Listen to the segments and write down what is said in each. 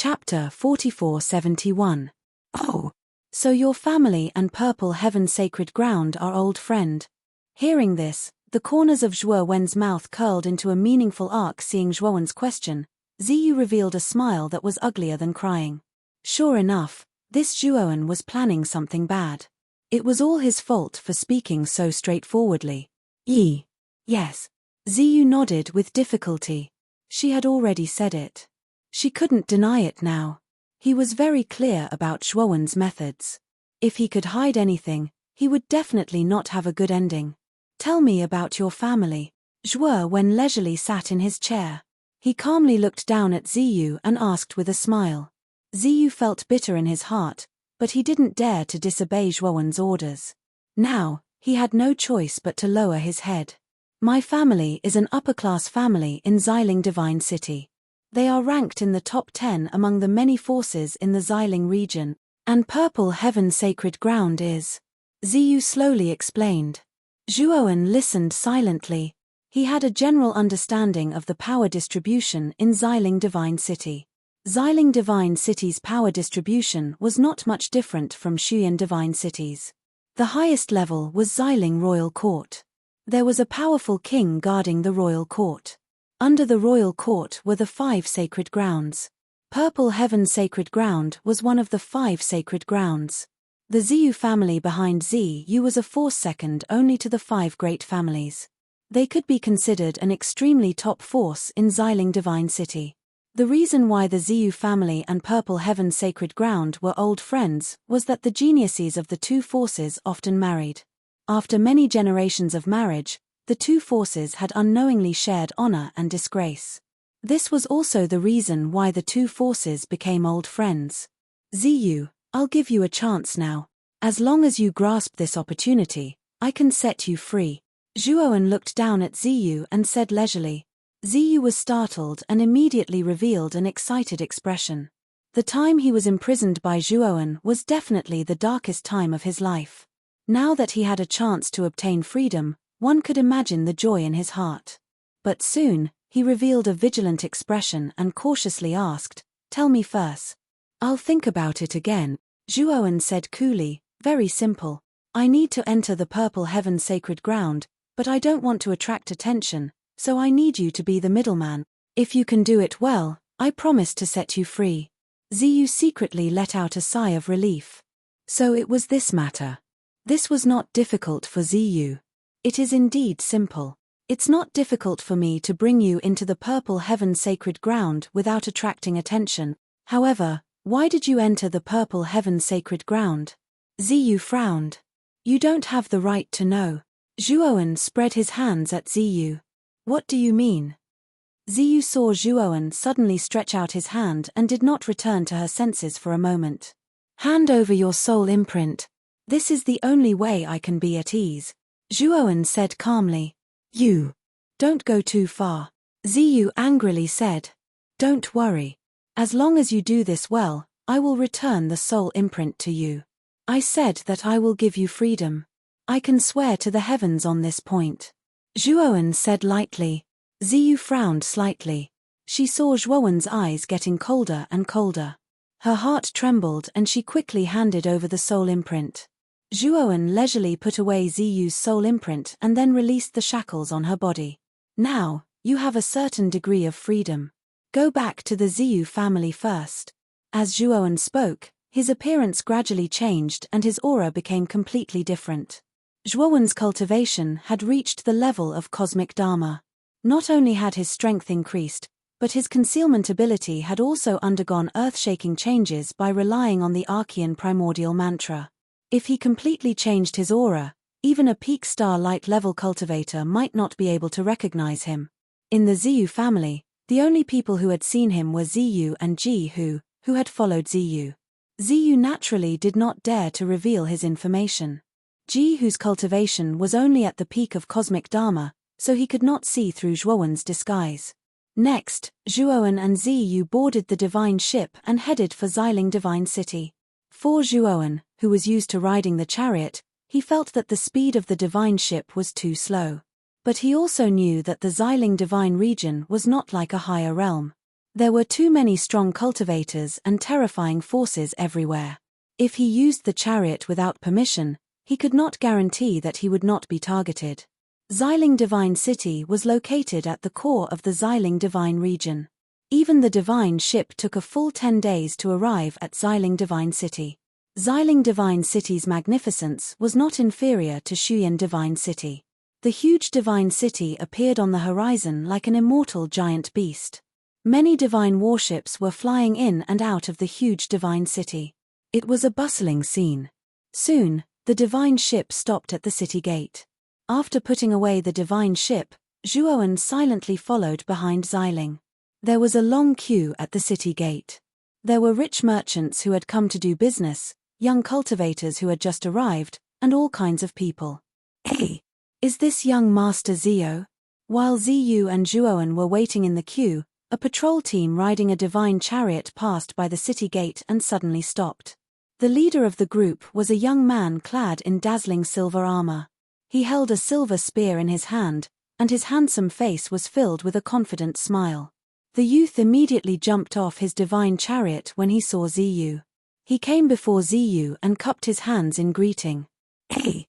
Chapter 4471. Oh, so your family and Purple Heaven Sacred Ground are old friend. Hearing this, the corners of Zhuo Wen's mouth curled into a meaningful arc. Seeing Zhuo Wen's question, Ziyu revealed a smile that was uglier than crying. Sure enough, this Zhuo Wen was planning something bad. It was all his fault for speaking so straightforwardly. Yes. Ziyu nodded with difficulty. She had already said it. She couldn't deny it now. He was very clear about Zhuo Wen's methods. If he could hide anything, he would definitely not have a good ending. Tell me about your family. Zhuo Wen leisurely sat in his chair. He calmly looked down at Ziyu and asked with a smile. Ziyu felt bitter in his heart, but he didn't dare to disobey Zhuo Wen's orders. Now, he had no choice but to lower his head. My family is an upper-class family in Xiling Divine City. They are ranked in the top 10 among the many forces in the Xiling region, and Purple Heaven Sacred Ground is. Ziyu slowly explained. Zhuo Wen listened silently. He had a general understanding of the power distribution in Xiling Divine City. Xiling Divine City's power distribution was not much different from Shuyan Divine Cities. The highest level was Xiling Royal Court. There was a powerful king guarding the royal court. Under the royal court were the 5 sacred grounds. Purple Heaven Sacred Ground was one of the 5 sacred grounds. The Ziyu family behind Ziyu was a force second only to the 5 great families. They could be considered an extremely top force in Xiling Divine City. The reason why the Ziyu family and Purple Heaven Sacred Ground were old friends was that the geniuses of the 2 forces often married. After many generations of marriage, the 2 forces had unknowingly shared honor and disgrace. This was also the reason why the 2 forces became old friends. Ziyu, I'll give you a chance now. As long as you grasp this opportunity, I can set you free. Zhuo Wen looked down at Ziyu and said leisurely. Ziyu was startled and immediately revealed an excited expression. The time he was imprisoned by Zhuo Wen was definitely the darkest time of his life. Now that he had a chance to obtain freedom, one could imagine the joy in his heart. But soon, he revealed a vigilant expression and cautiously asked, "Tell me first." "I'll think about it again," Zhuo Wen said coolly. "Very simple. I need to enter the Purple Heaven Sacred Ground, but I don't want to attract attention, so I need you to be the middleman. If you can do it well, I promise to set you free." Ziyu secretly let out a sigh of relief. So it was this matter. This was not difficult for Ziyu. It is indeed simple. It's not difficult for me to bring you into the Purple Heaven Sacred Ground without attracting attention. However, why did you enter the Purple Heaven Sacred Ground? Ziyu frowned. You don't have the right to know. Zhuo Wen spread his hands at Ziyu. What do you mean? Ziyu saw Zhuo Wen suddenly stretch out his hand and did not return to her senses for a moment. Hand over your soul imprint. This is the only way I can be at ease. Zhuo Wen said calmly. You. Don't go too far. Ziyu angrily said. Don't worry. As long as you do this well, I will return the soul imprint to you. I said that I will give you freedom. I can swear to the heavens on this point. Zhuo Wen said lightly. Ziyu frowned slightly. She saw Zhuo Wen's eyes getting colder and colder. Her heart trembled and she quickly handed over the soul imprint. Zhuo Wen leisurely put away Ziyu's soul imprint and then released the shackles on her body. Now, you have a certain degree of freedom. Go back to the Ziyu family first. As Zhuo Wen spoke, his appearance gradually changed and his aura became completely different. Zhuo Wen's cultivation had reached the level of cosmic dharma. Not only had his strength increased, but his concealment ability had also undergone earth-shaking changes by relying on the Archean primordial mantra. If he completely changed his aura, even a peak star light level cultivator might not be able to recognize him. In the Ziyu family, the only people who had seen him were Ziyu and Ji who had followed Ziyu. Ziyu naturally did not dare to reveal his information. Ji whose cultivation was only at the peak of cosmic dharma, so he could not see through Zhuo Wen's disguise. Next, Zhuo Wen and Ziyu boarded the divine ship and headed for Xiling Divine City. For Zhuo Wen, who was used to riding the chariot, he felt that the speed of the divine ship was too slow. But he also knew that the Xiling divine region was not like a higher realm. There were too many strong cultivators and terrifying forces everywhere. If he used the chariot without permission, he could not guarantee that he would not be targeted. Xiling Divine City was located at the core of the Xiling Divine region. Even the Divine ship took a full 10 days to arrive at Xiling Divine City. Xiling Divine City's magnificence was not inferior to Shuyan Divine City. The huge Divine City appeared on the horizon like an immortal giant beast. Many divine warships were flying in and out of the huge Divine City. It was a bustling scene. Soon, the Divine ship stopped at the city gate. After putting away the Divine ship, Zhuoan silently followed behind Xiling. There was a long queue at the city gate. There were rich merchants who had come to do business, young cultivators who had just arrived, and all kinds of people. Hey, is this young Master Zio? While Ziyu and Zhuoan were waiting in the queue, a patrol team riding a divine chariot passed by the city gate and suddenly stopped. The leader of the group was a young man clad in dazzling silver armor. He held a silver spear in his hand, and his handsome face was filled with a confident smile. The youth immediately jumped off his divine chariot when he saw Ziyu. He came before Ziyu and cupped his hands in greeting. Hey!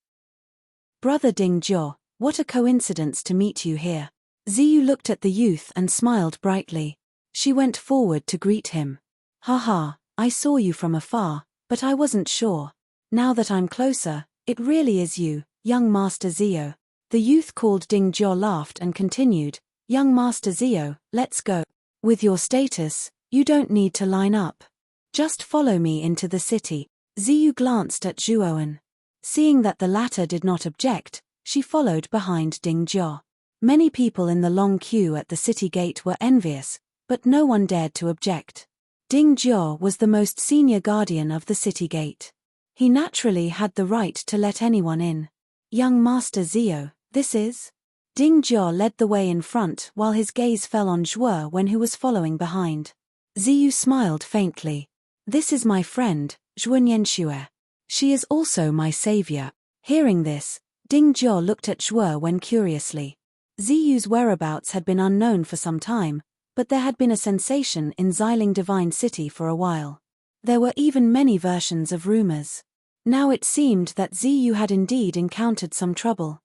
Brother Dingjia, what a coincidence to meet you here. Ziyu looked at the youth and smiled brightly. She went forward to greet him. Haha, I saw you from afar, but I wasn't sure. Now that I'm closer, it really is you, young Master Zio. The youth called Dingjia laughed and continued, Young Master Zio, let's go. With your status, you don't need to line up. Just follow me into the city. Ziyu glanced at Zhuoan. Seeing that the latter did not object, she followed behind Dingjia. Many people in the long queue at the city gate were envious, but no one dared to object. Dingjia was the most senior guardian of the city gate. He naturally had the right to let anyone in. Young Master Zio, this is? Dingjia led the way in front while his gaze fell on Zhuoan who was following behind. Ziyu smiled faintly. This is my friend, Zhuoan. She is also my savior. Hearing this, Dingjia looked at Zhuoan curiously. Ziyu's whereabouts had been unknown for some time, but there had been a sensation in Xiling Divine City for a while. There were even many versions of rumors. Now it seemed that Ziyu had indeed encountered some trouble.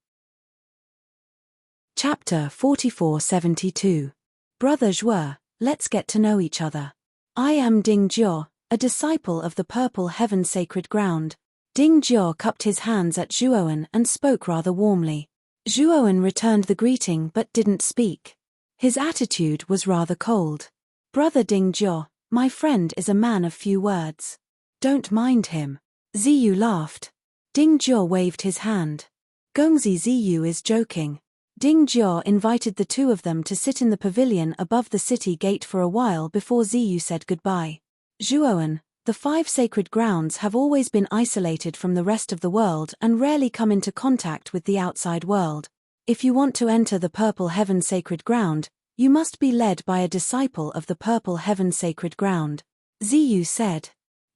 Chapter 4472. Brother Zhuo, let's get to know each other. I am Dingjia, a disciple of the Purple Heaven Sacred Ground. Dingjia cupped his hands at Zhuoan and spoke rather warmly. Zhuoan returned the greeting but didn't speak. His attitude was rather cold. Brother Dingjia, my friend is a man of few words. Don't mind him. Ziyu laughed. Dingjia waved his hand. Gongzi Ziyu is joking. Dingjia invited the two of them to sit in the pavilion above the city gate for a while before Ziyu said goodbye. Zhuoan, the 5 sacred grounds have always been isolated from the rest of the world and rarely come into contact with the outside world. If you want to enter the Purple Heaven Sacred Ground, you must be led by a disciple of the Purple Heaven Sacred Ground. Ziyu said.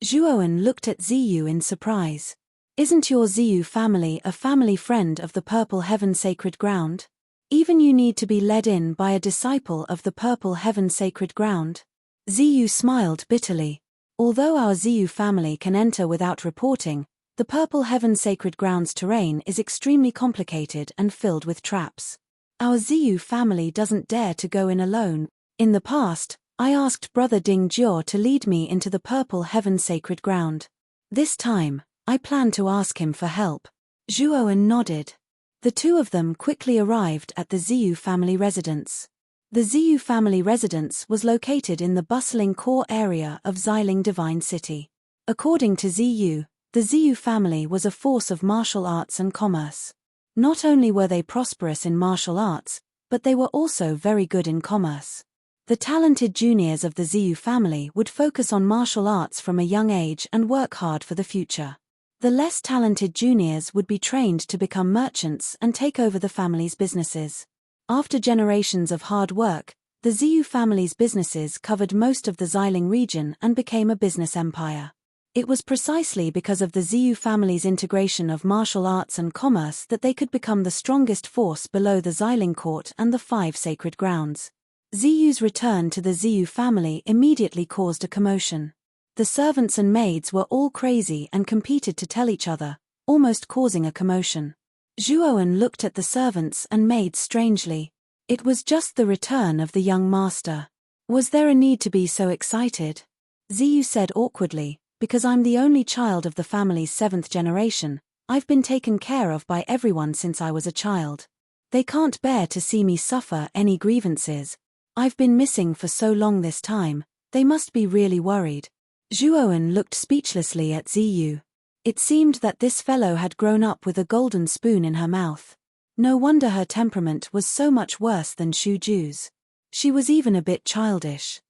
Zhuoan looked at Ziyu in surprise. Isn't your Ziyu family a family friend of the Purple Heaven Sacred Ground? Even you need to be led in by a disciple of the Purple Heaven Sacred Ground? Ziyu smiled bitterly. Although our Ziyu family can enter without reporting, the Purple Heaven Sacred Ground's terrain is extremely complicated and filled with traps. Our Ziyu family doesn't dare to go in alone. In the past, I asked Brother Dingjia to lead me into the Purple Heaven Sacred Ground. This time, I plan to ask him for help. Zhuoan nodded. The two of them quickly arrived at the Ziyu family residence. The Ziyu family residence was located in the bustling core area of Xiling Divine City. According to Ziyu, the Ziyu family was a force of martial arts and commerce. Not only were they prosperous in martial arts, but they were also very good in commerce. The talented juniors of the Ziyu family would focus on martial arts from a young age and work hard for the future. The less talented juniors would be trained to become merchants and take over the family's businesses. After generations of hard work, the Ziyu family's businesses covered most of the Xiling region and became a business empire. It was precisely because of the Ziyu family's integration of martial arts and commerce that they could become the strongest force below the Xiling court and the 5 sacred grounds. Ziyu's return to the Ziyu family immediately caused a commotion. The servants and maids were all crazy and competed to tell each other, almost causing a commotion. Zhuowen looked at the servants and maids strangely. It was just the return of the young master. Was there a need to be so excited? Ziyu said awkwardly, because I'm the only child of the family's 7th generation, I've been taken care of by everyone since I was a child. They can't bear to see me suffer any grievances. I've been missing for so long this time, they must be really worried. Zhuowen looked speechlessly at Ziyu. It seemed that this fellow had grown up with a golden spoon in her mouth. No wonder her temperament was so much worse than Shuju's. She was even a bit childish.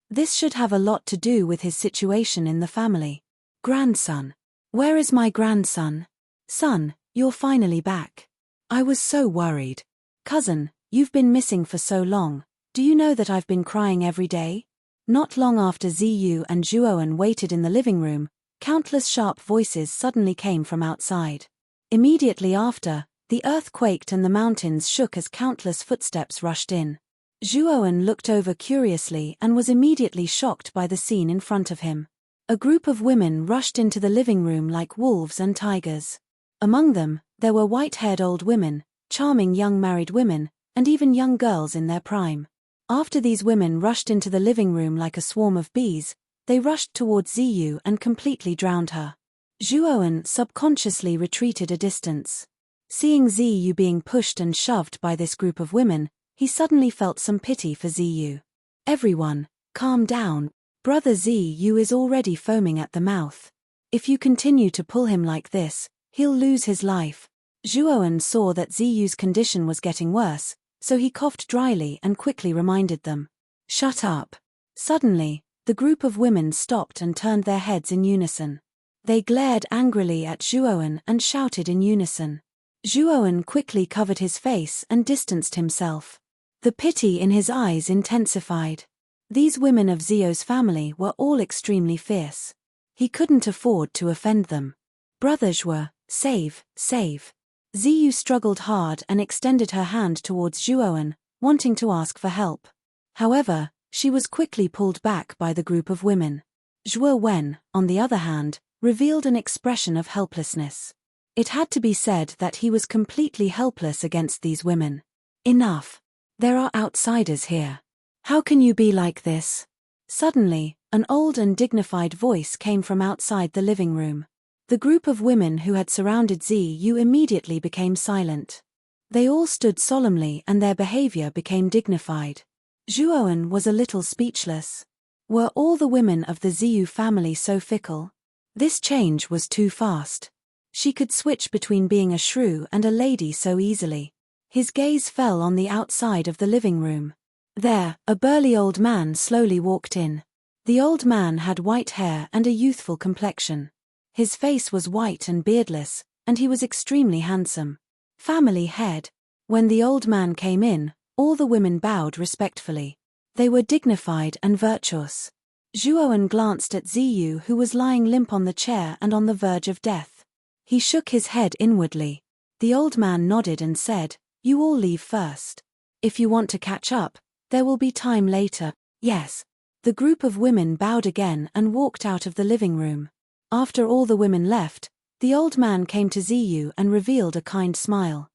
This should have a lot to do with his situation in the family. Grandson. Where is my grandson? Son, you're finally back. I was so worried. Cousin, you've been missing for so long. Do you know that I've been crying every day? Not long after Ziyu and Zhuowen waited in the living room, countless sharp voices suddenly came from outside. Immediately after, the earth quaked and the mountains shook as countless footsteps rushed in. Zhuowen looked over curiously and was immediately shocked by the scene in front of him. A group of women rushed into the living room like wolves and tigers. Among them, there were white-haired old women, charming young married women, and even young girls in their prime. After these women rushed into the living room like a swarm of bees, they rushed towards Ziyu and completely drowned her. Zhuowen subconsciously retreated a distance. Seeing Ziyu being pushed and shoved by this group of women, he suddenly felt some pity for Ziyu. Everyone, calm down. Brother Ziyu is already foaming at the mouth. If you continue to pull him like this, he'll lose his life. Zhuowen saw that Ziyu's condition was getting worse, so he coughed dryly and quickly reminded them. Shut up. Suddenly, the group of women stopped and turned their heads in unison. They glared angrily at Zhuowen and shouted in unison. Zhuowen quickly covered his face and distanced himself. The pity in his eyes intensified. These women of Ziyu's family were all extremely fierce. He couldn't afford to offend them. Brother Zhuo, save. Ziyu struggled hard and extended her hand towards Zhuowen, wanting to ask for help. However, she was quickly pulled back by the group of women. Zhuowen, on the other hand, revealed an expression of helplessness. It had to be said that he was completely helpless against these women. Enough. There are outsiders here. How can you be like this? Suddenly, an old and dignified voice came from outside the living room. The group of women who had surrounded Ziyu immediately became silent. They all stood solemnly and their behavior became dignified. Zhuowen was a little speechless. Were all the women of the Ziyu family so fickle? This change was too fast. She could switch between being a shrew and a lady so easily. His gaze fell on the outside of the living room. There, a burly old man slowly walked in. The old man had white hair and a youthful complexion. His face was white and beardless, and he was extremely handsome. Family head. When the old man came in, all the women bowed respectfully. They were dignified and virtuous. Zhuowen glanced at Ziyu, who was lying limp on the chair and on the verge of death. He shook his head inwardly. The old man nodded and said, "You all leave first. If you want to catch up, there will be time later." Yes. The group of women bowed again and walked out of the living room. After all the women left, the old man came to Ziyu and revealed a kind smile.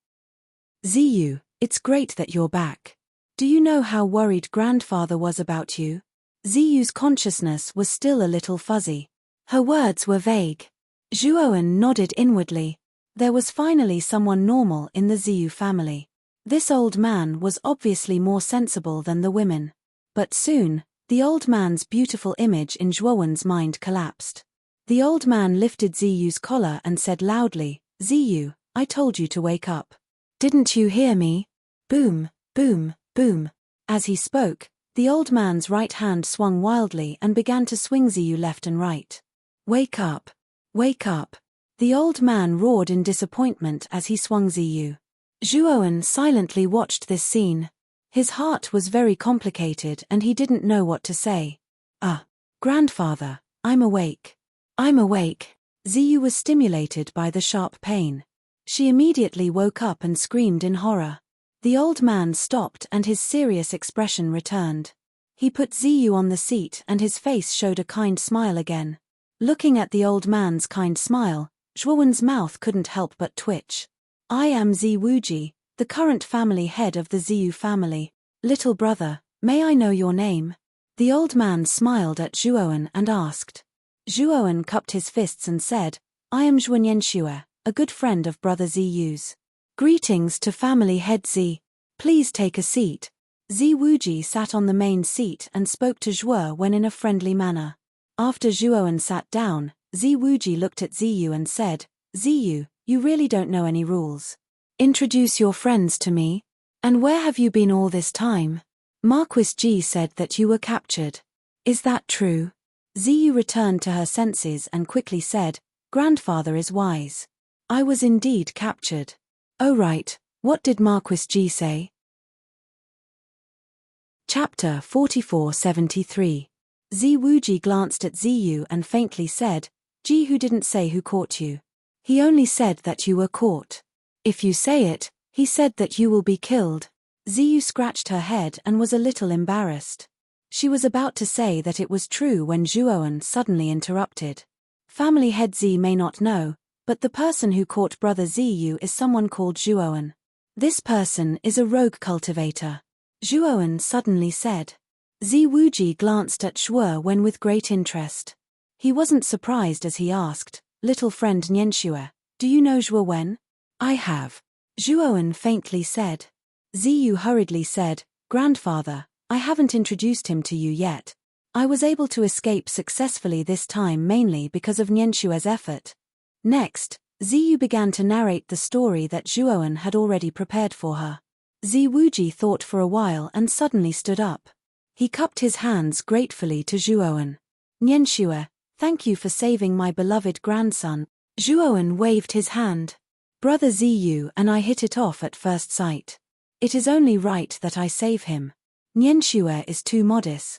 "Ziyu, it's great that you're back. Do you know how worried grandfather was about you?" Ziyu's consciousness was still a little fuzzy. Her words were vague. Zhuowen nodded inwardly. There was finally someone normal in the Ziyu family. This old man was obviously more sensible than the women. But soon, the old man's beautiful image in Zhuowen's mind collapsed. The old man lifted Ziyu's collar and said loudly, "Ziyu, I told you to wake up. Didn't you hear me?" Boom, boom, boom. As he spoke, the old man's right hand swung wildly and began to swing Ziyu left and right. "Wake up! Wake up!" The old man roared in disappointment as he swung Ziyu. Zhuowen silently watched this scene. His heart was very complicated and he didn't know what to say. Grandfather, I'm awake. I'm awake." Ziyu was stimulated by the sharp pain. She immediately woke up and screamed in horror. The old man stopped and his serious expression returned. He put Ziyu on the seat and his face showed a kind smile again. Looking at the old man's kind smile, Zhuowen's mouth couldn't help but twitch. I am Zi Wuji, the current family head of the Ziyu family. Little brother, may I know your name? The old man smiled at Zhuowen and asked. Zhuowen cupped his fists and said, I am Zhuan Yanxue, a good friend of brother Ziyu's. Greetings to family head Zi. Please take a seat. Zi Wuji sat on the main seat and spoke to Zhuowen in a friendly manner. After Zhuowen sat down, Zi Wuji looked at Ziyu and said, Ziyu, you really don't know any rules. Introduce your friends to me. And where have you been all this time? Marquis Ji said that you were captured. Is that true? Ziyu returned to her senses and quickly said, Grandfather is wise. I was indeed captured. Oh right, what did Marquis Ji say? Chapter 4473. Zi Wuji glanced at Ziyu and faintly said, Ji who didn't say who caught you. He only said that you were caught. If you say it, he said that you will be killed. Ziyu scratched her head and was a little embarrassed. She was about to say that it was true when Zhuowen suddenly interrupted. Family head Zi may not know, but the person who caught brother Ziyu is someone called Zhuowen. This person is a rogue cultivator. Zhuowen suddenly said. Zi Wuji glanced at Zhuowen with great interest. He wasn't surprised as he asked, Little friend Nianxue, do you know Zhuowen? I have. Zhuowen faintly said. Ziyu hurriedly said, Grandfather, I haven't introduced him to you yet. I was able to escape successfully this time mainly because of Nianxue's effort. Next, Ziyu began to narrate the story that Zhuowen had already prepared for her. Zi Wuji thought for a while and suddenly stood up. He cupped his hands gratefully to Zhuowen. Nianxue, thank you for saving my beloved grandson. Zhuowen waved his hand. Brother Ziyu and I hit it off at first sight. It is only right that I save him. Nianxue is too modest.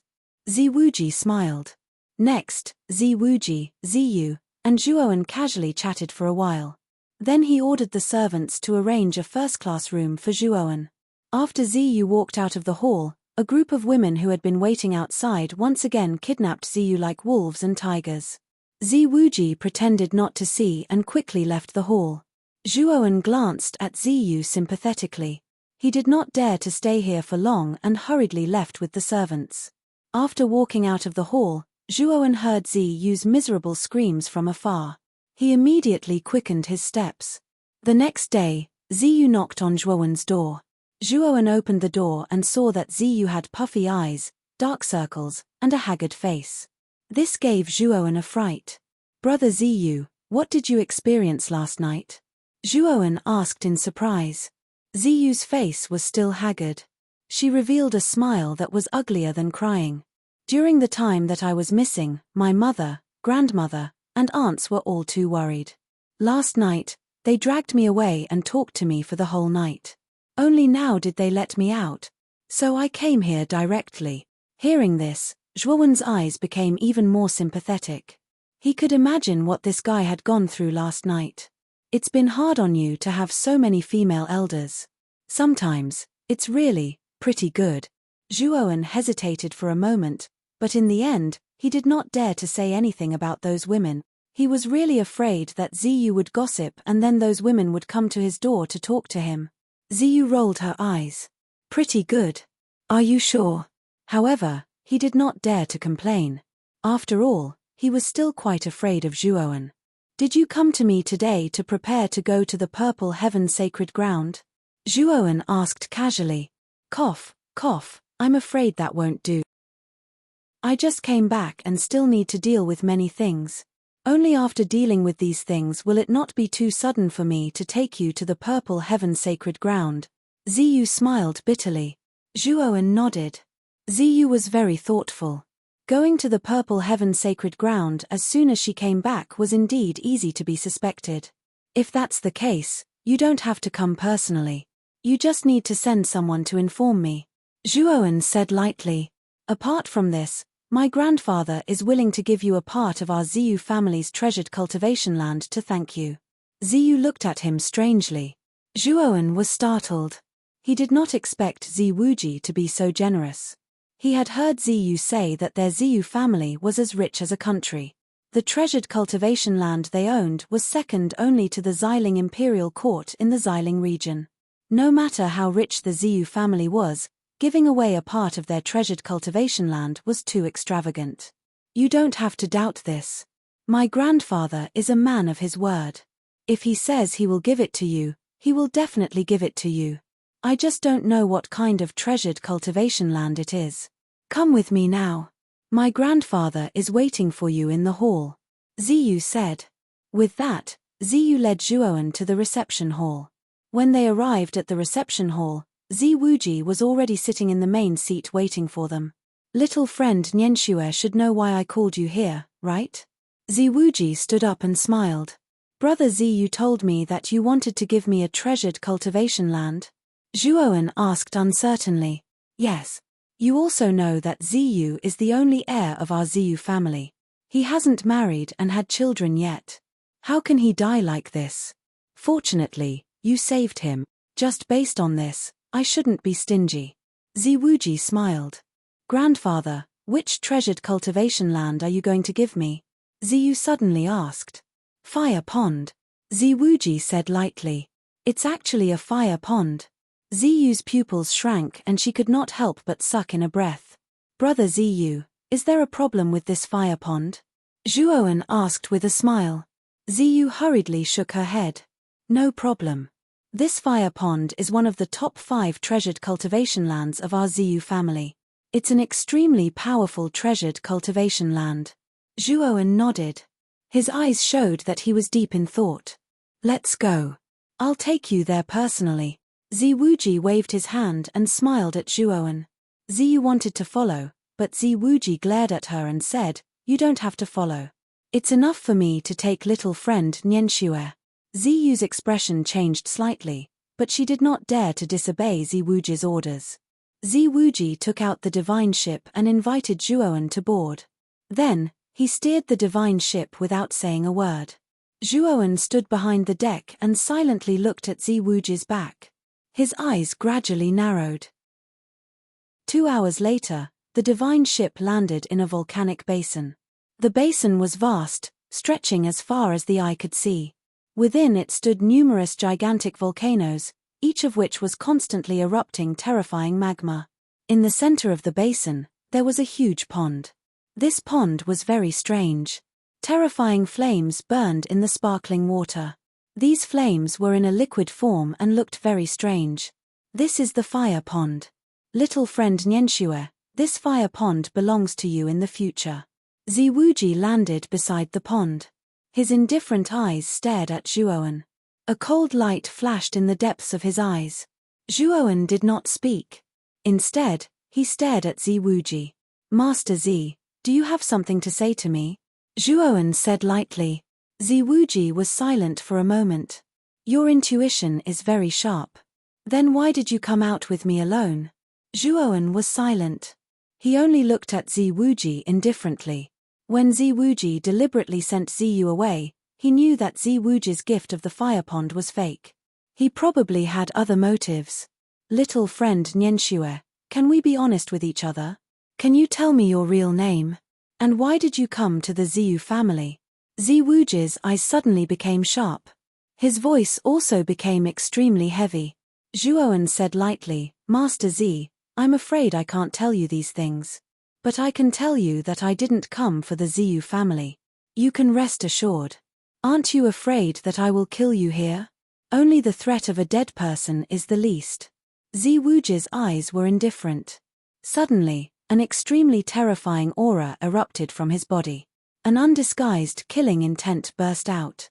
Zi Wuji smiled. Next, Zi Wuji, Ziyu, and Zhuowen casually chatted for a while. Then he ordered the servants to arrange a first-class room for Zhuowen. After Ziyu walked out of the hall, a group of women who had been waiting outside once again kidnapped Ziyu like wolves and tigers. Zi Wuji pretended not to see and quickly left the hall. Zhuowen glanced at Ziyu sympathetically. He did not dare to stay here for long and hurriedly left with the servants. After walking out of the hall, Zhuowen heard Ziyu's miserable screams from afar. He immediately quickened his steps. The next day, Ziyu knocked on Zhuowen's door. Zhuowen opened the door and saw that Ziyu had puffy eyes, dark circles, and a haggard face. This gave Zhuowen a fright. Brother Ziyu, what did you experience last night? Zhuowen asked in surprise. Ziyu's face was still haggard. She revealed a smile that was uglier than crying. During the time that I was missing, my mother, grandmother, and aunts were all too worried. Last night, they dragged me away and talked to me for the whole night. Only now did they let me out. So I came here directly. Hearing this, Zhuowen's eyes became even more sympathetic. He could imagine what this guy had gone through last night. It's been hard on you to have so many female elders. Sometimes, it's really pretty good. Zhuowen hesitated for a moment, but in the end, he did not dare to say anything about those women. He was really afraid that Ziyu would gossip and then those women would come to his door to talk to him. Ziyu rolled her eyes. Pretty good. Are you sure? However, he did not dare to complain. After all, he was still quite afraid of Zhuowen. Did you come to me today to prepare to go to the Purple Heaven sacred ground? Zhuowen asked casually. Cough, cough, I'm afraid that won't do. I just came back and still need to deal with many things. Only after dealing with these things will it not be too sudden for me to take you to the Purple Heaven sacred ground. Ziyu smiled bitterly. Zhuowen nodded. Ziyu was very thoughtful. Going to the Purple Heaven sacred ground as soon as she came back was indeed easy to be suspected. If that's the case, you don't have to come personally. You just need to send someone to inform me. Zhuowen said lightly. Apart from this, my grandfather is willing to give you a part of our Ziyu family's treasured cultivation land to thank you. Ziyu looked at him strangely. Zhuowen was startled. He did not expect Ziwuji to be so generous. He had heard Ziyu say that their Ziyu family was as rich as a country. The treasured cultivation land they owned was second only to the Xiling imperial court in the Xiling region. No matter how rich the Ziyu family was, giving away a part of their treasured cultivation land was too extravagant. You don't have to doubt this. My grandfather is a man of his word. If he says he will give it to you, he will definitely give it to you. I just don't know what kind of treasured cultivation land it is. Come with me now. My grandfather is waiting for you in the hall, Ziyu said. With that, Ziyu led Zhuowen to the reception hall. When they arrived at the reception hall, Ziwuji was already sitting in the main seat waiting for them. Little friend Nianxue should know why I called you here, right? Ziwuji stood up and smiled. Brother Ziyu told me that you wanted to give me a treasured cultivation land. Zhuowen asked uncertainly. Yes. You also know that Ziyu is the only heir of our Ziyu family. He hasn't married and had children yet. How can he die like this? Fortunately, you saved him. Just based on this, I shouldn't be stingy. Ziwuji smiled. Grandfather, which treasured cultivation land are you going to give me? Ziyu suddenly asked. Fire pond. Ziwuji said lightly. It's actually a fire pond. Ziyu's pupils shrank and she could not help but suck in a breath. Brother Ziyu, is there a problem with this fire pond? Zhuowen asked with a smile. Ziyu hurriedly shook her head. No problem. This fire pond is one of the top 5 treasured cultivation lands of our Ziyu family. It's an extremely powerful treasured cultivation land. Zhuowen nodded. His eyes showed that he was deep in thought. Let's go. I'll take you there personally. Ziwuji waved his hand and smiled at Zhuowen. Ziyu wanted to follow, but Ziwuji glared at her and said, You don't have to follow. It's enough for me to take little friend Nianxue. Ziyu's expression changed slightly, but she did not dare to disobey Ziwuji's orders. Ziwuji took out the divine ship and invited Zhuowen to board. Then, he steered the divine ship without saying a word. Zhuowen stood behind the deck and silently looked at Ziwuji's back. His eyes gradually narrowed. 2 hours later, the divine ship landed in a volcanic basin. The basin was vast, stretching as far as the eye could see. Within it stood numerous gigantic volcanoes, each of which was constantly erupting terrifying magma. In the center of the basin, there was a huge pond. This pond was very strange. Terrifying flames burned in the sparkling water. These flames were in a liquid form and looked very strange. This is the fire pond. Little friend Nianxue, this fire pond belongs to you in the future. Ziwuji landed beside the pond. His indifferent eyes stared at Zhuowen. A cold light flashed in the depths of his eyes. Zhuowen did not speak. Instead, he stared at Ziwuji. Master Z, do you have something to say to me? Zhuowen said lightly. Ziwuji was silent for a moment. Your intuition is very sharp. Then why did you come out with me alone? Zhuowen was silent. He only looked at Ziwuji indifferently. When Ziwuji deliberately sent Ziyu away, he knew that Ziwuji's gift of the fire pond was fake. He probably had other motives. Little friend Nianxue, can we be honest with each other? Can you tell me your real name? And why did you come to the Ziyu family? Ziwuji's eyes suddenly became sharp. His voice also became extremely heavy. Zhuowen said lightly, Master Z, I'm afraid I can't tell you these things. But I can tell you that I didn't come for the Ziyu family. You can rest assured. Aren't you afraid that I will kill you here? Only the threat of a dead person is the least. Ziwuji's eyes were indifferent. Suddenly, an extremely terrifying aura erupted from his body. An undisguised killing intent burst out.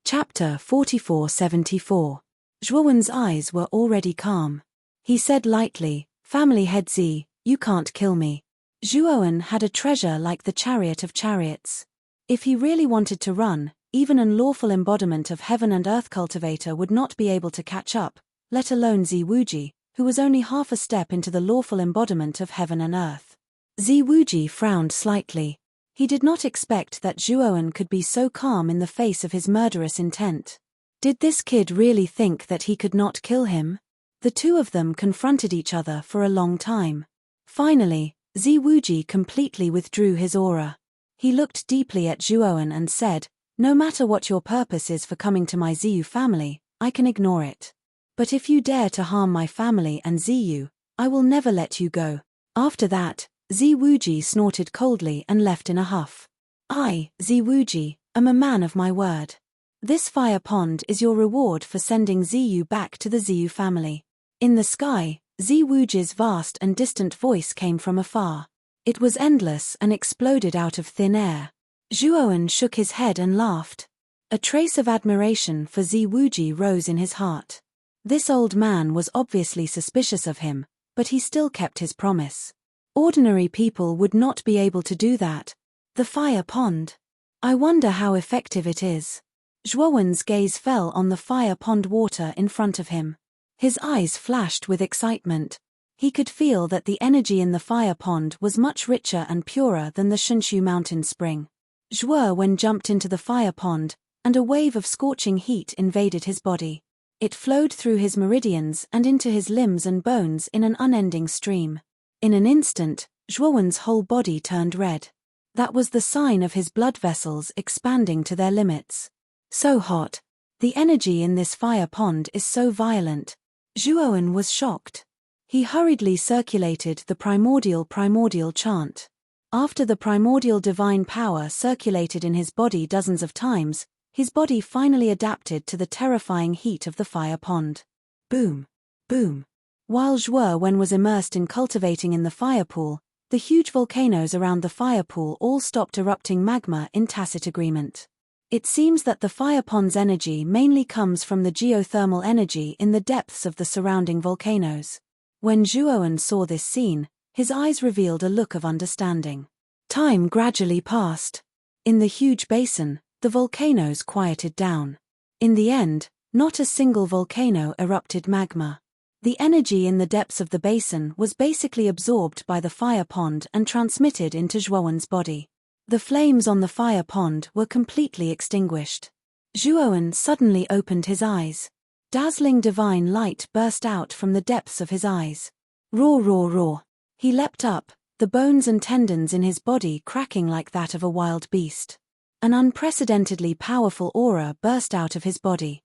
Chapter 4474. Zhuowen's eyes were already calm. He said lightly, Family head Z, you can't kill me. Zhuowen had a treasure like the chariot of chariots. If he really wanted to run, even an unlawful embodiment of heaven and earth cultivator would not be able to catch up, let alone Ziwuji, who was only half a step into the lawful embodiment of heaven and earth. Ziwuji frowned slightly. He did not expect that Zhuowen could be so calm in the face of his murderous intent. Did this kid really think that he could not kill him? The two of them confronted each other for a long time. Finally, Ziwuji completely withdrew his aura. He looked deeply at Zhuowen and said, "No matter what your purpose is for coming to my Ziyu family, I can ignore it. But if you dare to harm my family and Ziyu, I will never let you go." After that, Ziwuji snorted coldly and left in a huff. "I, Ziwuji, am a man of my word. This fire pond is your reward for sending Ziyu back to the Ziyu family." In the sky, Ziwuji's vast and distant voice came from afar. It was endless and exploded out of thin air. Zhuowen shook his head and laughed. A trace of admiration for Ziwuji rose in his heart. This old man was obviously suspicious of him, but he still kept his promise. Ordinary people would not be able to do that. The fire pond. I wonder how effective it is. Zhuowen's gaze fell on the fire pond water in front of him. His eyes flashed with excitement. He could feel that the energy in the fire pond was much richer and purer than the Shunshu mountain spring. Zhuowen jumped into the fire pond, and a wave of scorching heat invaded his body. It flowed through his meridians and into his limbs and bones in an unending stream. In an instant, Zhuowen's whole body turned red. That was the sign of his blood vessels expanding to their limits. So hot. The energy in this fire pond is so violent. Zhuowen was shocked. He hurriedly circulated the primordial chant. After the primordial divine power circulated in his body dozens of times, his body finally adapted to the terrifying heat of the fire pond. Boom. Boom. While Zhuowen was immersed in cultivating in the fire pool, the huge volcanoes around the fire pool all stopped erupting magma in tacit agreement. It seems that the fire pond's energy mainly comes from the geothermal energy in the depths of the surrounding volcanoes. When Zhuowen saw this scene, his eyes revealed a look of understanding. Time gradually passed. In the huge basin, the volcanoes quieted down. In the end, not a single volcano erupted magma. The energy in the depths of the basin was basically absorbed by the fire pond and transmitted into Zhuowen's body. The flames on the fire pond were completely extinguished. Zhuowen suddenly opened his eyes. Dazzling divine light burst out from the depths of his eyes. Roar, roar, roar. He leapt up, the bones and tendons in his body cracking like that of a wild beast. An unprecedentedly powerful aura burst out of his body.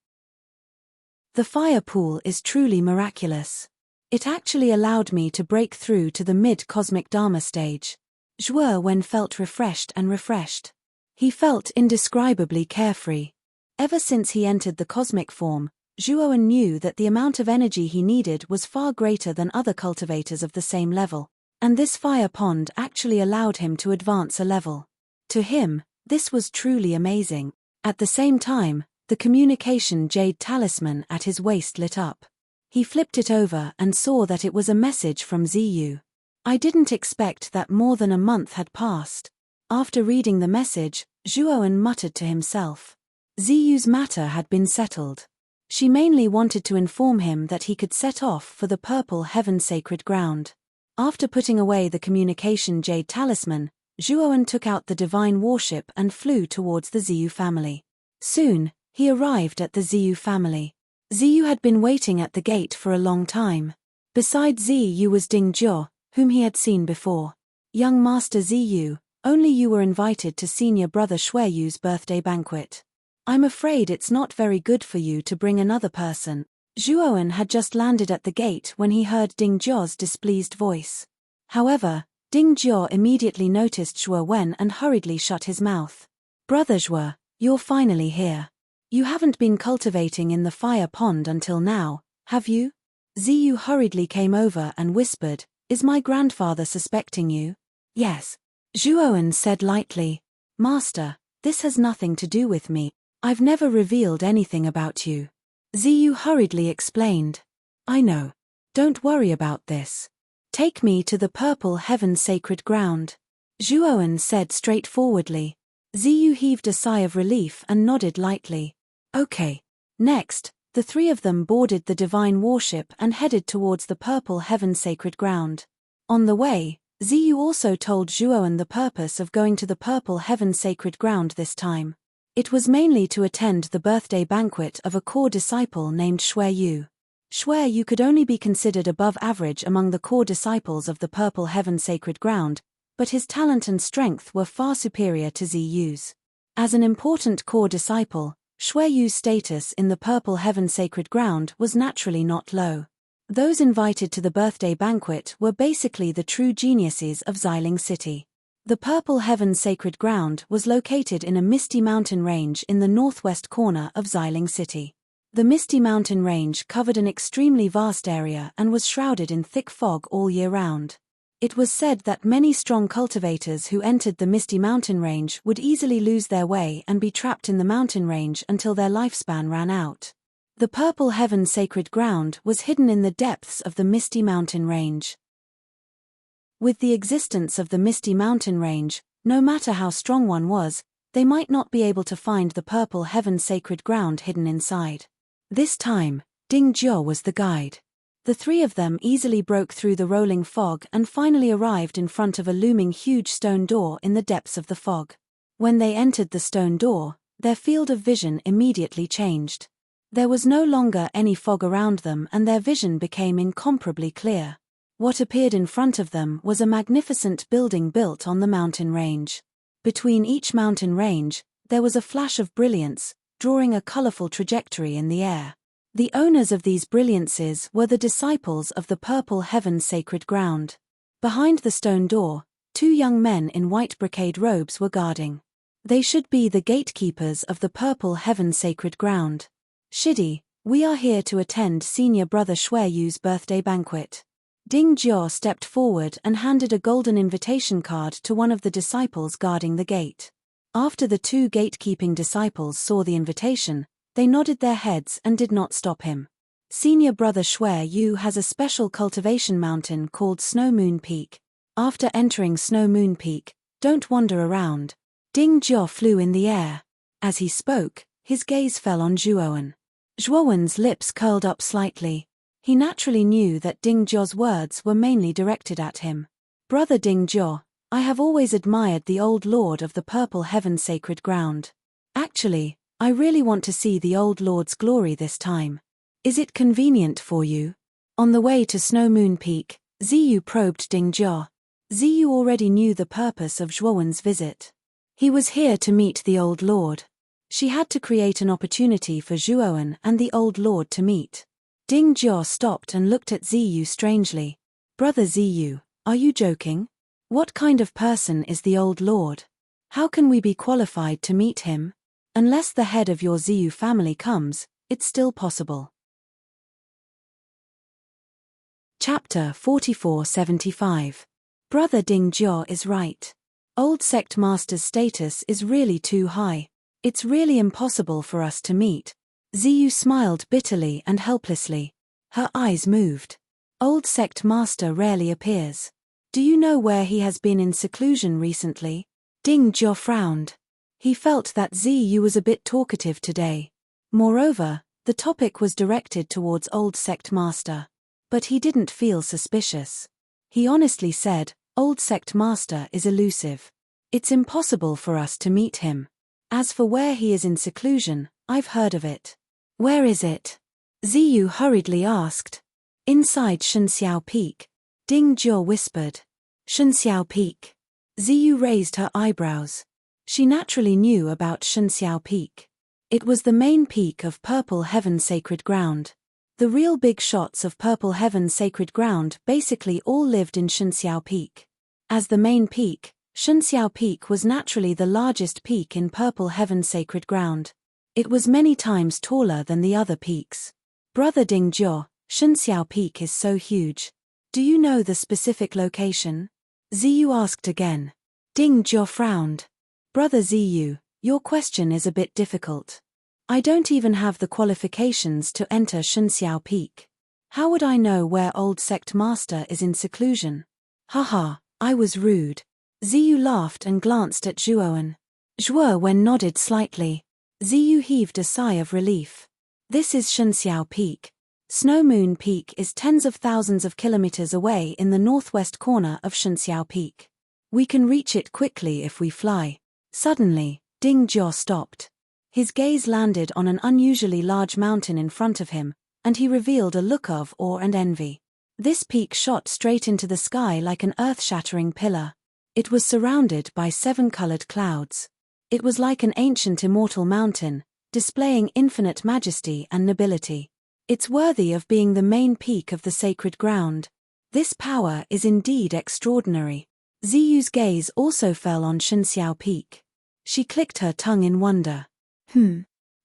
The fire pool is truly miraculous. It actually allowed me to break through to the mid-cosmic Dharma stage. Zhuowen felt refreshed. He felt indescribably carefree. Ever since he entered the cosmic form, Zhuowen knew that the amount of energy he needed was far greater than other cultivators of the same level, and this fire pond actually allowed him to advance a level. To him, this was truly amazing. At the same time, the communication jade talisman at his waist lit up. He flipped it over and saw that it was a message from Ziyu. I didn't expect that more than a month had passed. After reading the message, Zhuowen muttered to himself. Ziyu's matter had been settled. She mainly wanted to inform him that he could set off for the purple heaven sacred ground. After putting away the communication jade talisman, Zhuowen took out the divine warship and flew towards the Ziyu family. Soon, he arrived at the Ziyu family. Ziyu had been waiting at the gate for a long time. Beside Ziyu was Dingzhou, whom he had seen before. Young Master Ziyu, only you were invited to senior brother Shueyu's birthday banquet. I'm afraid it's not very good for you to bring another person. Zhuowen had just landed at the gate when he heard Dingzhou's displeased voice. However, Dingzhou immediately noticed Zhuowen and hurriedly shut his mouth. Brother Zhuo, you're finally here. You haven't been cultivating in the fire pond until now, have you? Ziyu hurriedly came over and whispered, "Is my grandfather suspecting you?" "Yes." Zhuowen said lightly. "Master, this has nothing to do with me. I've never revealed anything about you." Ziyu hurriedly explained. "I know. Don't worry about this. Take me to the purple heaven sacred ground," Zhuowen said straightforwardly. Ziyu heaved a sigh of relief and nodded lightly. "Okay." Next, the three of them boarded the divine warship and headed towards the purple heaven sacred ground. On the way, Ziyu also told Zhuowen the purpose of going to the purple heaven sacred ground this time. It was mainly to attend the birthday banquet of a core disciple named Shui. Shui could only be considered above average among the core disciples of the Purple Heaven Sacred Ground, but his talent and strength were far superior to Ziyu's. As an important core disciple, Shuiyu's status in the Purple Heaven Sacred Ground was naturally not low. Those invited to the birthday banquet were basically the true geniuses of Xiling City. The Purple Heaven Sacred Ground was located in a misty mountain range in the northwest corner of Xiling City. The misty mountain range covered an extremely vast area and was shrouded in thick fog all year round. It was said that many strong cultivators who entered the misty mountain range would easily lose their way and be trapped in the mountain range until their lifespan ran out. The Purple Heaven Sacred Ground was hidden in the depths of the misty mountain range. With the existence of the misty mountain range, no matter how strong one was, they might not be able to find the Purple Heaven Sacred Ground hidden inside. This time, Ding Jiao was the guide. The three of them easily broke through the rolling fog and finally arrived in front of a looming huge stone door in the depths of the fog. When they entered the stone door, their field of vision immediately changed. There was no longer any fog around them and their vision became incomparably clear. What appeared in front of them was a magnificent building built on the mountain range. Between each mountain range, there was a flash of brilliance, drawing a colorful trajectory in the air. The owners of these brilliances were the disciples of the Purple Heaven Sacred Ground. Behind the stone door, two young men in white brocade robes were guarding. They should be the gatekeepers of the Purple Heaven Sacred Ground. Shidi, we are here to attend senior brother Shuiyu's birthday banquet. Ding Jiao stepped forward and handed a golden invitation card to one of the disciples guarding the gate. After the two gatekeeping disciples saw the invitation, they nodded their heads and did not stop him. Senior brother Shuiyu has a special cultivation mountain called Snow Moon Peak. After entering Snow Moon Peak, don't wander around. Ding Jiao flew in the air. As he spoke, his gaze fell on Zhuowen. Zhuowen's lips curled up slightly. He naturally knew that Ding Jiao's words were mainly directed at him. Brother Ding Jiao, I have always admired the old lord of the Purple Heaven Sacred Ground. Actually, I really want to see the old lord's glory this time. Is it convenient for you? On the way to Snow Moon Peak, Ziyu probed Ding Jiao. Ziyu already knew the purpose of Zhuowen's visit. He was here to meet the old lord. She had to create an opportunity for Zhuowen and the old lord to meet. Ding Jiao stopped and looked at Ziyu strangely. Brother Ziyu, are you joking? What kind of person is the old lord? How can we be qualified to meet him? Unless the head of your Ziyu family comes, it's still possible. Chapter 4475. Brother Ding Jiao is right. Old sect master's status is really too high. It's really impossible for us to meet. Ziyu smiled bitterly and helplessly. Her eyes moved. Old sect master rarely appears. Do you know where he has been in seclusion recently? Ding Jiao frowned. He felt that Ziyu was a bit talkative today. Moreover, the topic was directed towards old sect master. But he didn't feel suspicious. He honestly said, old sect master is elusive. It's impossible for us to meet him. As for where he is in seclusion, I've heard of it. Where is it? Ziyu hurriedly asked. Inside Shenxiao Peak. Ding Jiao whispered. Shenxiao Peak. Ziyu raised her eyebrows. She naturally knew about Shenxiao Peak. It was the main peak of Purple Heaven Sacred Ground. The real big shots of Purple Heaven Sacred Ground basically all lived in Shenxiao Peak. As the main peak, Shenxiao Peak was naturally the largest peak in Purple Heaven Sacred Ground. It was many times taller than the other peaks. Brother Ding Jiao, Shenxiao Peak is so huge. Do you know the specific location? Ziyu asked again. Ding Jiao frowned. Brother Ziyu, your question is a bit difficult. I don't even have the qualifications to enter Shenxiao Peak. How would I know where old sect master is in seclusion? Haha, I was rude. Ziyu laughed and glanced at Zhuowen. Zhuowen nodded slightly. Ziyu heaved a sigh of relief. This is Shenxiao Peak. Snow Moon Peak is tens of thousands of kilometers away in the northwest corner of Shenxiao Peak. We can reach it quickly if we fly. Suddenly, Ding Jiao stopped. His gaze landed on an unusually large mountain in front of him, and he revealed a look of awe and envy. This peak shot straight into the sky like an earth-shattering pillar. It was surrounded by 7 colored clouds. It was like an ancient immortal mountain, displaying infinite majesty and nobility. It's worthy of being the main peak of the sacred ground. This power is indeed extraordinary. Ziyu's gaze also fell on Shenxiao Peak. She clicked her tongue in wonder.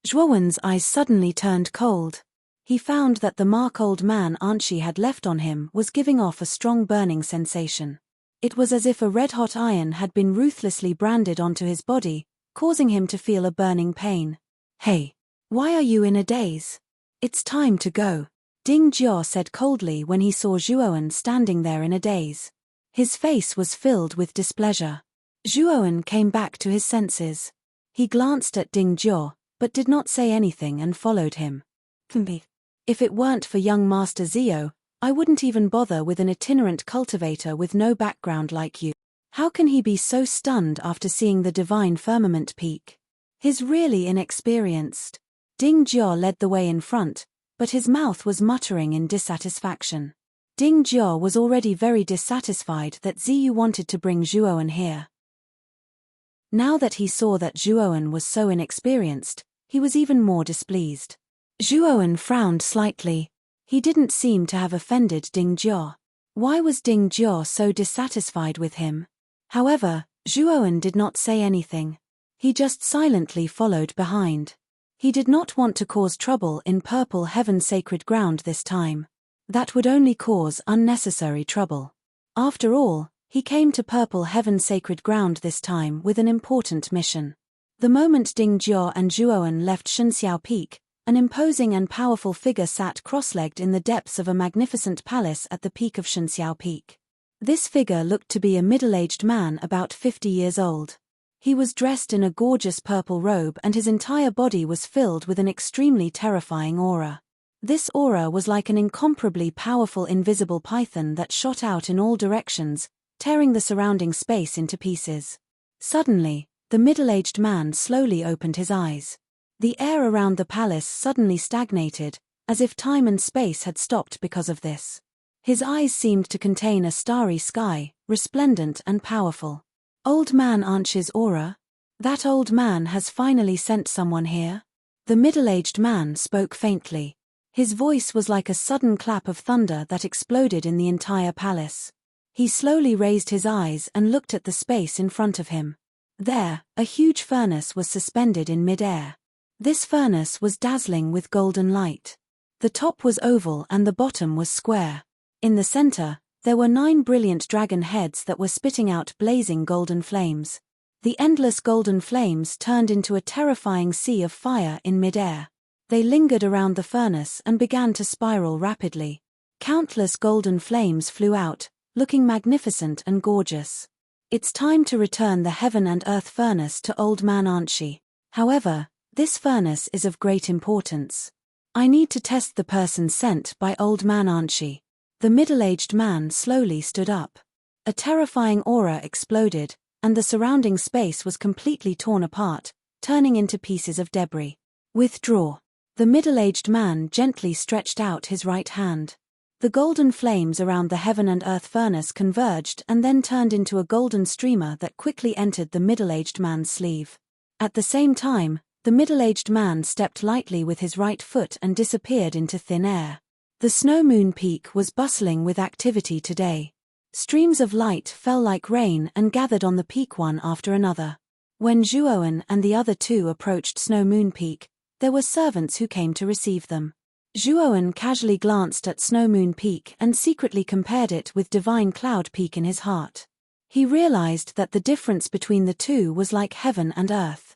Zhuowen's eyes suddenly turned cold. He found that the mark old man Anshi had left on him was giving off a strong burning sensation. It was as if a red-hot iron had been ruthlessly branded onto his body, causing him to feel a burning pain. "Hey, why are you in a daze? It's time to go," Ding Jiao said coldly when he saw Zhuowen standing there in a daze. His face was filled with displeasure. Zhuowen came back to his senses. He glanced at Ding Jiao, but did not say anything and followed him. "If it weren't for young Master Zio, I wouldn't even bother with an itinerant cultivator with no background like you. How can he be so stunned after seeing the divine firmament peak? He's really inexperienced." Ding Jiao led the way in front, but his mouth was muttering in dissatisfaction. Ding Jiao was already very dissatisfied that Ziyu wanted to bring Zhuowen here. Now that he saw that Zhuowen was so inexperienced, he was even more displeased. Zhuowen frowned slightly. He didn't seem to have offended Ding Jiao. Why was Ding Jiao so dissatisfied with him? However, Zhuowen did not say anything. He just silently followed behind. He did not want to cause trouble in Purple Heaven sacred ground this time. That would only cause unnecessary trouble. After all, he came to Purple Heaven sacred ground this time with an important mission. The moment Ding Jiao and Zhuowen left Shenxiao Peak, an imposing and powerful figure sat cross-legged in the depths of a magnificent palace at the peak of Shenxiao Peak. This figure looked to be a middle-aged man about 50 years old. He was dressed in a gorgeous purple robe and his entire body was filled with an extremely terrifying aura. This aura was like an incomparably powerful invisible python that shot out in all directions, tearing the surrounding space into pieces. Suddenly, the middle-aged man slowly opened his eyes. The air around the palace suddenly stagnated, as if time and space had stopped because of this. His eyes seemed to contain a starry sky, resplendent and powerful. "Old man Anshi's aura? That old man has finally sent someone here?" The middle-aged man spoke faintly. His voice was like a sudden clap of thunder that exploded in the entire palace. He slowly raised his eyes and looked at the space in front of him. There, a huge furnace was suspended in mid-air. This furnace was dazzling with golden light. The top was oval and the bottom was square. In the center, there were 9 brilliant dragon heads that were spitting out blazing golden flames. The endless golden flames turned into a terrifying sea of fire in mid-air. They lingered around the furnace and began to spiral rapidly. Countless golden flames flew out, looking magnificent and gorgeous. It's time to return the heaven and earth furnace to Old Man Anshi. However, this furnace is of great importance. I need to test the person sent by Old Man Anshi. The middle-aged man slowly stood up. A terrifying aura exploded, and the surrounding space was completely torn apart, turning into pieces of debris. "Withdraw." The middle-aged man gently stretched out his right hand. The golden flames around the heaven and earth furnace converged and then turned into a golden streamer that quickly entered the middle-aged man's sleeve. At the same time, the middle-aged man stepped lightly with his right foot and disappeared into thin air. The Snow Moon Peak was bustling with activity today. Streams of light fell like rain and gathered on the peak one after another. When Zhuowen and the other 2 approached Snow Moon Peak, there were servants who came to receive them. Zhuowen casually glanced at Snow Moon Peak and secretly compared it with Divine Cloud Peak in his heart. He realized that the difference between the 2 was like heaven and earth.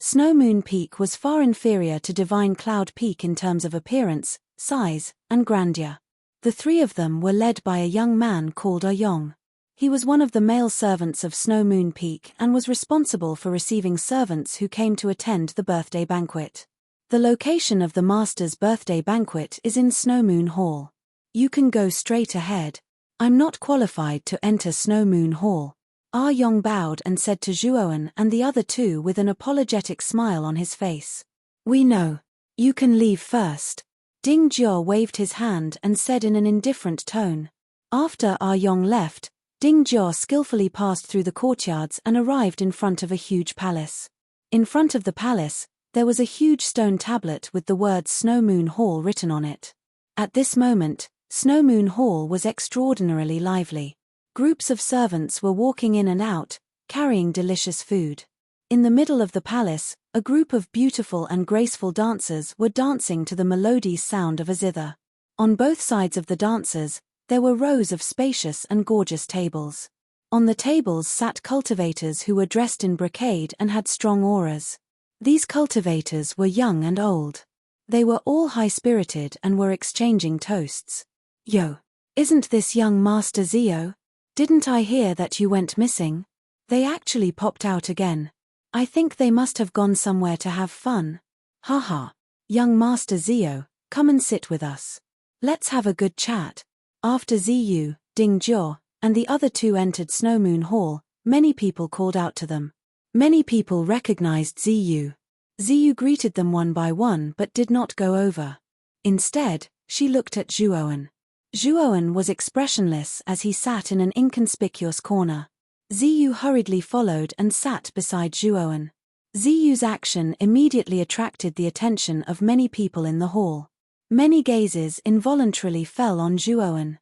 Snow Moon Peak was far inferior to Divine Cloud Peak in terms of appearance, size, and grandeur. The 3 of them were led by a young man called Yong. He was one of the male servants of Snow Moon Peak and was responsible for receiving servants who came to attend the birthday banquet. The location of the master's birthday banquet is in Snow Moon Hall. You can go straight ahead. I'm not qualified to enter Snow Moon Hall. Yong bowed and said to Zhuowen and the other two with an apologetic smile on his face. "We know. You can leave first." Ding Jiao waved his hand and said in an indifferent tone. After Yong left, Ding Jiao skillfully passed through the courtyards and arrived in front of a huge palace. In front of the palace, there was a huge stone tablet with the words Snow Moon Hall written on it. At this moment, Snow Moon Hall was extraordinarily lively. Groups of servants were walking in and out, carrying delicious food. In the middle of the palace, a group of beautiful and graceful dancers were dancing to the melodious sound of a zither. On both sides of the dancers, there were rows of spacious and gorgeous tables. On the tables sat cultivators who were dressed in brocade and had strong auras. These cultivators were young and old. They were all high-spirited and were exchanging toasts. "Yo, isn't this young Master Zio? Didn't I hear that you went missing? They actually popped out again. I think they must have gone somewhere to have fun. Haha. Young Master Zio, come and sit with us. Let's have a good chat." After Ziyu, Ding Jiao, and the other two entered Snow Moon Hall, many people called out to them. Many people recognized Ziyu. Ziyu greeted them one by one but did not go over. Instead, she looked at Zhuowen. Zhuowen was expressionless as he sat in an inconspicuous corner. Ziyu hurriedly followed and sat beside Zhuowen. Ziyu's action immediately attracted the attention of many people in the hall. Many gazes involuntarily fell on Zhuowen.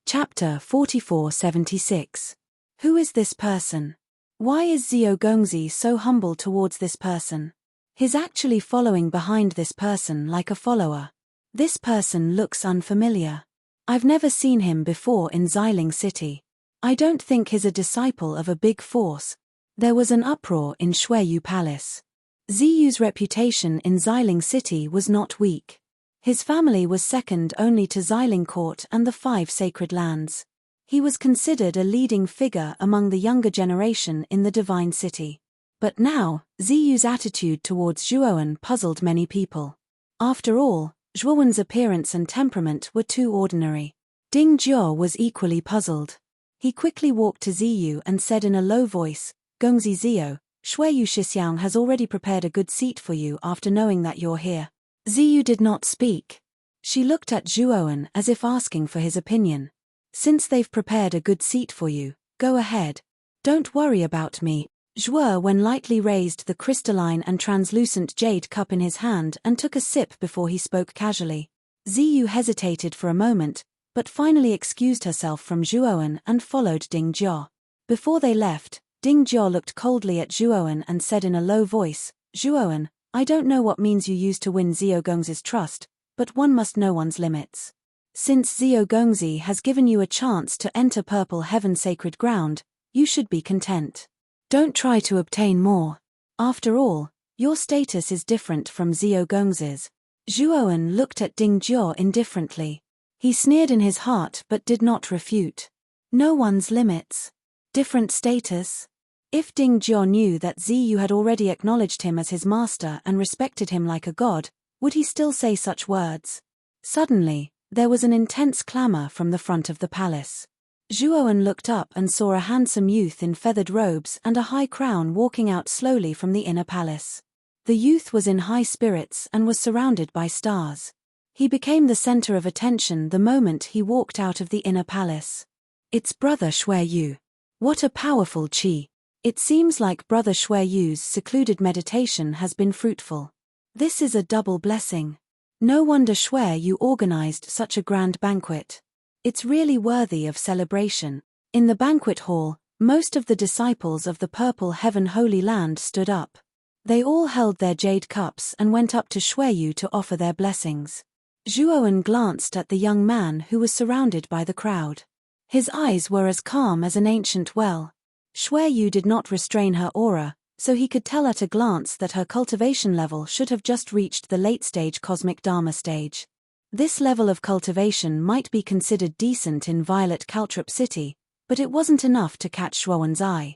Chapter 4476. Who is this person? Why is Zio Gongzi so humble towards this person? He's actually following behind this person like a follower. This person looks unfamiliar. I've never seen him before in Xiling City. I don't think he's a disciple of a big force. There was an uproar in Shueyu Palace. Ziyu's reputation in Xiling City was not weak. His family was second only to Xiling Court and the 5 sacred lands. He was considered a leading figure among the younger generation in the Divine City. But now, Ziyu's attitude towards Zhuowen puzzled many people. After all, Zhuowen's appearance and temperament were too ordinary. Ding Jiao was equally puzzled. He quickly walked to Ziyu and said in a low voice, "Gongzi Zio, Shueyu Shixiang has already prepared a good seat for you after knowing that you're here." Ziyu did not speak. She looked at Zhuowen as if asking for his opinion. "Since they've prepared a good seat for you, go ahead. Don't worry about me." Zhuowen lightly raised the crystalline and translucent jade cup in his hand and took a sip before he spoke casually. Ziyu hesitated for a moment, but finally excused herself from Zhuowen and followed Ding Jiao. Before they left, Ding Jiao looked coldly at Zhuowen and said in a low voice, "Zhuowen, I don't know what means you use to win Zio Gongzi's trust, but one must know one's limits. Since Zio Gongzi has given you a chance to enter Purple Heaven Sacred Ground, you should be content. Don't try to obtain more. After all, your status is different from Zio Gongzi's." Zhuowen looked at Ding Jiao indifferently. He sneered in his heart but did not refute. No one's limits. Different status? If Ding Jiao knew that Ziyu had already acknowledged him as his master and respected him like a god, would he still say such words? Suddenly, there was an intense clamor from the front of the palace. Zhuowen looked up and saw a handsome youth in feathered robes and a high crown walking out slowly from the inner palace. The youth was in high spirits and was surrounded by stars. He became the center of attention the moment he walked out of the inner palace. It's Brother Shueyu. What a powerful qi. It seems like Brother Shueyu's secluded meditation has been fruitful. This is a double blessing. No wonder Shueyu organized such a grand banquet. It's really worthy of celebration. In the banquet hall, most of the disciples of the Purple Heaven Holy Land stood up. They all held their jade cups and went up to Shueyu to offer their blessings. Zhuowen glanced at the young man who was surrounded by the crowd. His eyes were as calm as an ancient well. Shueyu did not restrain her aura, so he could tell at a glance that her cultivation level should have just reached the late-stage cosmic Dharma stage. This level of cultivation might be considered decent in Violet Caltrop City, but it wasn't enough to catch Zhuowen's eye.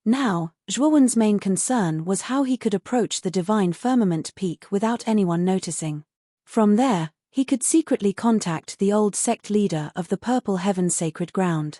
Now, Zhuowen's main concern was how he could approach the divine firmament peak without anyone noticing. From there, He could secretly contact the old sect leader of the Purple Heaven Sacred Ground.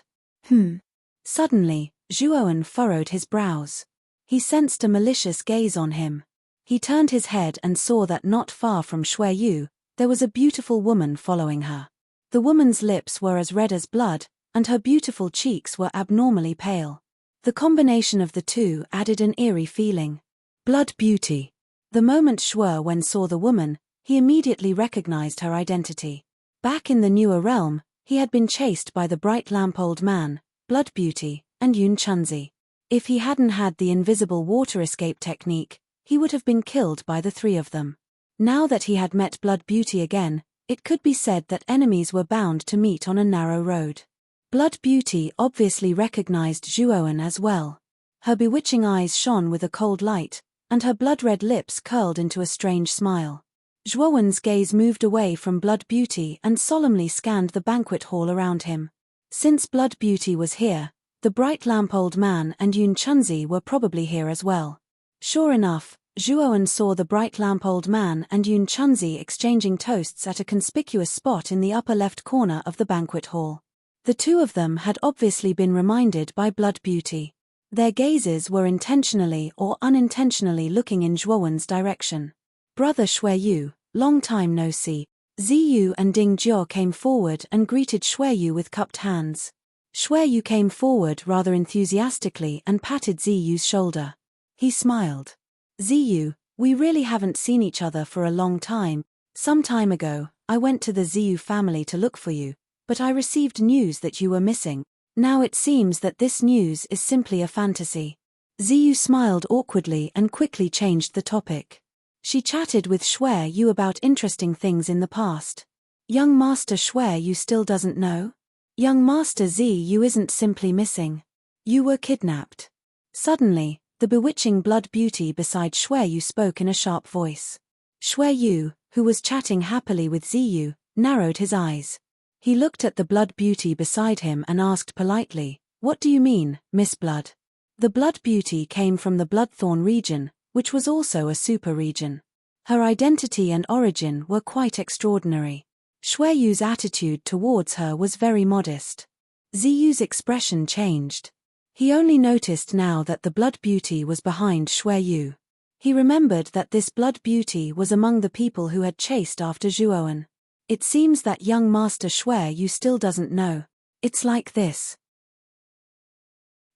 Suddenly, Zhuowen furrowed his brows. He sensed a malicious gaze on him. He turned his head and saw that not far from Shui Yu, there was a beautiful woman following her. The woman's lips were as red as blood, and her beautiful cheeks were abnormally pale. The combination of the two added an eerie feeling. Blood beauty. The moment Zhuowen saw the woman, he immediately recognized her identity. Back in the newer realm, he had been chased by the bright lamp old man, Blood Beauty, and Yun Chunzi. If he hadn't had the invisible water escape technique, he would have been killed by the three of them. Now that he had met Blood Beauty again, it could be said that enemies were bound to meet on a narrow road. Blood Beauty obviously recognized Zhuowen as well. Her bewitching eyes shone with a cold light, and her blood-red lips curled into a strange smile. Zhuowen's gaze moved away from Blood Beauty and solemnly scanned the banquet hall around him. Since Blood Beauty was here, the bright lamp old man and Yun Chunzi were probably here as well. Sure enough, Zhuowen saw the bright lamp old man and Yun Chunzi exchanging toasts at a conspicuous spot in the upper left corner of the banquet hall. The two of them had obviously been reminded by Blood Beauty. Their gazes were intentionally or unintentionally looking in Zhuowen's direction. Brother Shui Yu, long time no see. Ziyu and Ding Jiao came forward and greeted Shui Yu with cupped hands. Shui Yu came forward rather enthusiastically and patted Ziyu's shoulder. He smiled. Ziyu, we really haven't seen each other for a long time. Some time ago, I went to the Ziyu family to look for you, but I received news that you were missing. Now it seems that this news is simply a fantasy. Ziyu smiled awkwardly and quickly changed the topic. She chatted with Shui Yu about interesting things in the past. Young Master Shui Yu still doesn't know? Young Master Ziyu isn't simply missing. You were kidnapped. Suddenly, the bewitching Blood Beauty beside Shui Yu spoke in a sharp voice. Shui Yu, who was chatting happily with Ziyu, narrowed his eyes. He looked at the Blood Beauty beside him and asked politely, "What do you mean, Miss Blood?" The Blood Beauty came from the Bloodthorn region, which was also a super region. Her identity and origin were quite extraordinary. Shui Yu's attitude towards her was very modest. Ziyu's expression changed. He only noticed now that the Blood Beauty was behind Shui Yu. He remembered that this Blood Beauty was among the people who had chased after Zhuowen. It seems that young Master Shui Yu still doesn't know. It's like this.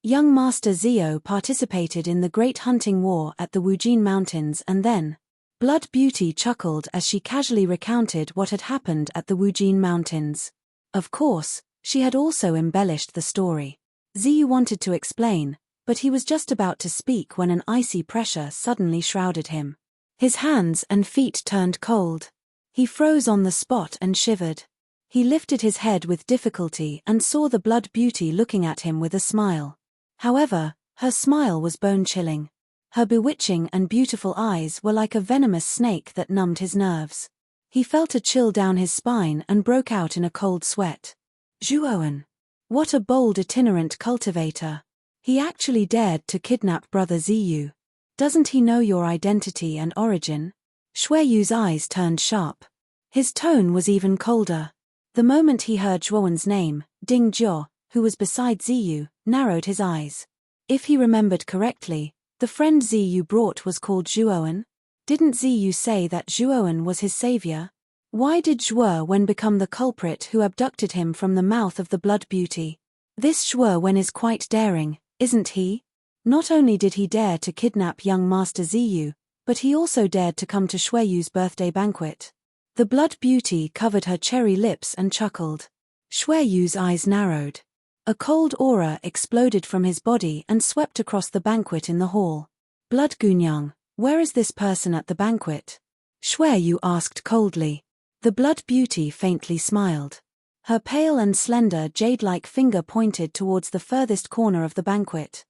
Young Master Zio participated in the Great Hunting War at the Wujin Mountains and then... Blood Beauty chuckled as she casually recounted what had happened at the Wujin Mountains. Of course, she had also embellished the story. Ziyu wanted to explain, but he was just about to speak when an icy pressure suddenly shrouded him. His hands and feet turned cold. He froze on the spot and shivered. He lifted his head with difficulty and saw the Blood Beauty looking at him with a smile. However, her smile was bone-chilling. Her bewitching and beautiful eyes were like a venomous snake that numbed his nerves. He felt a chill down his spine and broke out in a cold sweat. Zhuowen. What a bold itinerant cultivator. He actually dared to kidnap Brother Ziyu. Doesn't he know your identity and origin? Shui Yu's eyes turned sharp. His tone was even colder. The moment he heard Zhuowen's name, Ding Jiao, who was beside Ziyu, narrowed his eyes. If he remembered correctly, the friend Ziyu brought was called Zhuowen. Didn't Ziyu say that Zhuowen was his savior? Why did Zhuowen become the culprit who abducted him from the mouth of the Blood Beauty? This Zhuowen is quite daring, isn't he? Not only did he dare to kidnap young Master Ziyu, but he also dared to come to Shui Yu's birthday banquet. The Blood Beauty covered her cherry lips and chuckled. Shui Yu's eyes narrowed. A cold aura exploded from his body and swept across the banquet in the hall. Blood Gunyang, where is this person at the banquet? Shui Yu asked coldly. The Blood Beauty faintly smiled. Her pale and slender jade-like finger pointed towards the furthest corner of the banquet.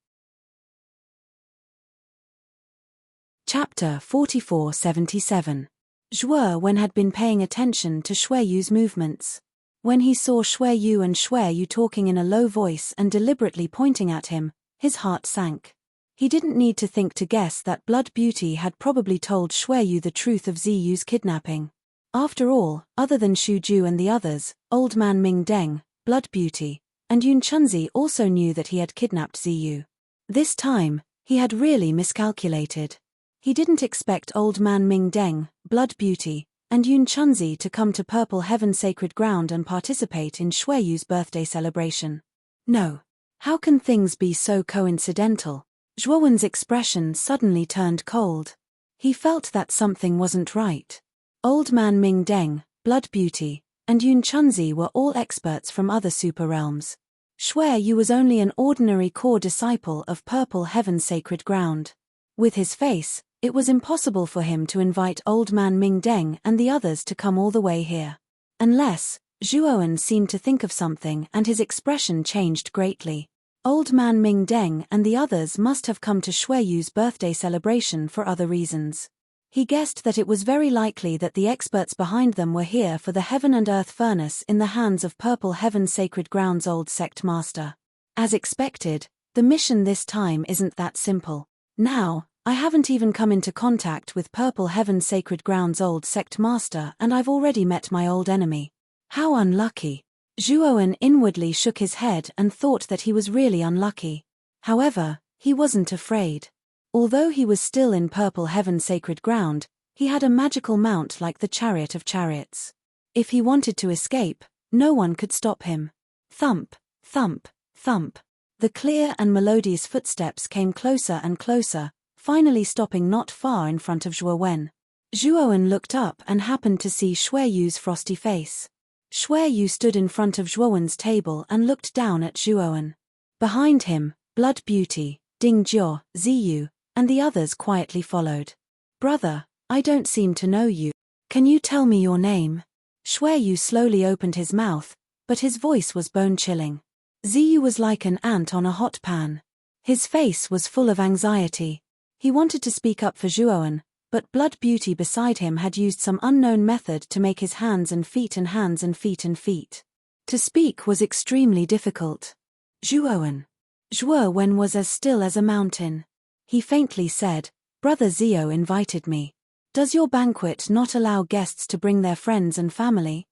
Chapter 4477. Zhuowen had been paying attention to Shui Yu's movements. When he saw Shui Yu and Shui Yu talking in a low voice and deliberately pointing at him, his heart sank. He didn't need to think to guess that Blood Beauty had probably told Shui Yu the truth of Ziyu's kidnapping. After all, other than Shu Ju and the others, Old Man Ming Deng, Blood Beauty, and Yun Chunzi also knew that he had kidnapped Ziyu. This time, he had really miscalculated. He didn't expect Old Man Ming Deng, Blood Beauty, and Yun Chunzi to come to Purple Heaven Sacred Ground and participate in Shueyu's birthday celebration. No. How can things be so coincidental? Zhuowen's expression suddenly turned cold. He felt that something wasn't right. Old Man Ming Deng, Blood Beauty, and Yun Chunzi were all experts from other super realms. Shueyu was only an ordinary core disciple of Purple Heaven Sacred Ground. With his face, it was impossible for him to invite Old Man Ming Deng and the others to come all the way here. Unless, Zhuowen seemed to think of something and his expression changed greatly. Old Man Ming Deng and the others must have come to Shueyu's birthday celebration for other reasons. He guessed that it was very likely that the experts behind them were here for the Heaven and Earth Furnace in the hands of Purple Heaven Sacred Ground's old sect master. As expected, the mission this time isn't that simple. Now, I haven't even come into contact with Purple Heaven Sacred Ground's old sect master and I've already met my old enemy. How unlucky. Zhuowen inwardly shook his head and thought that he was really unlucky. However, he wasn't afraid. Although he was still in Purple Heaven Sacred Ground, he had a magical mount like the Chariot of Chariots. If he wanted to escape, no one could stop him. Thump, thump, thump. The clear and melodious footsteps came closer and closer, finally stopping not far in front of Zhuowen. Zhuowen looked up and happened to see Shueyu's frosty face. Shueyu stood in front of Zhuowen's table and looked down at Zhuowen. Behind him, Blood Beauty, Ding Jiao, Ziyu, and the others quietly followed. "Brother, I don't seem to know you. Can you tell me your name?" Shueyu slowly opened his mouth, but his voice was bone-chilling. Ziyu was like an ant on a hot pan. His face was full of anxiety. He wanted to speak up for Zhuowen, but Blood Beauty beside him had used some unknown method to make his hands and feet and hands and feet and feet. To speak was extremely difficult. Zhuowen. Zhuowen was as still as a mountain. He faintly said, "Brother Zio invited me. Does your banquet not allow guests to bring their friends and family?"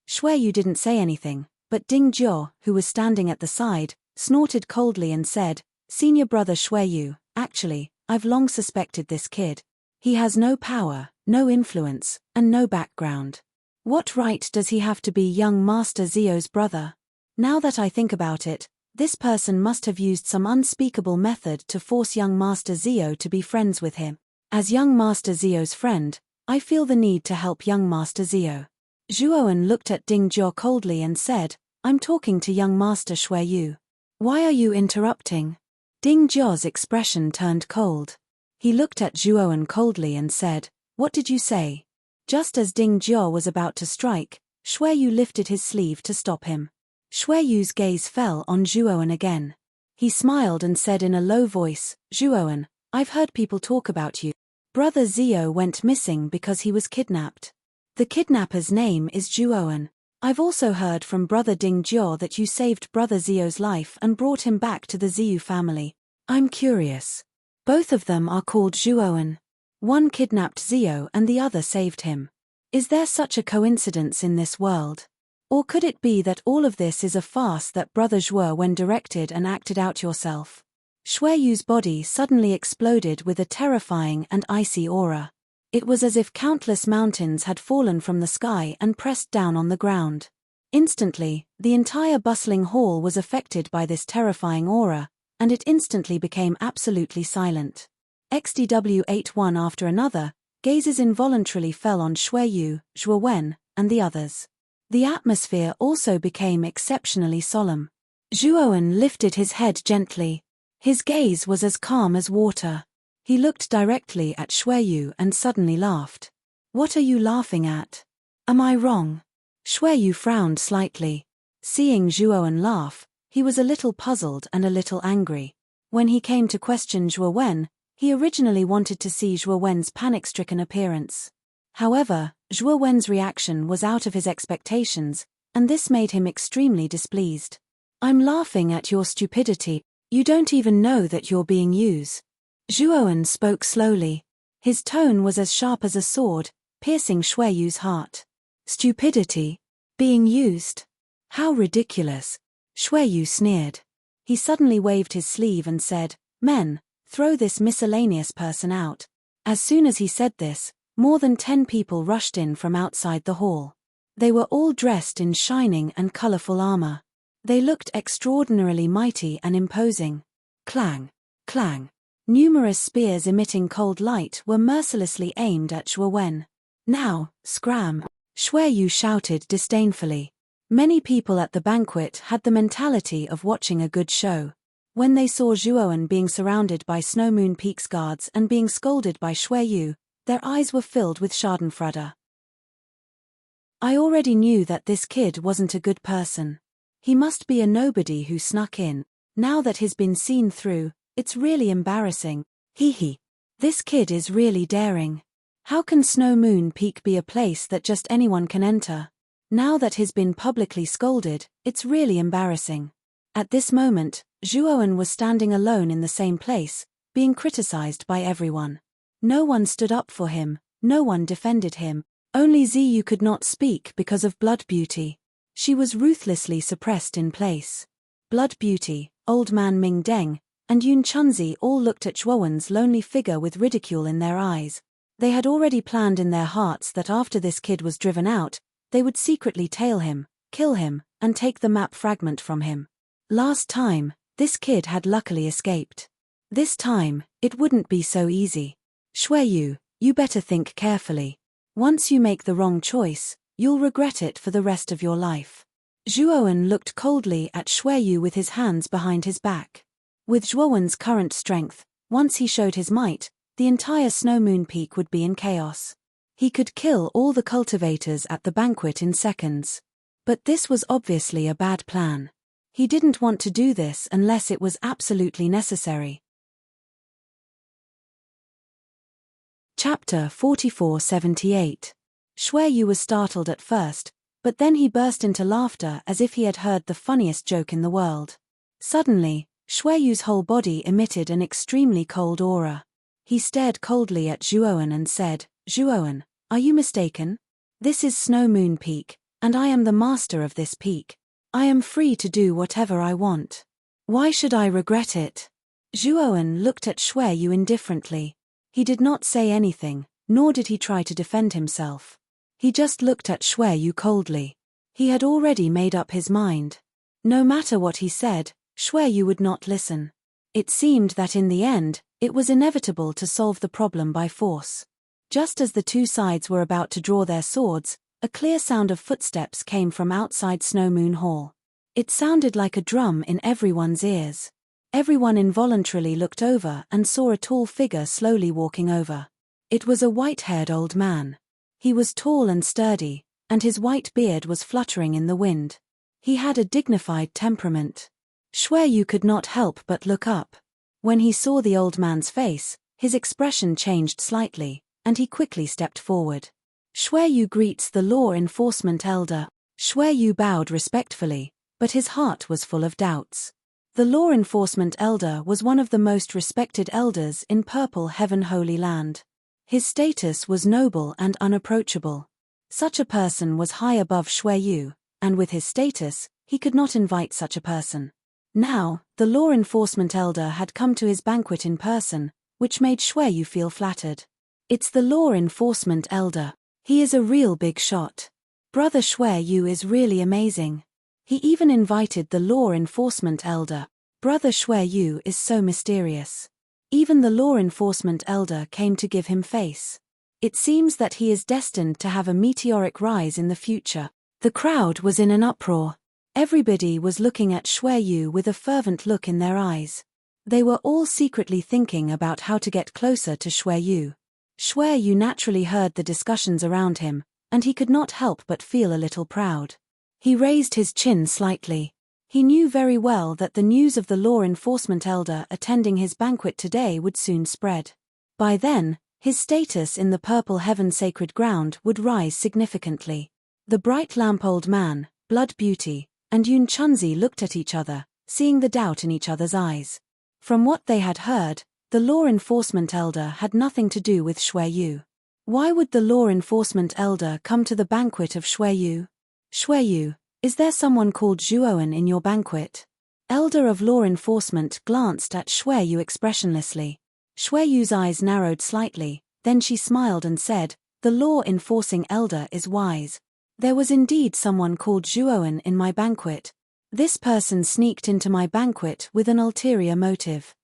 Shueyu didn't say anything, but Ding Jiao, who was standing at the side, snorted coldly and said, "Senior brother Shueyu, actually, I've long suspected this kid. He has no power, no influence, and no background. What right does he have to be young Master Zio's brother? Now that I think about it, this person must have used some unspeakable method to force young Master Zio to be friends with him. As young Master Zio's friend, I feel the need to help young Master Zio." Zhuowen looked at Ding Jiao coldly and said, "I'm talking to young Master Shueyu. Why are you interrupting?" Ding Jiao's expression turned cold. He looked at Zhuowen coldly and said, "What did you say?" Just as Ding Jiao was about to strike, Shueyu lifted his sleeve to stop him. Shueyu's gaze fell on Zhuowen again. He smiled and said in a low voice, "Zhuowen, I've heard people talk about you. Brother Zio went missing because he was kidnapped. The kidnapper's name is Zhuowen. I've also heard from Brother Ding Jiao that you saved Brother Zio's life and brought him back to the Ziyu family. I'm curious. Both of them are called Zhuowen. One kidnapped Zio and the other saved him. Is there such a coincidence in this world? Or could it be that all of this is a farce that Brother Zhuowen directed and acted out yourself?" Shueyu's body suddenly exploded with a terrifying and icy aura. It was as if countless mountains had fallen from the sky and pressed down on the ground. Instantly, the entire bustling hall was affected by this terrifying aura, and it instantly became absolutely silent. XDW ate one after another, gazes involuntarily fell on Shueyu, Zhuowen, and the others. The atmosphere also became exceptionally solemn. Zhuowen lifted his head gently. His gaze was as calm as water. He looked directly at Shueyu and suddenly laughed. "What are you laughing at? Am I wrong?" Shueyu frowned slightly. Seeing Zhuowen laugh, he was a little puzzled and a little angry. When he came to question Zhuowen, he originally wanted to see Zhuowen's panic-stricken appearance. However, Zhuowen's reaction was out of his expectations, and this made him extremely displeased. "I'm laughing at your stupidity. You don't even know that you're being used." Zhuowen spoke slowly. His tone was as sharp as a sword, piercing Shui Yu's heart. Stupidity? Being used? How ridiculous! Shui Yu sneered. He suddenly waved his sleeve and said, "Men, throw this miscellaneous person out." As soon as he said this, more than 10 people rushed in from outside the hall. They were all dressed in shining and colorful armor. They looked extraordinarily mighty and imposing. Clang! Clang! Numerous spears emitting cold light were mercilessly aimed at Zhuo Wen. "Now, scram!" Shui Yu shouted disdainfully. Many people at the banquet had the mentality of watching a good show. When they saw Zhuo Wen being surrounded by Snow Moon Peak's guards and being scolded by Shui Yu, their eyes were filled with schadenfreude. I already knew that this kid wasn't a good person. He must be a nobody who snuck in. Now that he's been seen through, it's really embarrassing. Hee. This kid is really daring. How can Snow Moon Peak be a place that just anyone can enter? Now that he's been publicly scolded, it's really embarrassing. At this moment, Zhuo Wen was standing alone in the same place, being criticized by everyone. No one stood up for him, no one defended him. Only Ziyu could not speak because of Blood Beauty. She was ruthlessly suppressed in place. Blood Beauty, Old Man Ming Deng, and Yun Chunzi all looked at Zhuo Wen's lonely figure with ridicule in their eyes. They had already planned in their hearts that after this kid was driven out, they would secretly tail him, kill him, and take the map fragment from him. Last time, this kid had luckily escaped. This time, it wouldn't be so easy. Shui Yu, you better think carefully. Once you make the wrong choice, you'll regret it for the rest of your life. Zhuo Wen looked coldly at Shui Yu with his hands behind his back. With Zhuo Wen's current strength, once he showed his might, the entire Snow Moon Peak would be in chaos. He could kill all the cultivators at the banquet in seconds. But this was obviously a bad plan. He didn't want to do this unless it was absolutely necessary. Chapter 4478. Shui Yu was startled at first, but then he burst into laughter as if he had heard the funniest joke in the world. Suddenly, Shui Yu's whole body emitted an extremely cold aura. He stared coldly at Zhuo Wen and said, "Zhuo Wen, are you mistaken? This is Snow Moon Peak, and I am the master of this peak. I am free to do whatever I want. Why should I regret it?" Zhuo Wen looked at Shui Yu indifferently. He did not say anything, nor did he try to defend himself. He just looked at Shui Yu coldly. He had already made up his mind. No matter what he said, Shui Yu would not listen. It seemed that in the end, it was inevitable to solve the problem by force. Just as the two sides were about to draw their swords, a clear sound of footsteps came from outside Snow Moon Hall. It sounded like a drum in everyone's ears. Everyone involuntarily looked over and saw a tall figure slowly walking over. It was a white-haired old man. He was tall and sturdy, and his white beard was fluttering in the wind. He had a dignified temperament. Shui Yu could not help but look up. When he saw the old man's face, his expression changed slightly, and he quickly stepped forward. "Shui Yu greets the law enforcement elder." Shui Yu bowed respectfully, but his heart was full of doubts. The law enforcement elder was one of the most respected elders in Purple Heaven Holy Land. His status was noble and unapproachable. Such a person was high above Shui Yu, and with his status, he could not invite such a person. Now, the law enforcement elder had come to his banquet in person, which made Shui Yu feel flattered. It's the law enforcement elder. He is a real big shot. Brother Shui Yu is really amazing. He even invited the law enforcement elder. Brother Shui Yu is so mysterious. Even the law enforcement elder came to give him face. It seems that he is destined to have a meteoric rise in the future. The crowd was in an uproar. Everybody was looking at Shui Yu with a fervent look in their eyes. They were all secretly thinking about how to get closer to Shui Yu. Shui Yu naturally heard the discussions around him, and he could not help but feel a little proud. He raised his chin slightly. He knew very well that the news of the law enforcement elder attending his banquet today would soon spread. By then, his status in the Purple Heaven sacred ground would rise significantly. The bright lamp old man, Blood Beauty, and Yun Chunzi looked at each other, seeing the doubt in each other's eyes. From what they had heard, the law enforcement elder had nothing to do with Shui Yu. Why would the law enforcement elder come to the banquet of Shueyu? Shueyu, is there someone called Zhuowen in your banquet? Elder of law enforcement glanced at Shueyu expressionlessly. Shueyu's eyes narrowed slightly, then she smiled and said, the law-enforcing elder is wise. There was indeed someone called Zhuowen in my banquet. This person sneaked into my banquet with an ulterior motive.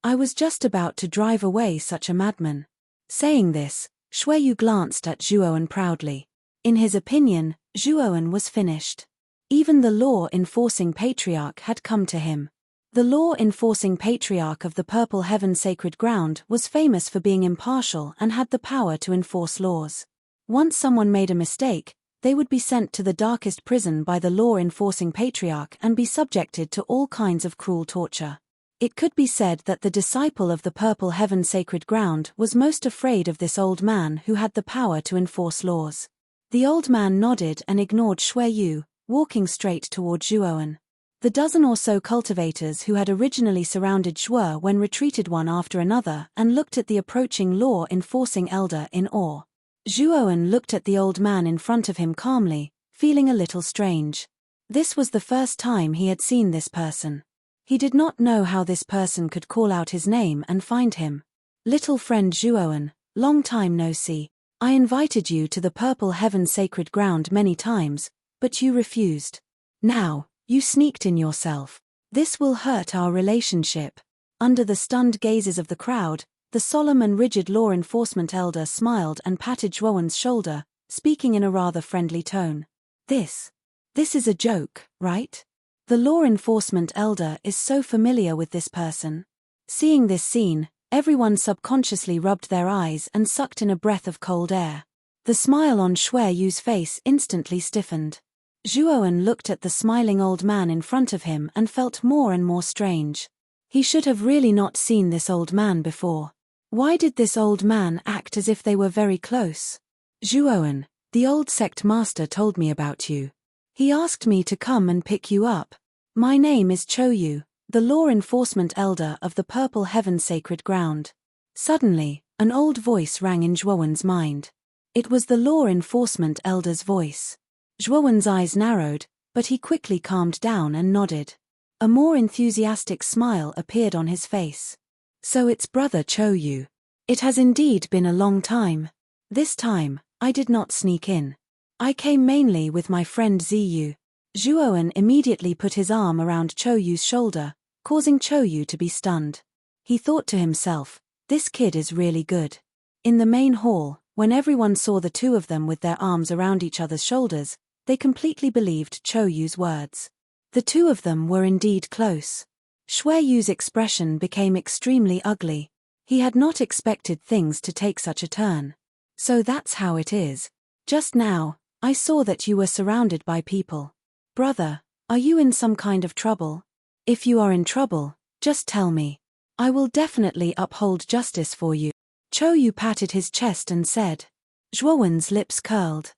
I was just about to drive away such a madman. Saying this, Shueyu glanced at Zhuowen proudly. In his opinion, Zhuowen was finished. Even the law-enforcing patriarch had come to him. The law-enforcing patriarch of the Purple Heaven Sacred Ground was famous for being impartial and had the power to enforce laws. Once someone made a mistake, they would be sent to the darkest prison by the law-enforcing patriarch and be subjected to all kinds of cruel torture. It could be said that the disciple of the Purple Heaven Sacred Ground was most afraid of this old man who had the power to enforce laws. The old man nodded and ignored Shueyu, walking straight toward Zhuowen. The dozen or so cultivators who had originally surrounded Zhuowen retreated one after another and looked at the approaching law-enforcing elder in awe. Zhuowen looked at the old man in front of him calmly, feeling a little strange. This was the first time he had seen this person. He did not know how this person could call out his name and find him. Little friend Zhuowen, long time no see. I invited you to the Purple Heaven Sacred Ground many times, but you refused. Now, you sneaked in yourself. This will hurt our relationship. Under the stunned gazes of the crowd, the solemn and rigid law enforcement elder smiled and patted Zhuowen's shoulder, speaking in a rather friendly tone. This is a joke, right? The law enforcement elder is so familiar with this person. Seeing this scene, everyone subconsciously rubbed their eyes and sucked in a breath of cold air. The smile on Shueyu's face instantly stiffened. Zhuowen looked at the smiling old man in front of him and felt more and more strange. He should have really not seen this old man before. Why did this old man act as if they were very close? Zhuowen, the old sect master told me about you. He asked me to come and pick you up. My name is Choyu, the law enforcement elder of the Purple Heaven Sacred Ground. Suddenly, an old voice rang in Zhuowen's mind. It was the law enforcement elder's voice. Zhuowen's eyes narrowed, but he quickly calmed down and nodded. A more enthusiastic smile appeared on his face. So it's Brother Choyu. It has indeed been a long time. This time, I did not sneak in. I came mainly with my friend Ziyu. Zhuowen immediately put his arm around Choyu's shoulder, causing Choyu to be stunned. He thought to himself, this kid is really good. In the main hall, when everyone saw the two of them with their arms around each other's shoulders, they completely believed Choyu's words. The two of them were indeed close. Shueyu's expression became extremely ugly. He had not expected things to take such a turn. So that's how it is. Just now, I saw that you were surrounded by people. Brother, are you in some kind of trouble? If you are in trouble, just tell me. I will definitely uphold justice for you. Choyu patted his chest and said. Zhuowen's lips curled.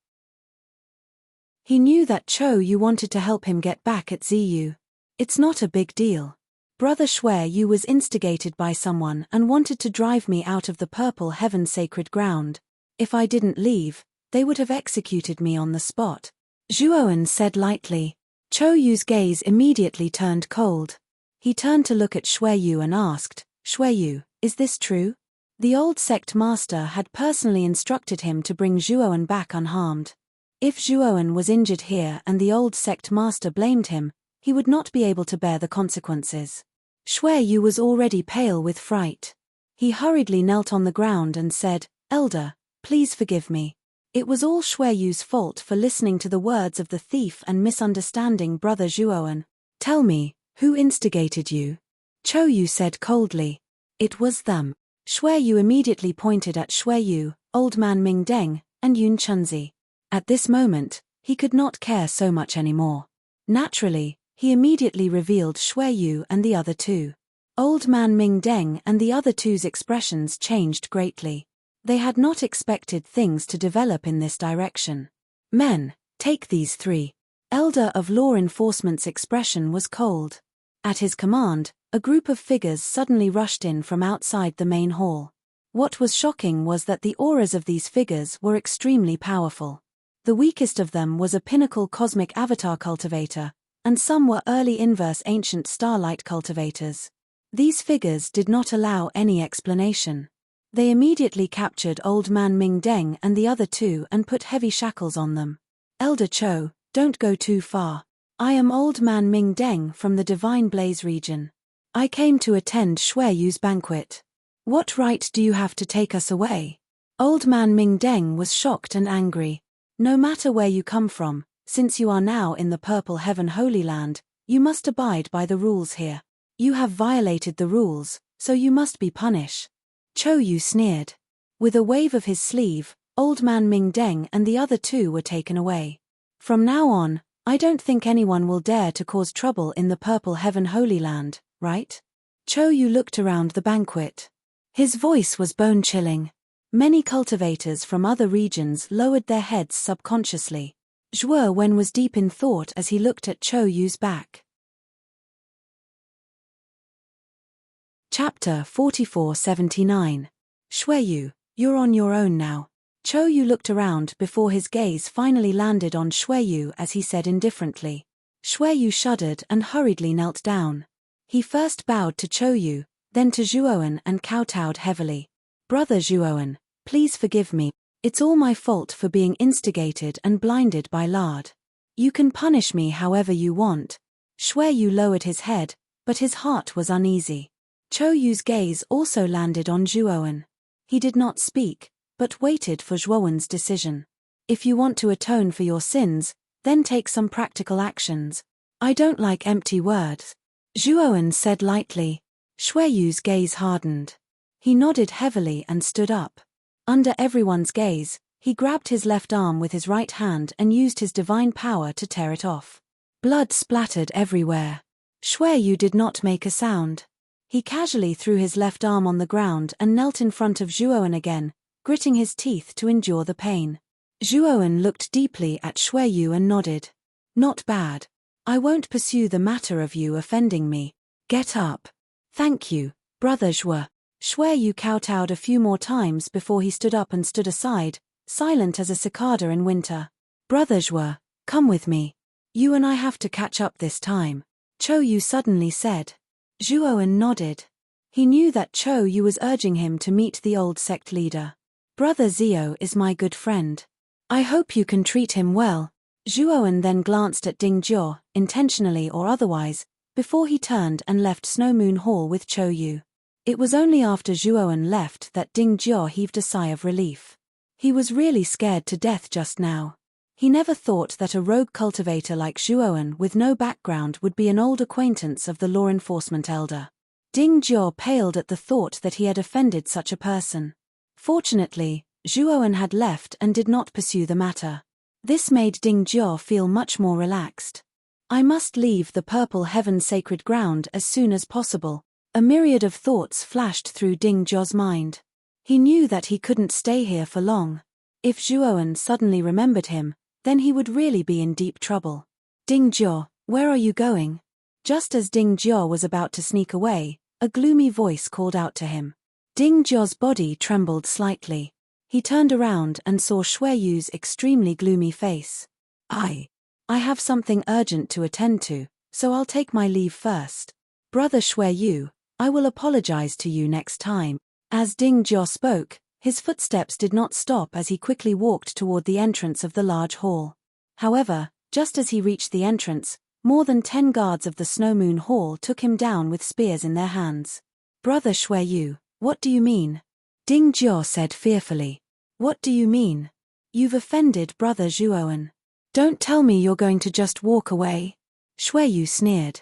He knew that Choyu wanted to help him get back at Ziyu. It's not a big deal. Brother Shueyu was instigated by someone and wanted to drive me out of the Purple Heaven Sacred Ground. If I didn't leave, they would have executed me on the spot. Zhuowen said lightly. Choyu's gaze immediately turned cold. He turned to look at Shueyu and asked, Shueyu, is this true? The old sect master had personally instructed him to bring Zhuowen back unharmed. If Zhuowen was injured here and the old sect master blamed him, he would not be able to bear the consequences. Shueyu was already pale with fright. He hurriedly knelt on the ground and said, Elder, please forgive me. It was all Shueyu's fault for listening to the words of the thief and misunderstanding Brother Zhuowen. Tell me, who instigated you? Choyu said coldly. It was them. Shueyu immediately pointed at Shueyu, Old Man Ming Deng, and Yun Chunzi. At this moment, he could not care so much anymore. Naturally, he immediately revealed Shueyu and the other two. Old Man Ming Deng and the other two's expressions changed greatly. They had not expected things to develop in this direction. Men, take these three. Elder of Law Enforcement's expression was cold. At his command, a group of figures suddenly rushed in from outside the main hall. What was shocking was that the auras of these figures were extremely powerful. The weakest of them was a pinnacle cosmic avatar cultivator, and some were early inverse ancient starlight cultivators. These figures did not allow any explanation. They immediately captured Old Man Ming Deng and the other two and put heavy shackles on them. Elder Cho, don't go too far. I am Old Man Ming Deng from the Divine Blaze region. I came to attend Shui Yu's banquet. What right do you have to take us away? Old Man Ming Deng was shocked and angry. No matter where you come from, since you are now in the Purple Heaven Holy Land, you must abide by the rules here. You have violated the rules, so you must be punished. Cho Yu sneered. With a wave of his sleeve, Old Man Ming Deng and the other two were taken away. From now on, I don't think anyone will dare to cause trouble in the Purple Heaven Holy Land, right? Cho Yu looked around the banquet. His voice was bone-chilling. Many cultivators from other regions lowered their heads subconsciously. Zhuo Wen was deep in thought as he looked at Cho Yu's back. Chapter 4479. Shui Yu, you're on your own now. Cho Yu looked around before his gaze finally landed on Shui Yu as he said indifferently. Shui Yu shuddered and hurriedly knelt down. He first bowed to Cho Yu, then to Zhuowen and kowtowed heavily. Brother Zhuowen, please forgive me. It's all my fault for being instigated and blinded by lard. You can punish me however you want. Shui Yu lowered his head, but his heart was uneasy. Cho Yu's gaze also landed on Zhuowen. He did not speak, but waited for Zhuowen's decision. If you want to atone for your sins, then take some practical actions. I don't like empty words. Zhuowen said lightly. Shui Yu's gaze hardened. He nodded heavily and stood up. Under everyone's gaze, he grabbed his left arm with his right hand and used his divine power to tear it off. Blood splattered everywhere. Shui Yu did not make a sound. He casually threw his left arm on the ground and knelt in front of Zhuowen again, gritting his teeth to endure the pain. Zhuowen looked deeply at Shui Yu and nodded. Not bad. I won't pursue the matter of you offending me. Get up. Thank you, Brother Zhuo. Shui Yu kowtowed a few more times before he stood up and stood aside, silent as a cicada in winter. Brother Zhuo, come with me. You and I have to catch up this time. Cho Yu suddenly said. Zhuowen nodded. He knew that Cho Yu was urging him to meet the old sect leader. Brother Zio is my good friend. I hope you can treat him well. Zhuowen then glanced at Ding Jiao, intentionally or otherwise, before he turned and left Snow Moon Hall with Cho Yu. It was only after Zhuowen left that Ding Jiao heaved a sigh of relief. He was really scared to death just now. He never thought that a rogue cultivator like Zhuowen with no background would be an old acquaintance of the law enforcement elder. Ding Jiao paled at the thought that he had offended such a person. Fortunately, Zhuowen had left and did not pursue the matter. This made Ding Jiao feel much more relaxed. I must leave the Purple Heaven sacred ground as soon as possible. A myriad of thoughts flashed through Ding Jiao's mind. He knew that he couldn't stay here for long. If Zhuowen suddenly remembered him, then he would really be in deep trouble. Ding Jiao, where are you going? Just as Ding Jiao was about to sneak away, a gloomy voice called out to him. Ding Jiao's body trembled slightly. He turned around and saw Shui Yu's extremely gloomy face. I have something urgent to attend to, so I'll take my leave first. Brother Shui Yu, I will apologize to you next time. As Ding Jiao spoke, his footsteps did not stop as he quickly walked toward the entrance of the large hall. However, just as he reached the entrance, more than 10 guards of the Snow Moon Hall took him down with spears in their hands. Brother Shui Yu, what do you mean? Ding Jiao said fearfully. What do you mean? You've offended Brother Zhuowen. Don't tell me you're going to just walk away. Shui Yu sneered.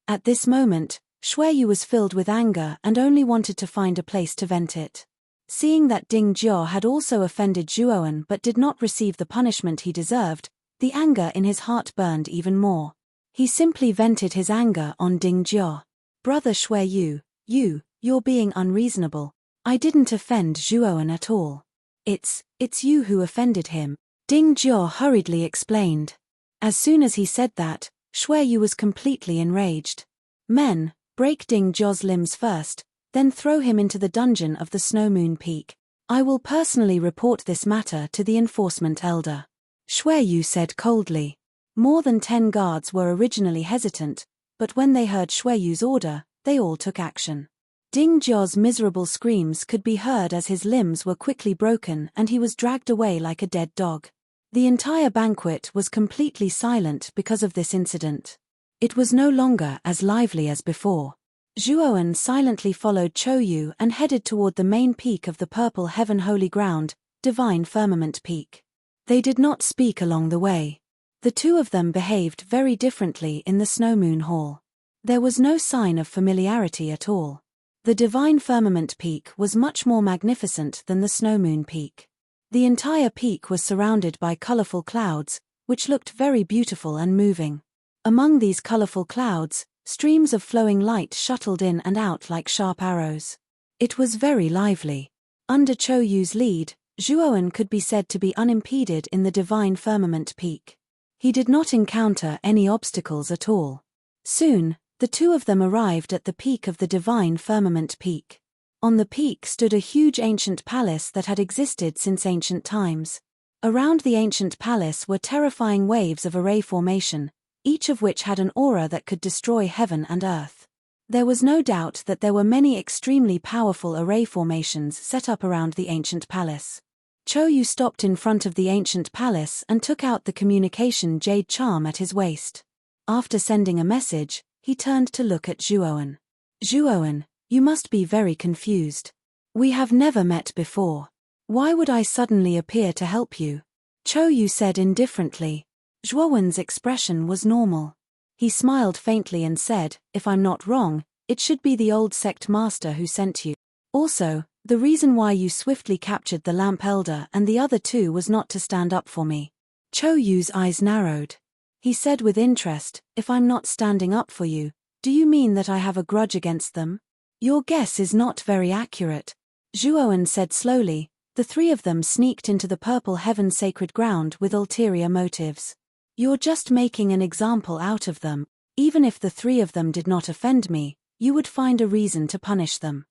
At this moment, Shui Yu was filled with anger and only wanted to find a place to vent it. Seeing that Ding Jiao had also offended Zhuowen but did not receive the punishment he deserved, the anger in his heart burned even more. He simply vented his anger on Ding Jiao. Brother Shui Yu, you're being unreasonable. I didn't offend Zhuowen at all. It's you who offended him. Ding Jiao hurriedly explained. As soon as he said that, Shui Yu was completely enraged. Men, break Ding Jiao's limbs first, Then throw him into the dungeon of the Snow Moon Peak. I will personally report this matter to the enforcement elder. Shui Yu said coldly. More than 10 guards were originally hesitant, but when they heard Shui Yu's order, they all took action. Ding Jia's miserable screams could be heard as his limbs were quickly broken and he was dragged away like a dead dog. The entire banquet was completely silent because of this incident. It was no longer as lively as before. Zhuowen silently followed Chou Yu and headed toward the main peak of the Purple Heaven Holy Ground, Divine Firmament Peak. They did not speak along the way. The two of them behaved very differently in the Snow Moon Hall. There was no sign of familiarity at all. The Divine Firmament Peak was much more magnificent than the Snow Moon Peak. The entire peak was surrounded by colorful clouds, which looked very beautiful and moving. Among these colorful clouds, streams of flowing light shuttled in and out like sharp arrows. It was very lively. Under Chou Yu's lead, Zhuowen could be said to be unimpeded in the Divine Firmament Peak. He did not encounter any obstacles at all. Soon, the two of them arrived at the peak of the Divine Firmament Peak. On the peak stood a huge ancient palace that had existed since ancient times. Around the ancient palace were terrifying waves of array formation, each of which had an aura that could destroy heaven and earth. There was no doubt that there were many extremely powerful array formations set up around the ancient palace. Chou Yu stopped in front of the ancient palace and took out the communication jade charm at his waist. After sending a message, he turned to look at Zhuowen. Zhuowen, you must be very confused. We have never met before. Why would I suddenly appear to help you? Chou Yu said indifferently. Zhuowen's expression was normal. He smiled faintly and said, if I'm not wrong, it should be the old sect master who sent you. Also, the reason why you swiftly captured the lamp elder and the other two was not to stand up for me. Chou Yu's eyes narrowed. He said with interest, if I'm not standing up for you, do you mean that I have a grudge against them? Your guess is not very accurate. Zhuowen said slowly. The three of them sneaked into the Purple Heaven Sacred Ground with ulterior motives. You're just making an example out of them. Even if the three of them did not offend me, you would find a reason to punish them.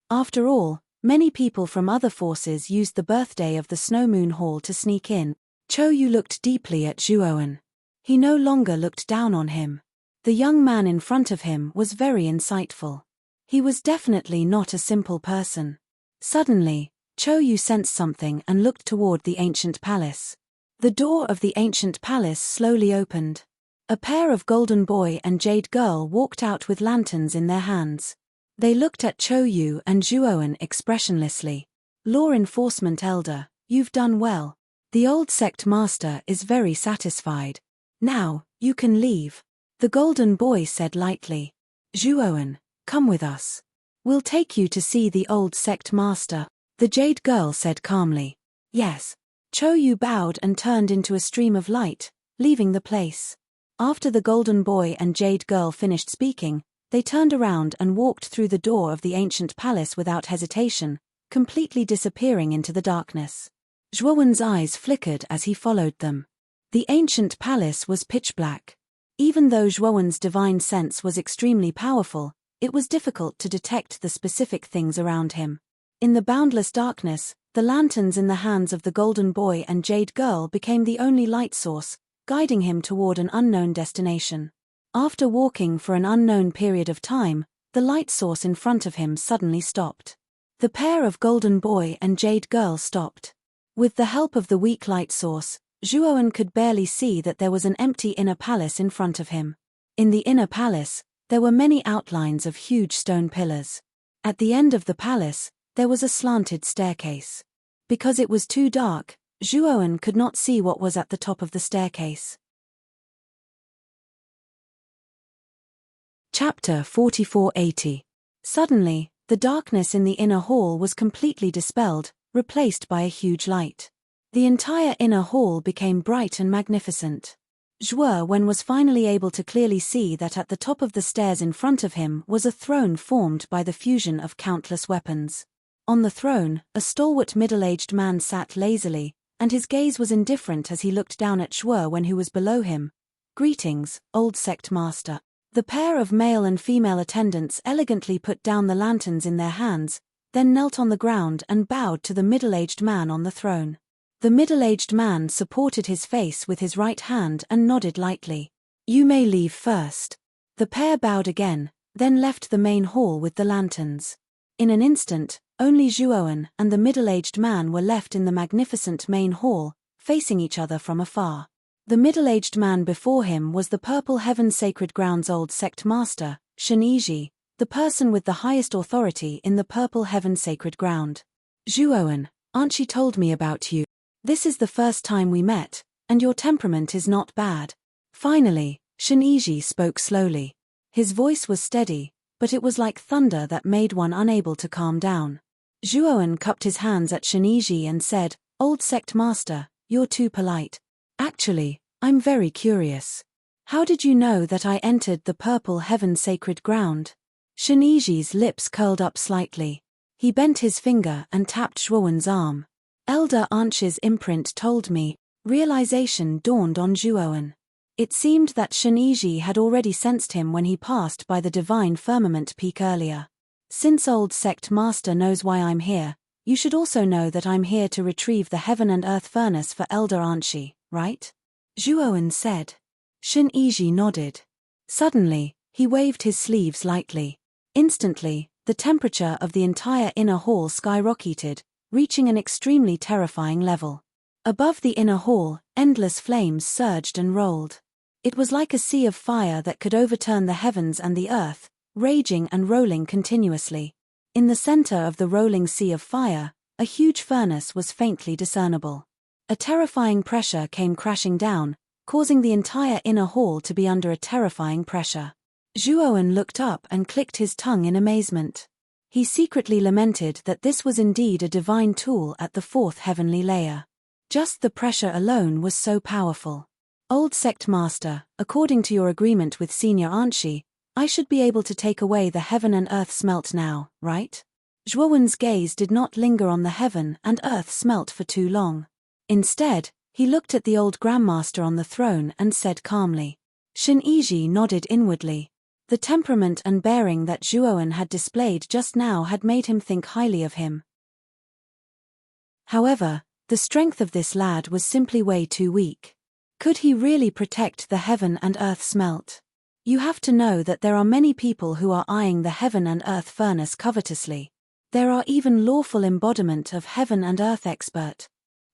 After all, many people from other forces used the birthday of the Snow Moon Hall to sneak in. Chou Yu looked deeply at Zhuowen. He no longer looked down on him. The young man in front of him was very insightful. He was definitely not a simple person. Suddenly, Chou Yu sensed something and looked toward the ancient palace. The door of the ancient palace slowly opened. A pair of golden boy and jade girl walked out with lanterns in their hands. They looked at Chou Yu and Zhuowen expressionlessly. Law enforcement elder, you've done well. The old sect master is very satisfied. Now, you can leave. The golden boy said lightly. Zhuowen, come with us. We'll take you to see the old sect master. The jade girl said calmly. Yes. Chou Yu bowed and turned into a stream of light, leaving the place. After the golden boy and jade girl finished speaking, they turned around and walked through the door of the ancient palace without hesitation, completely disappearing into the darkness. Zhuowen's eyes flickered as he followed them. The ancient palace was pitch black. Even though Zhuowen's divine sense was extremely powerful, it was difficult to detect the specific things around him. In the boundless darkness, the lanterns in the hands of the golden boy and jade girl became the only light source, guiding him toward an unknown destination. After walking for an unknown period of time, the light source in front of him suddenly stopped. The pair of golden boy and jade girl stopped. With the help of the weak light source, Zhuowen could barely see that there was an empty inner palace in front of him. In the inner palace, there were many outlines of huge stone pillars. At the end of the palace, there was a slanted staircase. Because it was too dark, Zhuowen could not see what was at the top of the staircase. Chapter 4480. Suddenly, the darkness in the inner hall was completely dispelled, replaced by a huge light. The entire inner hall became bright and magnificent. Zhuowen was finally able to clearly see that at the top of the stairs in front of him was a throne formed by the fusion of countless weapons. On the throne, a stalwart middle-aged man sat lazily, and his gaze was indifferent as he looked down at Zhuowen who was below him. Greetings, old sect master. The pair of male and female attendants elegantly put down the lanterns in their hands, then knelt on the ground and bowed to the middle-aged man on the throne. The middle-aged man supported his face with his right hand and nodded lightly. "You may leave first." The pair bowed again, then left the main hall with the lanterns. In an instant, only Zhuowen and the middle-aged man were left in the magnificent main hall, facing each other from afar. The middle-aged man before him was the Purple Heaven Sacred Ground's old sect master, Sheniji, the person with the highest authority in the Purple Heaven Sacred Ground. "Zhuowen, Archie told me about you. This is the first time we met, and your temperament is not bad." Finally, Sheniji spoke slowly. His voice was steady, but it was like thunder that made one unable to calm down. Zhuowen cupped his hands at Sheniji and said, "Old sect master, you're too polite. Actually, I'm very curious. How did you know that I entered the Purple Heaven Sacred Ground?" Shiniji's lips curled up slightly. He bent his finger and tapped Zhuowen's arm. "Elder Archie's imprint told me." Realization dawned on Zhuowen. It seemed that Sheniji had already sensed him when he passed by the divine firmament peak earlier. "Since old sect master knows why I'm here, you should also know that I'm here to retrieve the heaven and earth furnace for Elder Archie, right?" Zhuowen said. Sheniji nodded. Suddenly, he waved his sleeves lightly. Instantly, the temperature of the entire inner hall skyrocketed, reaching an extremely terrifying level. Above the inner hall, endless flames surged and rolled. It was like a sea of fire that could overturn the heavens and the earth, raging and rolling continuously. In the center of the rolling sea of fire, a huge furnace was faintly discernible. A terrifying pressure came crashing down, causing the entire inner hall to be under a terrifying pressure. Zhuowen looked up and clicked his tongue in amazement. He secretly lamented that this was indeed a divine tool at the fourth heavenly layer. Just the pressure alone was so powerful. "Old sect master, according to your agreement with Senior Archie, I should be able to take away the heaven and earth smelt now, right?" Zhuowen's gaze did not linger on the heaven and earth smelt for too long. Instead, he looked at the old grandmaster on the throne and said calmly. Sheniji nodded inwardly. The temperament and bearing that Zhuowen had displayed just now had made him think highly of him. However, the strength of this lad was simply way too weak. Could he really protect the heaven and earth smelt? You have to know that there are many people who are eyeing the heaven and earth furnace covetously. There are even lawful embodiment of heaven and earth expert.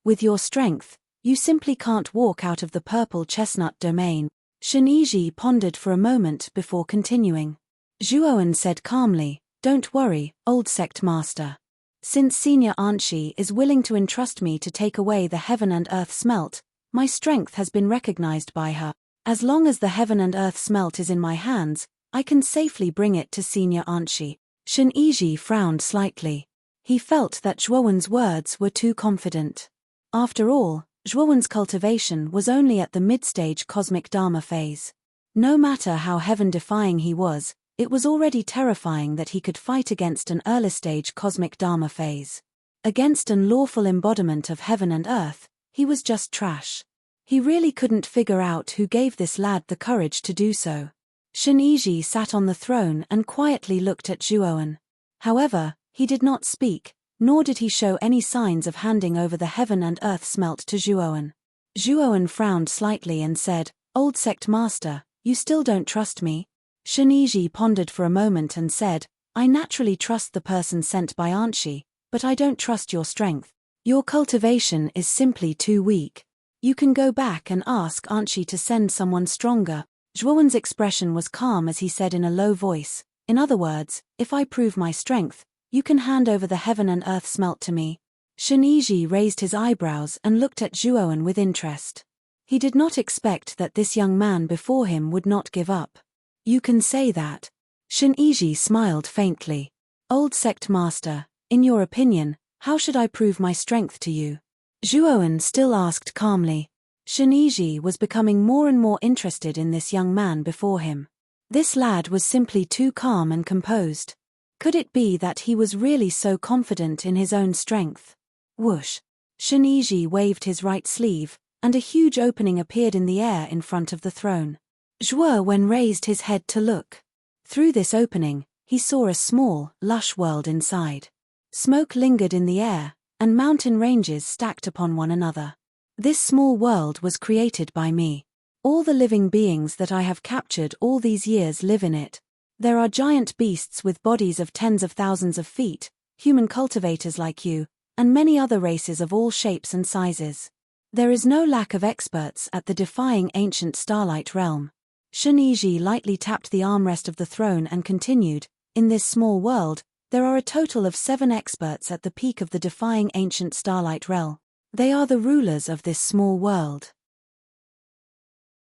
With your strength, you simply can't walk out of the purple chestnut domain. Sheniji pondered for a moment before continuing. Zhuowen said calmly, "Don't worry, old sect master. Since Senior Archie is willing to entrust me to take away the heaven and earth smelt, my strength has been recognized by her. As long as the heaven and earth smelt is in my hands, I can safely bring it to Senior Archie." Sheniji frowned slightly. He felt that Zhuowen's words were too confident. After all, Zhuowen's cultivation was only at the mid-stage cosmic Dharma phase. No matter how heaven-defying he was, it was already terrifying that he could fight against an early-stage cosmic Dharma phase. Against an lawful embodiment of heaven and earth, he was just trash. He really couldn't figure out who gave this lad the courage to do so. Sheniji sat on the throne and quietly looked at Zhuowen. However, he did not speak, nor did he show any signs of handing over the heaven and earth smelt to Zhuowen. Zhuowen frowned slightly and said, "Old sect master, you still don't trust me?" Sheniji pondered for a moment and said, "I naturally trust the person sent by Archie, but I don't trust your strength. Your cultivation is simply too weak. You can go back and ask Archie to send someone stronger." Zhuowen's expression was calm as he said in a low voice, "In other words, if I prove my strength, you can hand over the heaven and earth smelt to me." Sheniji raised his eyebrows and looked at Zhuowen with interest. He did not expect that this young man before him would not give up. "You can say that." Sheniji smiled faintly. "Old sect master, in your opinion, how should I prove my strength to you?" Zhuowen still asked calmly. Sheniji was becoming more and more interested in this young man before him. This lad was simply too calm and composed. Could it be that he was really so confident in his own strength? Whoosh! Sheniji waved his right sleeve, and a huge opening appeared in the air in front of the throne. Zhuo Wen raised his head to look. Through this opening, he saw a small, lush world inside. Smoke lingered in the air, and mountain ranges stacked upon one another. This small world was created by me. All the living beings that I have captured all these years live in it. There are giant beasts with bodies of tens of thousands of feet, human cultivators like you, and many other races of all shapes and sizes. There is no lack of experts at the defying ancient starlight realm. Shen Yizhi lightly tapped the armrest of the throne and continued, in this small world, there are a total of 7 experts at the peak of the defying ancient starlight realm. They are the rulers of this small world.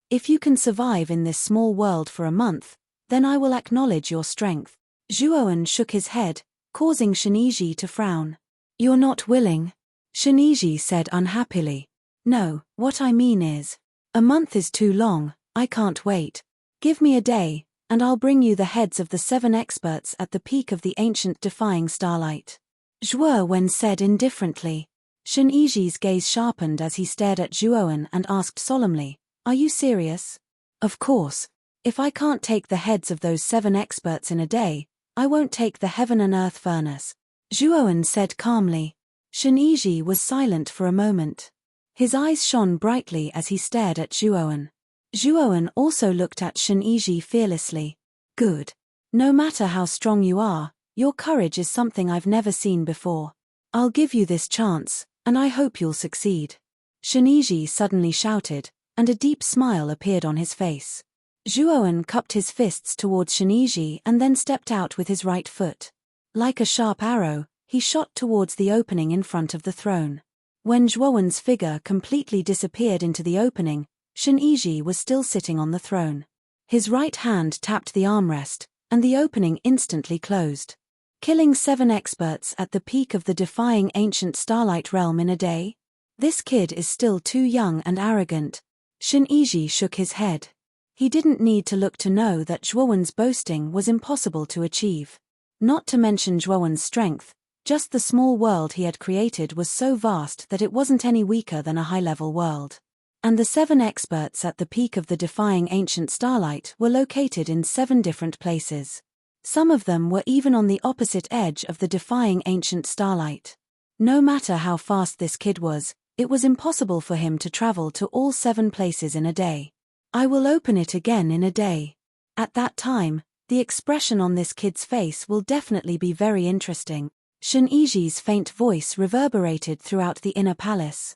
If you can survive in this small world for a month, then I will acknowledge your strength. Zhuowen shook his head, causing Shen Yizhi to frown. You're not willing? Shen Yizhi said unhappily. No, what I mean is, a month is too long, I can't wait. Give me a day, and I'll bring you the heads of the 7 experts at the peak of the ancient defying starlight. Zhuowen said indifferently. Shen Yizhi's gaze sharpened as he stared at Zhuowen and asked solemnly, Are you serious? Of course. If I can't take the heads of those 7 experts in a day, I won't take the heaven and earth furnace. Zhuowen said calmly. Shen Yizhi was silent for a moment. His eyes shone brightly as he stared at Zhuowen. Zhuowen also looked at Shen Yizhi fearlessly. Good. No matter how strong you are, your courage is something I've never seen before. I'll give you this chance, and I hope you'll succeed. Shen Yizhi suddenly shouted, and a deep smile appeared on his face. Zhuowen cupped his fists towards Shen Yizhi and then stepped out with his right foot. Like a sharp arrow, he shot towards the opening in front of the throne. When Zhuowen's figure completely disappeared into the opening, Shen Yizhi was still sitting on the throne. His right hand tapped the armrest, and the opening instantly closed. Killing 7 experts at the peak of the defying ancient starlight realm in a day? This kid is still too young and arrogant. Shen Yizhi shook his head. He didn't need to look to know that Zhuowen's boasting was impossible to achieve. Not to mention Zhuowen's strength, just the small world he had created was so vast that it wasn't any weaker than a high-level world. And the 7 experts at the peak of the defying ancient starlight were located in 7 different places. Some of them were even on the opposite edge of the defying ancient starlight. No matter how fast this kid was, it was impossible for him to travel to all 7 places in a day. I will open it again in a day. At that time, the expression on this kid's face will definitely be very interesting. Shen Yizhi's faint voice reverberated throughout the inner palace.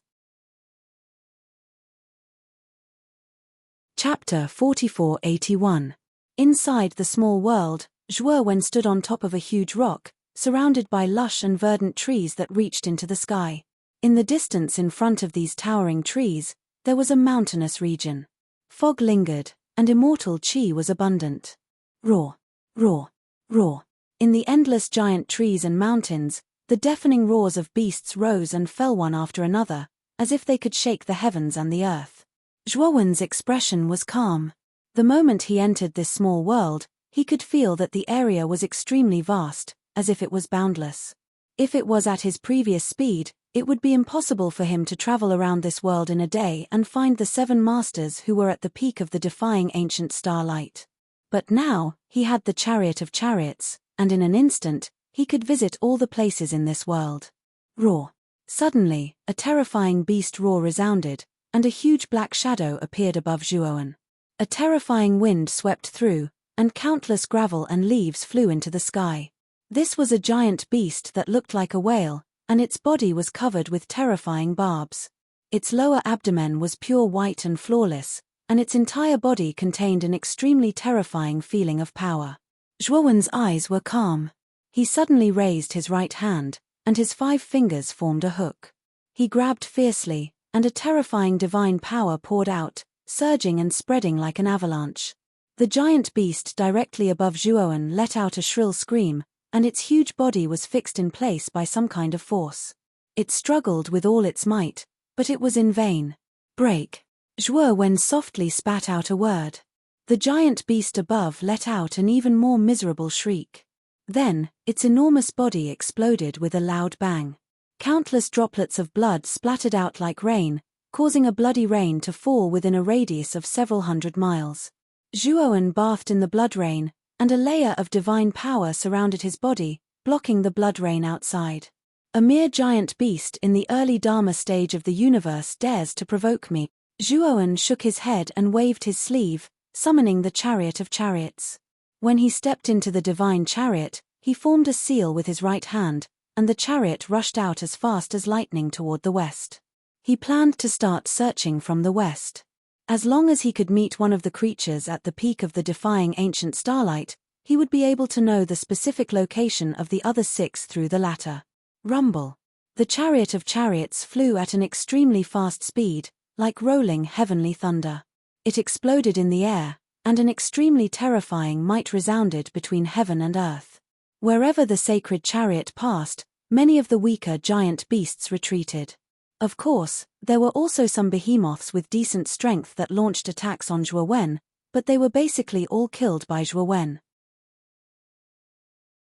Chapter 4481. Inside the small world, Zhuowen stood on top of a huge rock, surrounded by lush and verdant trees that reached into the sky. In the distance in front of these towering trees, there was a mountainous region. Fog lingered, and immortal qi was abundant. Roar, roar, roar. In the endless giant trees and mountains, the deafening roars of beasts rose and fell one after another, as if they could shake the heavens and the earth. Zhuowen's expression was calm. The moment he entered this small world, he could feel that the area was extremely vast, as if it was boundless. If it was at his previous speed, it would be impossible for him to travel around this world in a day and find the 7 masters who were at the peak of the defying ancient starlight. But now, he had the chariot of chariots, and in an instant, he could visit all the places in this world. Roar. Suddenly, a terrifying beast roar resounded, and a huge black shadow appeared above Zhuowen. A terrifying wind swept through, and countless gravel and leaves flew into the sky. This was a giant beast that looked like a whale, and its body was covered with terrifying barbs. Its lower abdomen was pure white and flawless, and its entire body contained an extremely terrifying feeling of power. Zhuowen's eyes were calm. He suddenly raised his right hand, and his 5 fingers formed a hook. He grabbed fiercely, and a terrifying divine power poured out, surging and spreading like an avalanche. The giant beast directly above Zhuowen let out a shrill scream, and its huge body was fixed in place by some kind of force. It struggled with all its might, but it was in vain. Break. Zhuowen softly spat out a word. The giant beast above let out an even more miserable shriek. Then, its enormous body exploded with a loud bang. Countless droplets of blood splattered out like rain, causing a bloody rain to fall within a radius of several hundred miles. Zhuoan bathed in the blood rain, and a layer of divine power surrounded his body, blocking the blood rain outside. A mere giant beast in the early Dharma stage of the universe dares to provoke me. Zhuoan shook his head and waved his sleeve, summoning the chariot of chariots. When he stepped into the divine chariot, he formed a seal with his right hand, and the chariot rushed out as fast as lightning toward the west. He planned to start searching from the west. As long as he could meet one of the creatures at the peak of the defying ancient starlight, he would be able to know the specific location of the other 6 through the latter. Rumble. The chariot of chariots flew at an extremely fast speed, like rolling heavenly thunder. It exploded in the air, and an extremely terrifying might resounded between heaven and earth. Wherever the sacred chariot passed, many of the weaker giant beasts retreated. Of course, there were also some behemoths with decent strength that launched attacks on Zhuowen, but they were basically all killed by Zhuowen.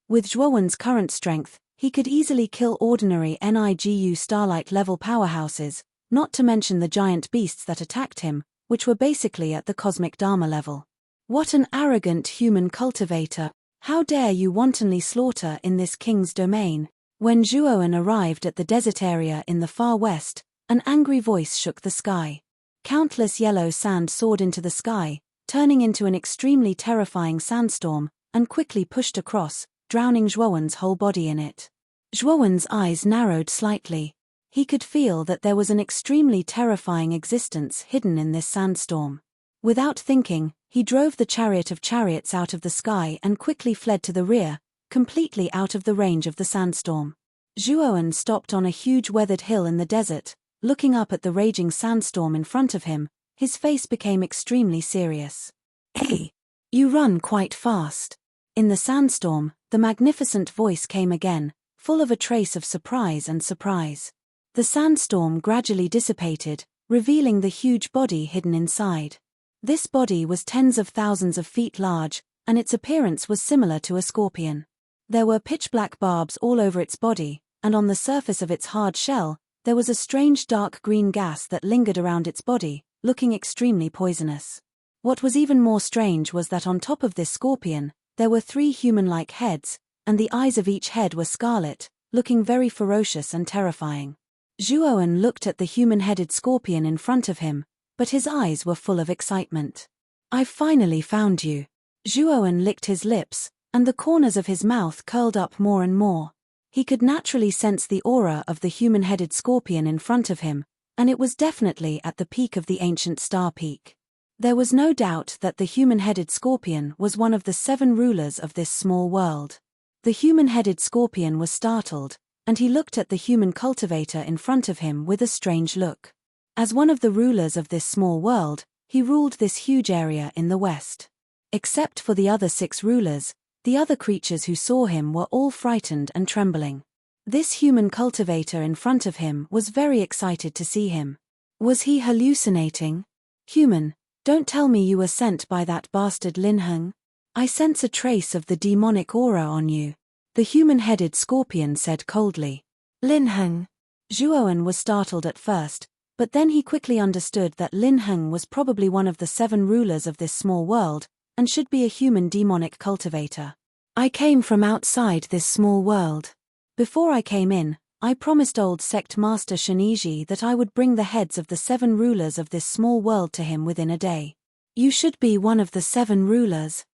With Zhuowen's current strength, he could easily kill ordinary Nigu starlight-level powerhouses, not to mention the giant beasts that attacked him, which were basically at the cosmic Dharma level. What an arrogant human cultivator! How dare you wantonly slaughter in this king's domain? When Zhuowen arrived at the desert area in the far west, an angry voice shook the sky. Countless yellow sand soared into the sky, turning into an extremely terrifying sandstorm, and quickly pushed across, drowning Zhuowen's whole body in it. Zhuowen's eyes narrowed slightly. He could feel that there was an extremely terrifying existence hidden in this sandstorm. Without thinking, he drove the chariot of chariots out of the sky and quickly fled to the rear, completely out of the range of the sandstorm. Zhuowen stopped on a huge weathered hill in the desert, looking up at the raging sandstorm in front of him. His face became extremely serious. "Hey! You run quite fast." In the sandstorm, the magnificent voice came again, full of a trace of surprise and surprise. The sandstorm gradually dissipated, revealing the huge body hidden inside. This body was tens of thousands of feet large, and its appearance was similar to a scorpion. There were pitch-black barbs all over its body, and on the surface of its hard shell, there was a strange dark green gas that lingered around its body, looking extremely poisonous. What was even more strange was that on top of this scorpion, there were 3 human-like heads, and the eyes of each head were scarlet, looking very ferocious and terrifying. Zhuowen looked at the human-headed scorpion in front of him, but his eyes were full of excitement. "I've finally found you." Zhuowen licked his lips, and the corners of his mouth curled up more and more. He could naturally sense the aura of the human-headed scorpion in front of him, and it was definitely at the peak of the ancient star peak. There was no doubt that the human-headed scorpion was one of the 7 rulers of this small world. The human-headed scorpion was startled, and he looked at the human cultivator in front of him with a strange look. As one of the rulers of this small world, he ruled this huge area in the west. Except for the other 6 rulers, the other creatures who saw him were all frightened and trembling. This human cultivator in front of him was very excited to see him. Was he hallucinating? "Human, don't tell me you were sent by that bastard Lin Heng. I sense a trace of the demonic aura on you," the human-headed scorpion said coldly. "Lin Heng?" Zhuowen was startled at first, but then he quickly understood that Lin Heng was probably one of the 7 rulers of this small world, and should be a human demonic cultivator. "I came from outside this small world. Before I came in, I promised old sect master Shiniji that I would bring the heads of the 7 rulers of this small world to him within a day. You should be one of the 7 rulers."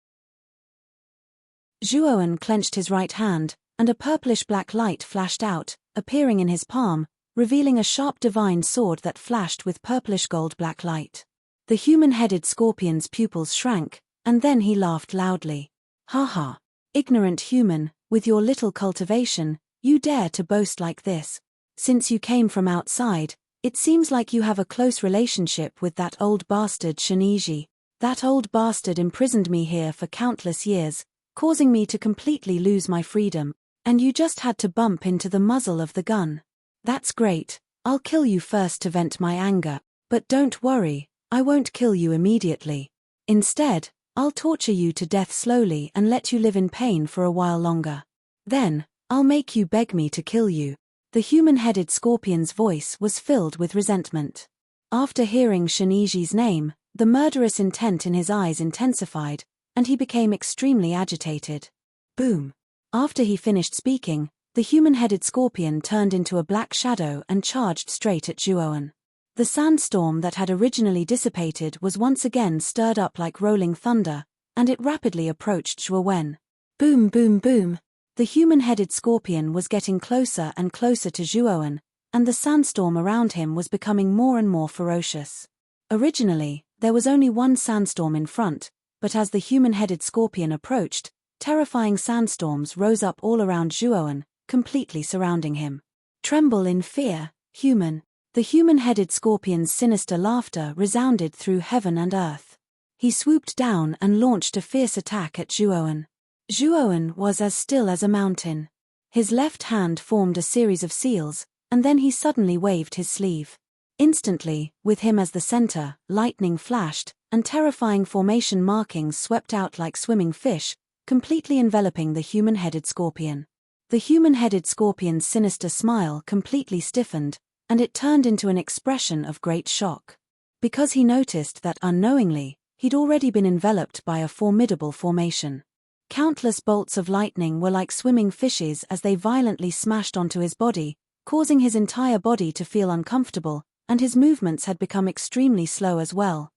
Zhuowen clenched his right hand, and a purplish-black light flashed out, appearing in his palm, revealing a sharp divine sword that flashed with purplish-gold-black light. The human-headed scorpion's pupils shrank, and then he laughed loudly. "Ha ha! Ignorant human, with your little cultivation, you dare to boast like this. Since you came from outside, it seems like you have a close relationship with that old bastard Shiniji. That old bastard imprisoned me here for countless years, causing me to completely lose my freedom, and you just had to bump into the muzzle of the gun. That's great. I'll kill you first to vent my anger, but don't worry, I won't kill you immediately. Instead, I'll torture you to death slowly and let you live in pain for a while longer. Then, I'll make you beg me to kill you." The human-headed scorpion's voice was filled with resentment. After hearing Shiniji's name, The murderous intent in his eyes intensified, and he became extremely agitated. Boom! After he finished speaking, the human-headed scorpion turned into a black shadow and charged straight at Zhuowen. The sandstorm that had originally dissipated was once again stirred up like rolling thunder, and it rapidly approached Zhuowen. Boom, boom, boom! The human-headed scorpion was getting closer and closer to Zhuowen, and the sandstorm around him was becoming more and more ferocious. Originally, there was only one sandstorm in front, but as the human-headed scorpion approached, terrifying sandstorms rose up all around Zhuowen, completely surrounding him. Tremble in fear, human! The human-headed scorpion's sinister laughter resounded through heaven and earth. He swooped down and launched a fierce attack at Zhuowen. Zhuowen was as still as a mountain. His left hand formed a series of seals, and then he suddenly waved his sleeve. Instantly, with him as the center, lightning flashed, and terrifying formation markings swept out like swimming fish, completely enveloping the human-headed scorpion. The human-headed scorpion's sinister smile completely stiffened, and it turned into an expression of great shock. Because he noticed that unknowingly, he'd already been enveloped by a formidable formation. Countless bolts of lightning were like swimming fishes as they violently smashed onto his body, causing his entire body to feel uncomfortable, and his movements had become extremely slow as well.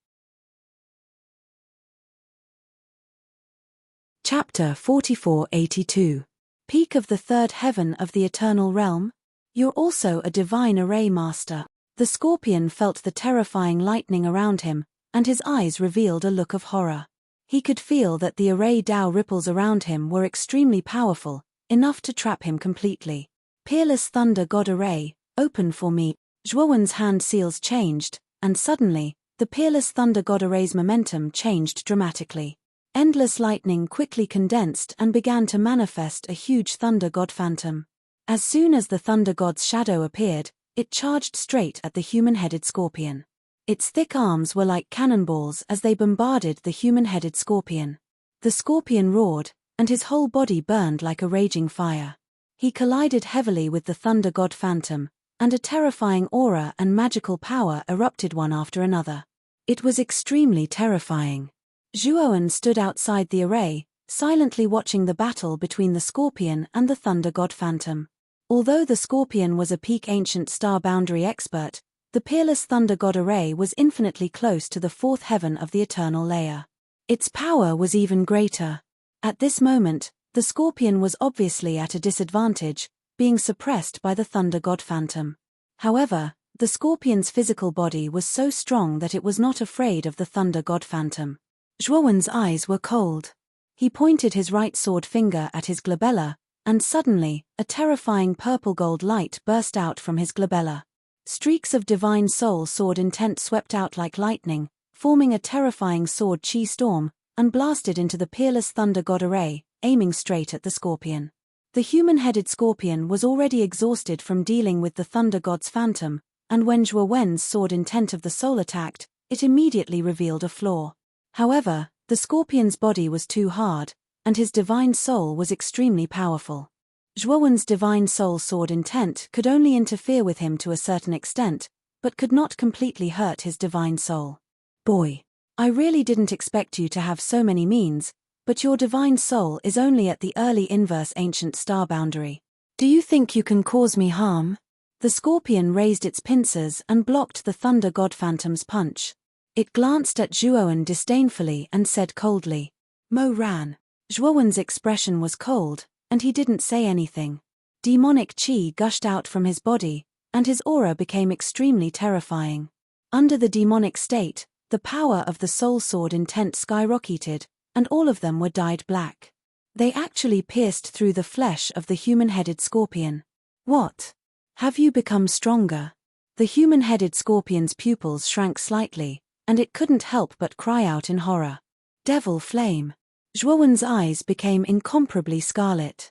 Chapter 4482. Peak of the Third Heaven of the Eternal Realm? You're also a divine array master. The scorpion felt the terrifying lightning around him, and his eyes revealed a look of horror. He could feel that the array Dao ripples around him were extremely powerful, enough to trap him completely. Peerless Thunder God Array, open for me. Zhuowen's hand seals changed, and suddenly, the Peerless Thunder God Array's momentum changed dramatically. Endless lightning quickly condensed and began to manifest a huge Thunder God phantom. As soon as the Thunder God's shadow appeared, it charged straight at the human-headed scorpion. Its thick arms were like cannonballs as they bombarded the human-headed scorpion. The scorpion roared, and his whole body burned like a raging fire. He collided heavily with the Thunder God phantom, and a terrifying aura and magical power erupted one after another. It was extremely terrifying. Zhuowen stood outside the array, silently watching the battle between the scorpion and the Thunder God phantom. Although the scorpion was a peak ancient star boundary expert, the Peerless Thunder God Array was infinitely close to the fourth heaven of the eternal layer. Its power was even greater. At this moment, the scorpion was obviously at a disadvantage, being suppressed by the Thunder God phantom. However, the scorpion's physical body was so strong that it was not afraid of the Thunder God phantom. Zhuowen's eyes were cold. He pointed his right sword finger at his glabella, and suddenly, a terrifying purple-gold light burst out from his glabella. Streaks of divine soul sword intent swept out like lightning, forming a terrifying sword chi storm, and blasted into the Peerless Thunder God Array, aiming straight at the scorpion. The human-headed scorpion was already exhausted from dealing with the Thunder God's phantom, and when Zhuowen's sword intent of the soul attacked, it immediately revealed a flaw. However, the scorpion's body was too hard, and his divine soul was extremely powerful. Zhuowen's divine soul sword intent could only interfere with him to a certain extent, but could not completely hurt his divine soul. Boy, I really didn't expect you to have so many means, but your divine soul is only at the early inverse ancient star boundary. Do you think you can cause me harm? The scorpion raised its pincers and blocked the Thunder God Phantom's punch. It glanced at Zhuowen disdainfully and said coldly, "Mo Ran." Zhuowen's expression was cold, and he didn't say anything. Demonic chi gushed out from his body, and his aura became extremely terrifying. Under the demonic state, the power of the soul sword intent skyrocketed, and all of them were dyed black. They actually pierced through the flesh of the human-headed scorpion. What? Have you become stronger? The human-headed scorpion's pupils shrank slightly, and it couldn't help but cry out in horror. Devil flame. Zhuowen's eyes became incomparably scarlet.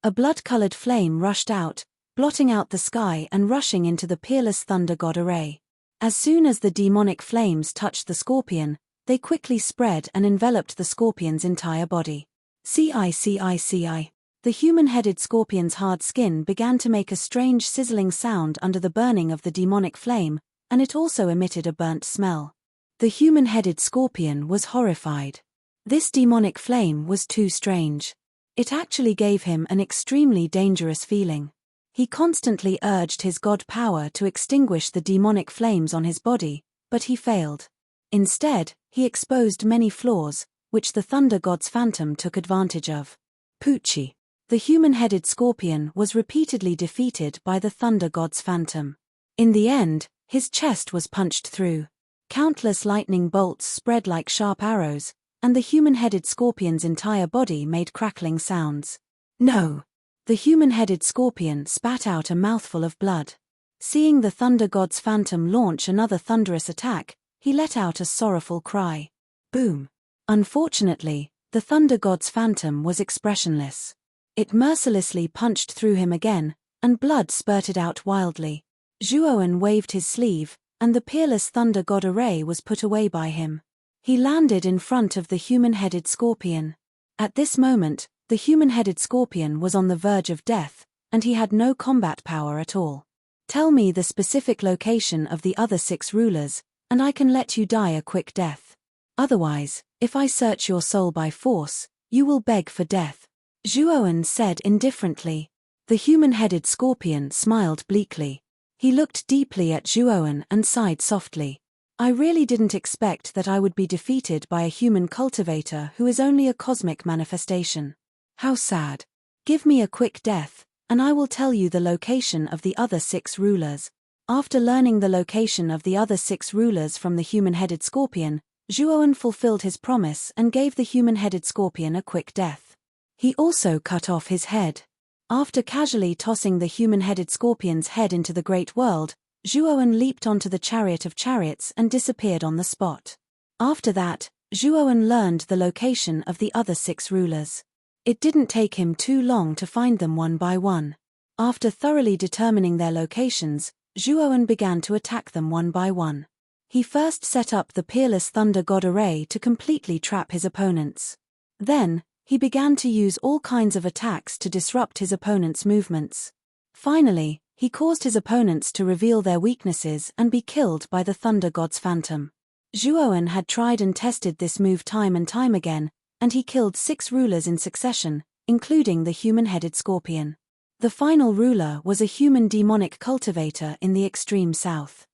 A blood-colored flame rushed out, blotting out the sky and rushing into the Peerless Thunder God Array. As soon as the demonic flames touched the scorpion, they quickly spread and enveloped the scorpion's entire body. Ci. The human-headed scorpion's hard skin began to make a strange sizzling sound under the burning of the demonic flame, and it also emitted a burnt smell. The human-headed scorpion was horrified. This demonic flame was too strange. It actually gave him an extremely dangerous feeling. He constantly urged his god power to extinguish the demonic flames on his body, but he failed. Instead, he exposed many flaws, which the thunder god's phantom took advantage of. Poochie. The human-headed scorpion was repeatedly defeated by the thunder god's phantom. In the end, his chest was punched through. Countless lightning bolts spread like sharp arrows, and the human-headed scorpion's entire body made crackling sounds. No! The human-headed scorpion spat out a mouthful of blood. Seeing the thunder god's phantom launch another thunderous attack, he let out a sorrowful cry. Boom! Unfortunately, the thunder god's phantom was expressionless. It mercilessly punched through him again, and blood spurted out wildly. Zhuowen waved his sleeve, and the peerless thunder god array was put away by him. He landed in front of the human-headed scorpion. At this moment, the human-headed scorpion was on the verge of death, and he had no combat power at all. Tell me the specific location of the other 6 rulers, and I can let you die a quick death. Otherwise, if I search your soul by force, you will beg for death. Zhuowen said indifferently. The human-headed scorpion smiled bleakly. He looked deeply at Zhuowen and sighed softly. I really didn't expect that I would be defeated by a human cultivator who is only a cosmic manifestation. How sad. Give me a quick death, and I will tell you the location of the other 6 rulers. After learning the location of the other 6 rulers from the human-headed scorpion, Zhuowen fulfilled his promise and gave the human-headed scorpion a quick death. He also cut off his head. After casually tossing the human-headed scorpion's head into the great world, Zhuowen leaped onto the chariot of chariots and disappeared on the spot. After that, Zhuowen learned the location of the other 6 rulers. It didn't take him too long to find them one by one. After thoroughly determining their locations, Zhuowen began to attack them one by one. He first set up the peerless thunder god array to completely trap his opponents. Then, he began to use all kinds of attacks to disrupt his opponents' movements. Finally, he caused his opponents to reveal their weaknesses and be killed by the thunder god's phantom. Zhuowen had tried and tested this move time and time again, and he killed 6 rulers in succession, including the human-headed scorpion. The final ruler was a human demonic cultivator in the extreme south.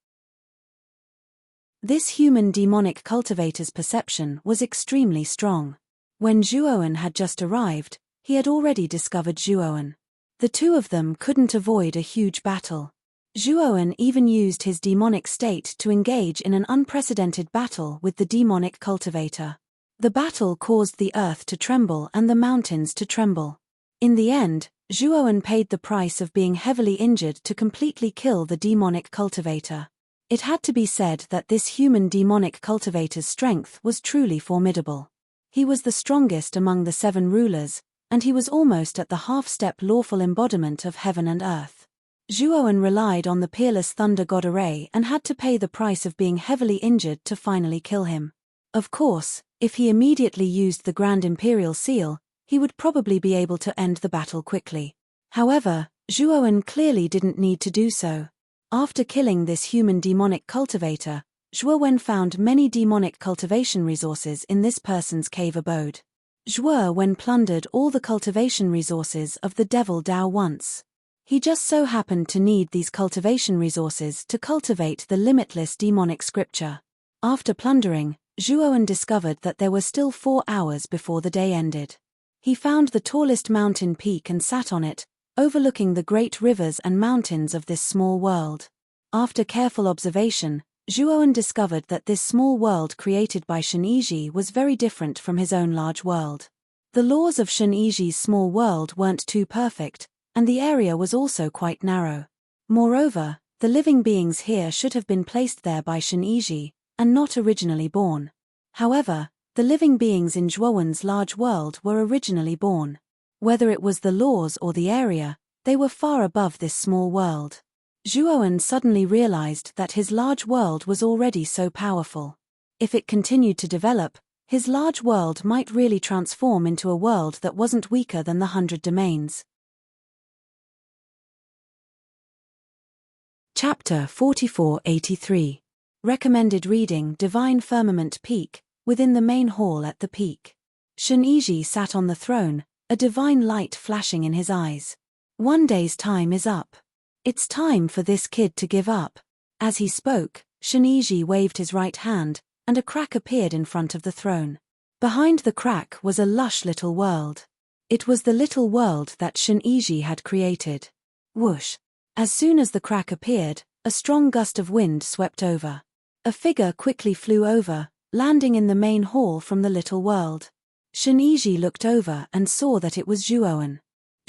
This human demonic cultivator's perception was extremely strong. When Zhuowen had just arrived, he had already discovered Zhuowen. The two of them couldn't avoid a huge battle. Zhuowen even used his demonic state to engage in an unprecedented battle with the demonic cultivator. The battle caused the earth to tremble and the mountains to tremble. In the end, Zhuowen paid the price of being heavily injured to completely kill the demonic cultivator. It had to be said that this human demonic cultivator's strength was truly formidable. He was the strongest among the 7 rulers, and he was almost at the half-step lawful embodiment of heaven and earth. Zhuowen relied on the peerless thunder god array and had to pay the price of being heavily injured to finally kill him. Of course, if he immediately used the Grand Imperial Seal, he would probably be able to end the battle quickly. However, Zhuowen clearly didn't need to do so. After killing this human demonic cultivator, Zhuowen found many demonic cultivation resources in this person's cave abode. Zhuowen plundered all the cultivation resources of the Devil Dao once. He just so happened to need these cultivation resources to cultivate the limitless demonic scripture. After plundering, Zhuowen discovered that there were still 4 hours before the day ended. He found the tallest mountain peak and sat on it, overlooking the great rivers and mountains of this small world. After careful observation, Zhuowen discovered that this small world created by Sheniji was very different from his own large world. The laws of Sheniji's small world weren't too perfect, and the area was also quite narrow. Moreover, the living beings here should have been placed there by Sheniji, and not originally born. However, the living beings in Zhuowen's large world were originally born. Whether it was the laws or the area, they were far above this small world. Zhuowen suddenly realized that his large world was already so powerful. If it continued to develop, his large world might really transform into a world that wasn't weaker than the 100 domains. Chapter 4483. Recommended reading: Divine Firmament Peak, within the main hall at the peak. Shun'iji sat on the throne, a divine light flashing in his eyes. One day's time is up. It's time for this kid to give up. As he spoke, Shun'iji waved his right hand, and a crack appeared in front of the throne. Behind the crack was a lush little world. It was the little world that Shun'iji had created. Whoosh! As soon as the crack appeared, a strong gust of wind swept over. A figure quickly flew over, landing in the main hall from the little world. Shun'iji looked over and saw that it was Zhuowen.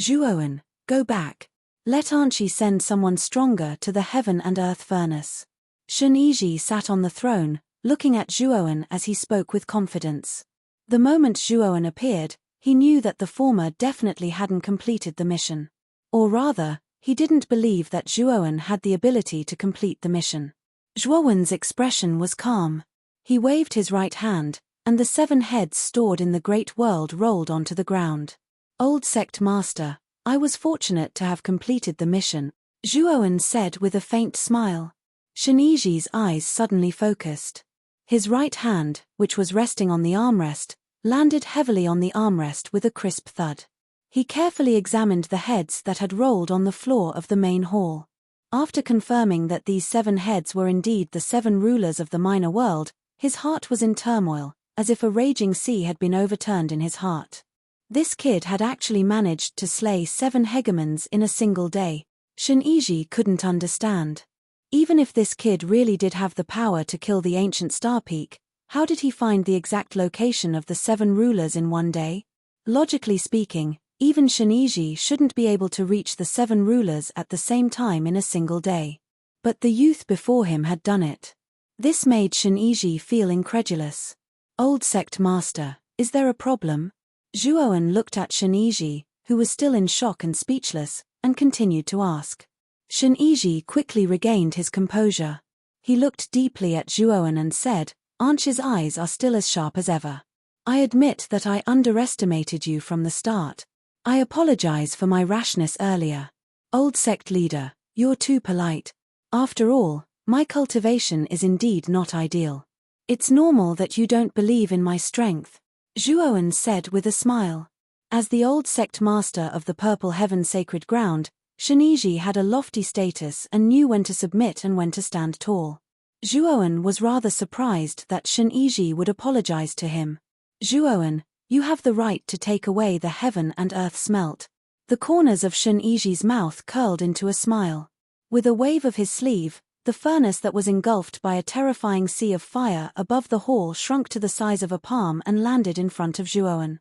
Zhuowen, go back. Let Archie send someone stronger to the heaven and earth furnace. Shun'iji sat on the throne, looking at Zhuowen as he spoke with confidence. The moment Zhuowen appeared, he knew that the former definitely hadn't completed the mission. Or rather, he didn't believe that Zhuowen had the ability to complete the mission. Zhuowen's expression was calm. He waved his right hand, and the 7 heads stored in the great world rolled onto the ground. Old Sect Master, I was fortunate to have completed the mission, Zhuowen said with a faint smile. Shun'iji's eyes suddenly focused. His right hand, which was resting on the armrest, landed heavily on the armrest with a crisp thud. He carefully examined the heads that had rolled on the floor of the main hall. After confirming that these 7 heads were indeed the 7 rulers of the minor world, his heart was in turmoil, as if a raging sea had been overturned in his heart. This kid had actually managed to slay 7 hegemons in a single day. Shun'iji couldn't understand. Even if this kid really did have the power to kill the ancient star peak, how did he find the exact location of the 7 rulers in one day? Logically speaking, even Shun'iji shouldn't be able to reach the 7 rulers at the same time in a single day. But the youth before him had done it. This made Shun'iji feel incredulous. Old Sect Master, is there a problem? Zhuowen looked at Shun'iji, who was still in shock and speechless, and continued to ask. Shun'iji quickly regained his composure. He looked deeply at Zhuowen and said, Archie's eyes are still as sharp as ever. I admit that I underestimated you from the start. I apologize for my rashness earlier. Old Sect Leader, you're too polite. After all, my cultivation is indeed not ideal. It's normal that you don't believe in my strength, Zhuowen said with a smile. As the Old Sect Master of the Purple Heaven Sacred Ground, Shun'iji had a lofty status and knew when to submit and when to stand tall. Zhuowen was rather surprised that Shun'iji would apologize to him. Zhuowen, you have the right to take away the heaven and earth smelt. The corners of Shun'iji's mouth curled into a smile. With a wave of his sleeve, the furnace that was engulfed by a terrifying sea of fire above the hall shrunk to the size of a palm and landed in front of Zhuowen.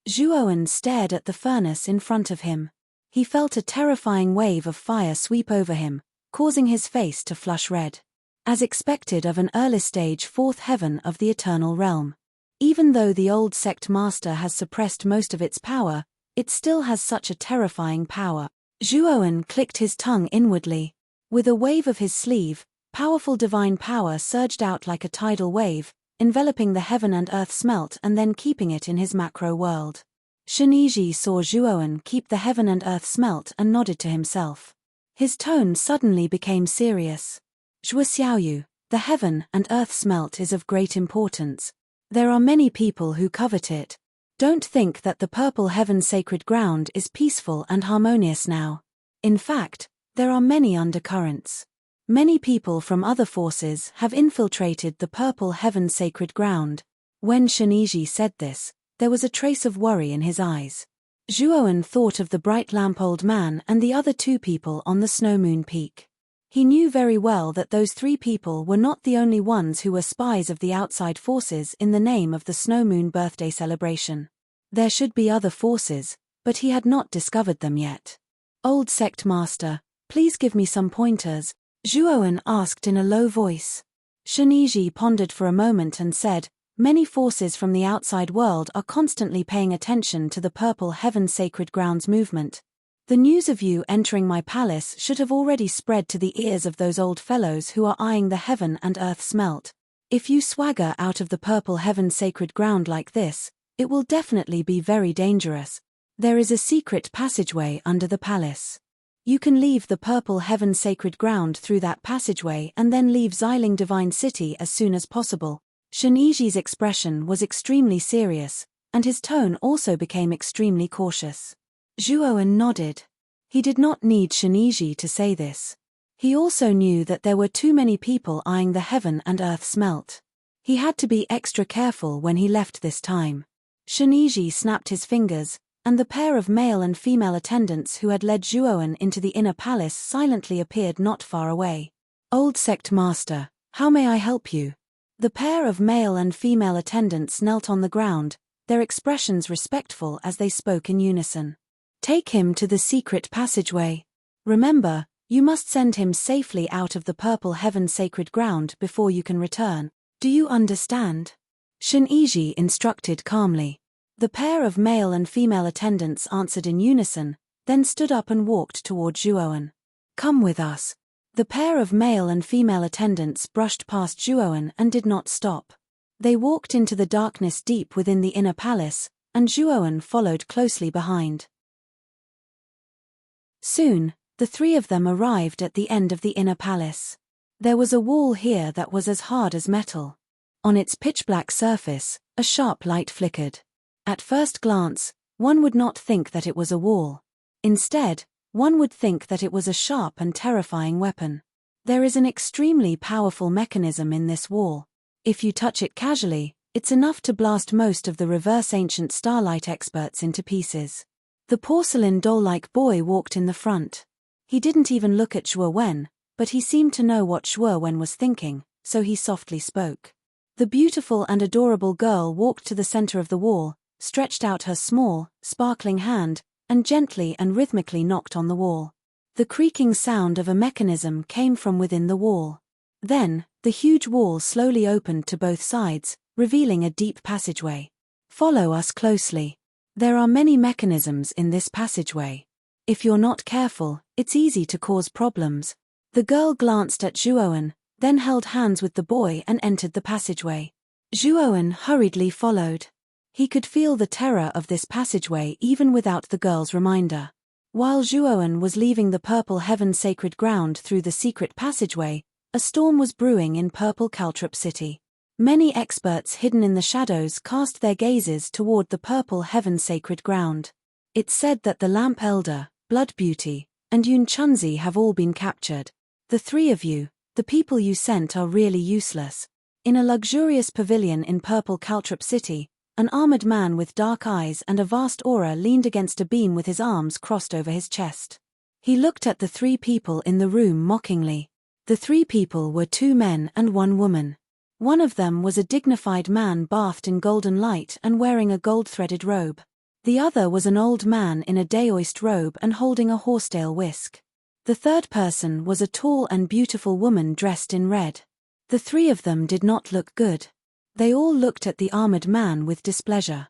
Zhuowen stared at the furnace in front of him. He felt a terrifying wave of fire sweep over him, causing his face to flush red. As expected of an early-stage 4th heaven of the eternal realm. Even though the Old Sect Master has suppressed most of its power, it still has such a terrifying power. Zhuowen clicked his tongue inwardly. With a wave of his sleeve, powerful divine power surged out like a tidal wave, enveloping the heaven and earth smelt and then keeping it in his macro world. Shun'iji saw Zhuowen keep the heaven and earth smelt and nodded to himself. His tone suddenly became serious. Zhuo Xiaoyu, the heaven and earth smelt is of great importance. There are many people who covet it. Don't think that the Purple Heaven Sacred Ground is peaceful and harmonious now. In fact, there are many undercurrents. Many people from other forces have infiltrated the Purple Heaven Sacred Ground. When Shun'iji said this, there was a trace of worry in his eyes. Zhuowen thought of the bright lamp old man and the other 2 people on the Snow Moon Peak. He knew very well that those 3 people were not the only ones who were spies of the outside forces in the name of the Snow Moon birthday celebration. There should be other forces, but he had not discovered them yet. Old Sect Master, please give me some pointers, Zhuowen asked in a low voice. Shun'iji pondered for a moment and said, many forces from the outside world are constantly paying attention to the Purple Heaven Sacred Grounds movement. The news of you entering my palace should have already spread to the ears of those old fellows who are eyeing the heaven and earth smelt. If you swagger out of the Purple Heaven Sacred Ground like this, it will definitely be very dangerous. There is a secret passageway under the palace. You can leave the purple heaven sacred ground through that passageway and then leave Xiling Divine City as soon as possible. Shiniji's expression was extremely serious, and his tone also became extremely cautious. Zhuowen nodded. He did not need Shiniji to say this. He also knew that there were too many people eyeing the heaven and earth smelt. He had to be extra careful when he left this time. Shiniji snapped his fingers, and the pair of male and female attendants who had led Zhuowen into the inner palace silently appeared not far away. Old Sect Master, how may I help you? The pair of male and female attendants knelt on the ground, their expressions respectful as they spoke in unison. Take him to the secret passageway. Remember, you must send him safely out of the purple heaven sacred ground before you can return. Do you understand? Shiniji instructed calmly. The pair of male and female attendants answered in unison, then stood up and walked toward Zhuowen. Come with us. The pair of male and female attendants brushed past Zhuowen and did not stop. They walked into the darkness deep within the inner palace, and Zhuowen followed closely behind. Soon, the three of them arrived at the end of the inner palace. There was a wall here that was as hard as metal. On its pitch-black surface, a sharp light flickered. At first glance, one would not think that it was a wall. Instead, one would think that it was a sharp and terrifying weapon. There is an extremely powerful mechanism in this wall. If you touch it casually, it's enough to blast most of the reverse ancient starlight experts into pieces. The porcelain doll-like boy walked in the front. He didn't even look at Zhuowen, but he seemed to know what Zhuowen was thinking, so he softly spoke. The beautiful and adorable girl walked to the center of the wall, stretched out her small, sparkling hand, and gently and rhythmically knocked on the wall. The creaking sound of a mechanism came from within the wall. Then, the huge wall slowly opened to both sides, revealing a deep passageway. Follow us closely. There are many mechanisms in this passageway. If you're not careful, it's easy to cause problems. The girl glanced at Zhuowen, then held hands with the boy and entered the passageway. Zhuowen hurriedly followed. He could feel the terror of this passageway even without the girl's reminder. While Zhuowen was leaving the purple heaven sacred ground through the secret passageway, a storm was brewing in purple Caltrop City. Many experts hidden in the shadows cast their gazes toward the purple heaven sacred ground. It's said that the Lamp Elder, Blood Beauty, and Yun Chunzi have all been captured. The three of you, the people you sent, are really useless. In a luxurious pavilion in purple Caltrop City, an armored man with dark eyes and a vast aura leaned against a beam with his arms crossed over his chest. He looked at the three people in the room mockingly. The three people were two men and one woman. One of them was a dignified man bathed in golden light and wearing a gold-threaded robe. The other was an old man in a daoist robe and holding a horsetail whisk. The third person was a tall and beautiful woman dressed in red. The three of them did not look good. They all looked at the armored man with displeasure.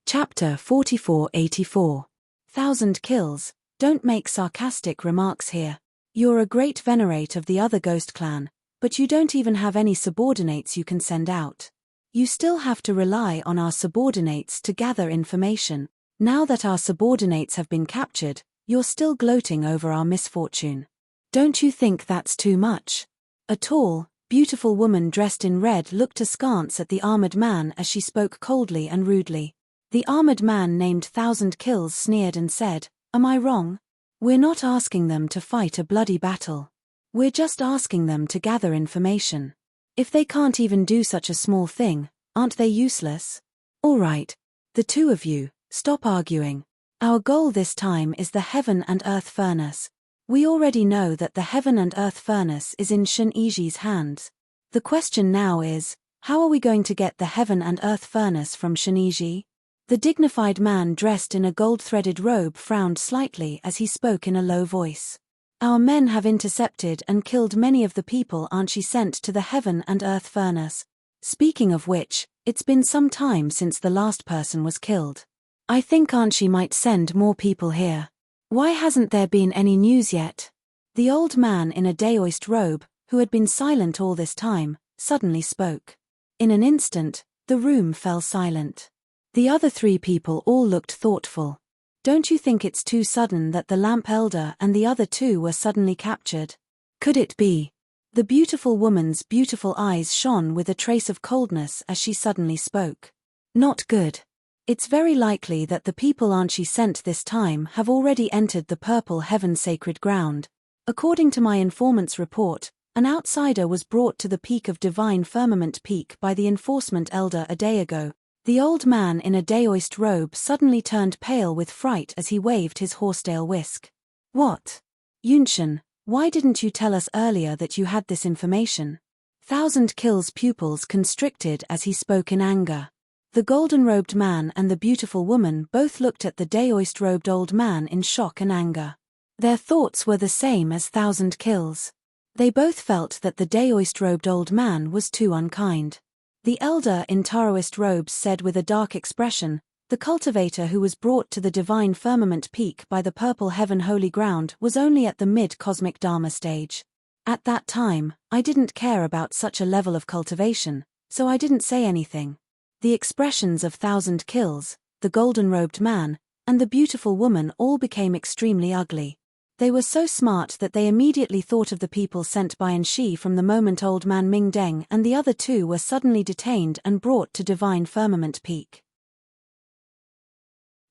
Chapter 4484. 1,000 kills. Don't make sarcastic remarks here. You're a great venerate of the other ghost clan, but you don't even have any subordinates you can send out. You still have to rely on our subordinates to gather information. Now that our subordinates have been captured, you're still gloating over our misfortune. Don't you think that's too much? A tall, beautiful woman dressed in red looked askance at the armored man as she spoke coldly and rudely. The armored man named 1,000 Kills sneered and said, "Am I wrong? We're not asking them to fight a bloody battle. We're just asking them to gather information. If they can't even do such a small thing, aren't they useless? All right, the two of you, stop arguing. Our goal this time is the Heaven and Earth Furnace. We already know that the Heaven and Earth Furnace is in Shin-Iji's hands. The question now is, how are we going to get the Heaven and Earth Furnace from Shin-Iji?" The dignified man dressed in a gold-threaded robe frowned slightly as he spoke in a low voice. "Our men have intercepted and killed many of the people Anchi sent to the Heaven and Earth Furnace. Speaking of which, it's been some time since the last person was killed. I think Anchi might send more people here. Why hasn't there been any news yet?" The old man in a daoist robe, who had been silent all this time, suddenly spoke. In an instant, the room fell silent. The other three people all looked thoughtful. Don't you think it's too sudden that the lamp elder and the other two were suddenly captured? Could it be? The beautiful woman's beautiful eyes shone with a trace of coldness as she suddenly spoke. Not good. It's very likely that the people Anchi sent this time have already entered the purple heaven sacred ground. According to my informant's report, an outsider was brought to the peak of divine firmament peak by the enforcement elder a day ago. The old man in a daoist robe suddenly turned pale with fright as he waved his horsetail whisk. What? Yunshin, why didn't you tell us earlier that you had this information? Thousand Kill's pupils constricted as he spoke in anger. The golden-robed man and the beautiful woman both looked at the daoist-robed old man in shock and anger. Their thoughts were the same as Thousand Kill's. They both felt that the daoist-robed old man was too unkind. The elder in Taoist robes said with a dark expression, "The cultivator who was brought to the divine firmament peak by the purple heaven holy ground was only at the mid-cosmic Dharma stage. At that time, I didn't care about such a level of cultivation, so I didn't say anything." The expressions of Thousand Kills, the golden-robed man, and the beautiful woman all became extremely ugly. They were so smart that they immediately thought of the people sent by Anshi from the moment old man Ming Deng and the other two were suddenly detained and brought to divine firmament peak.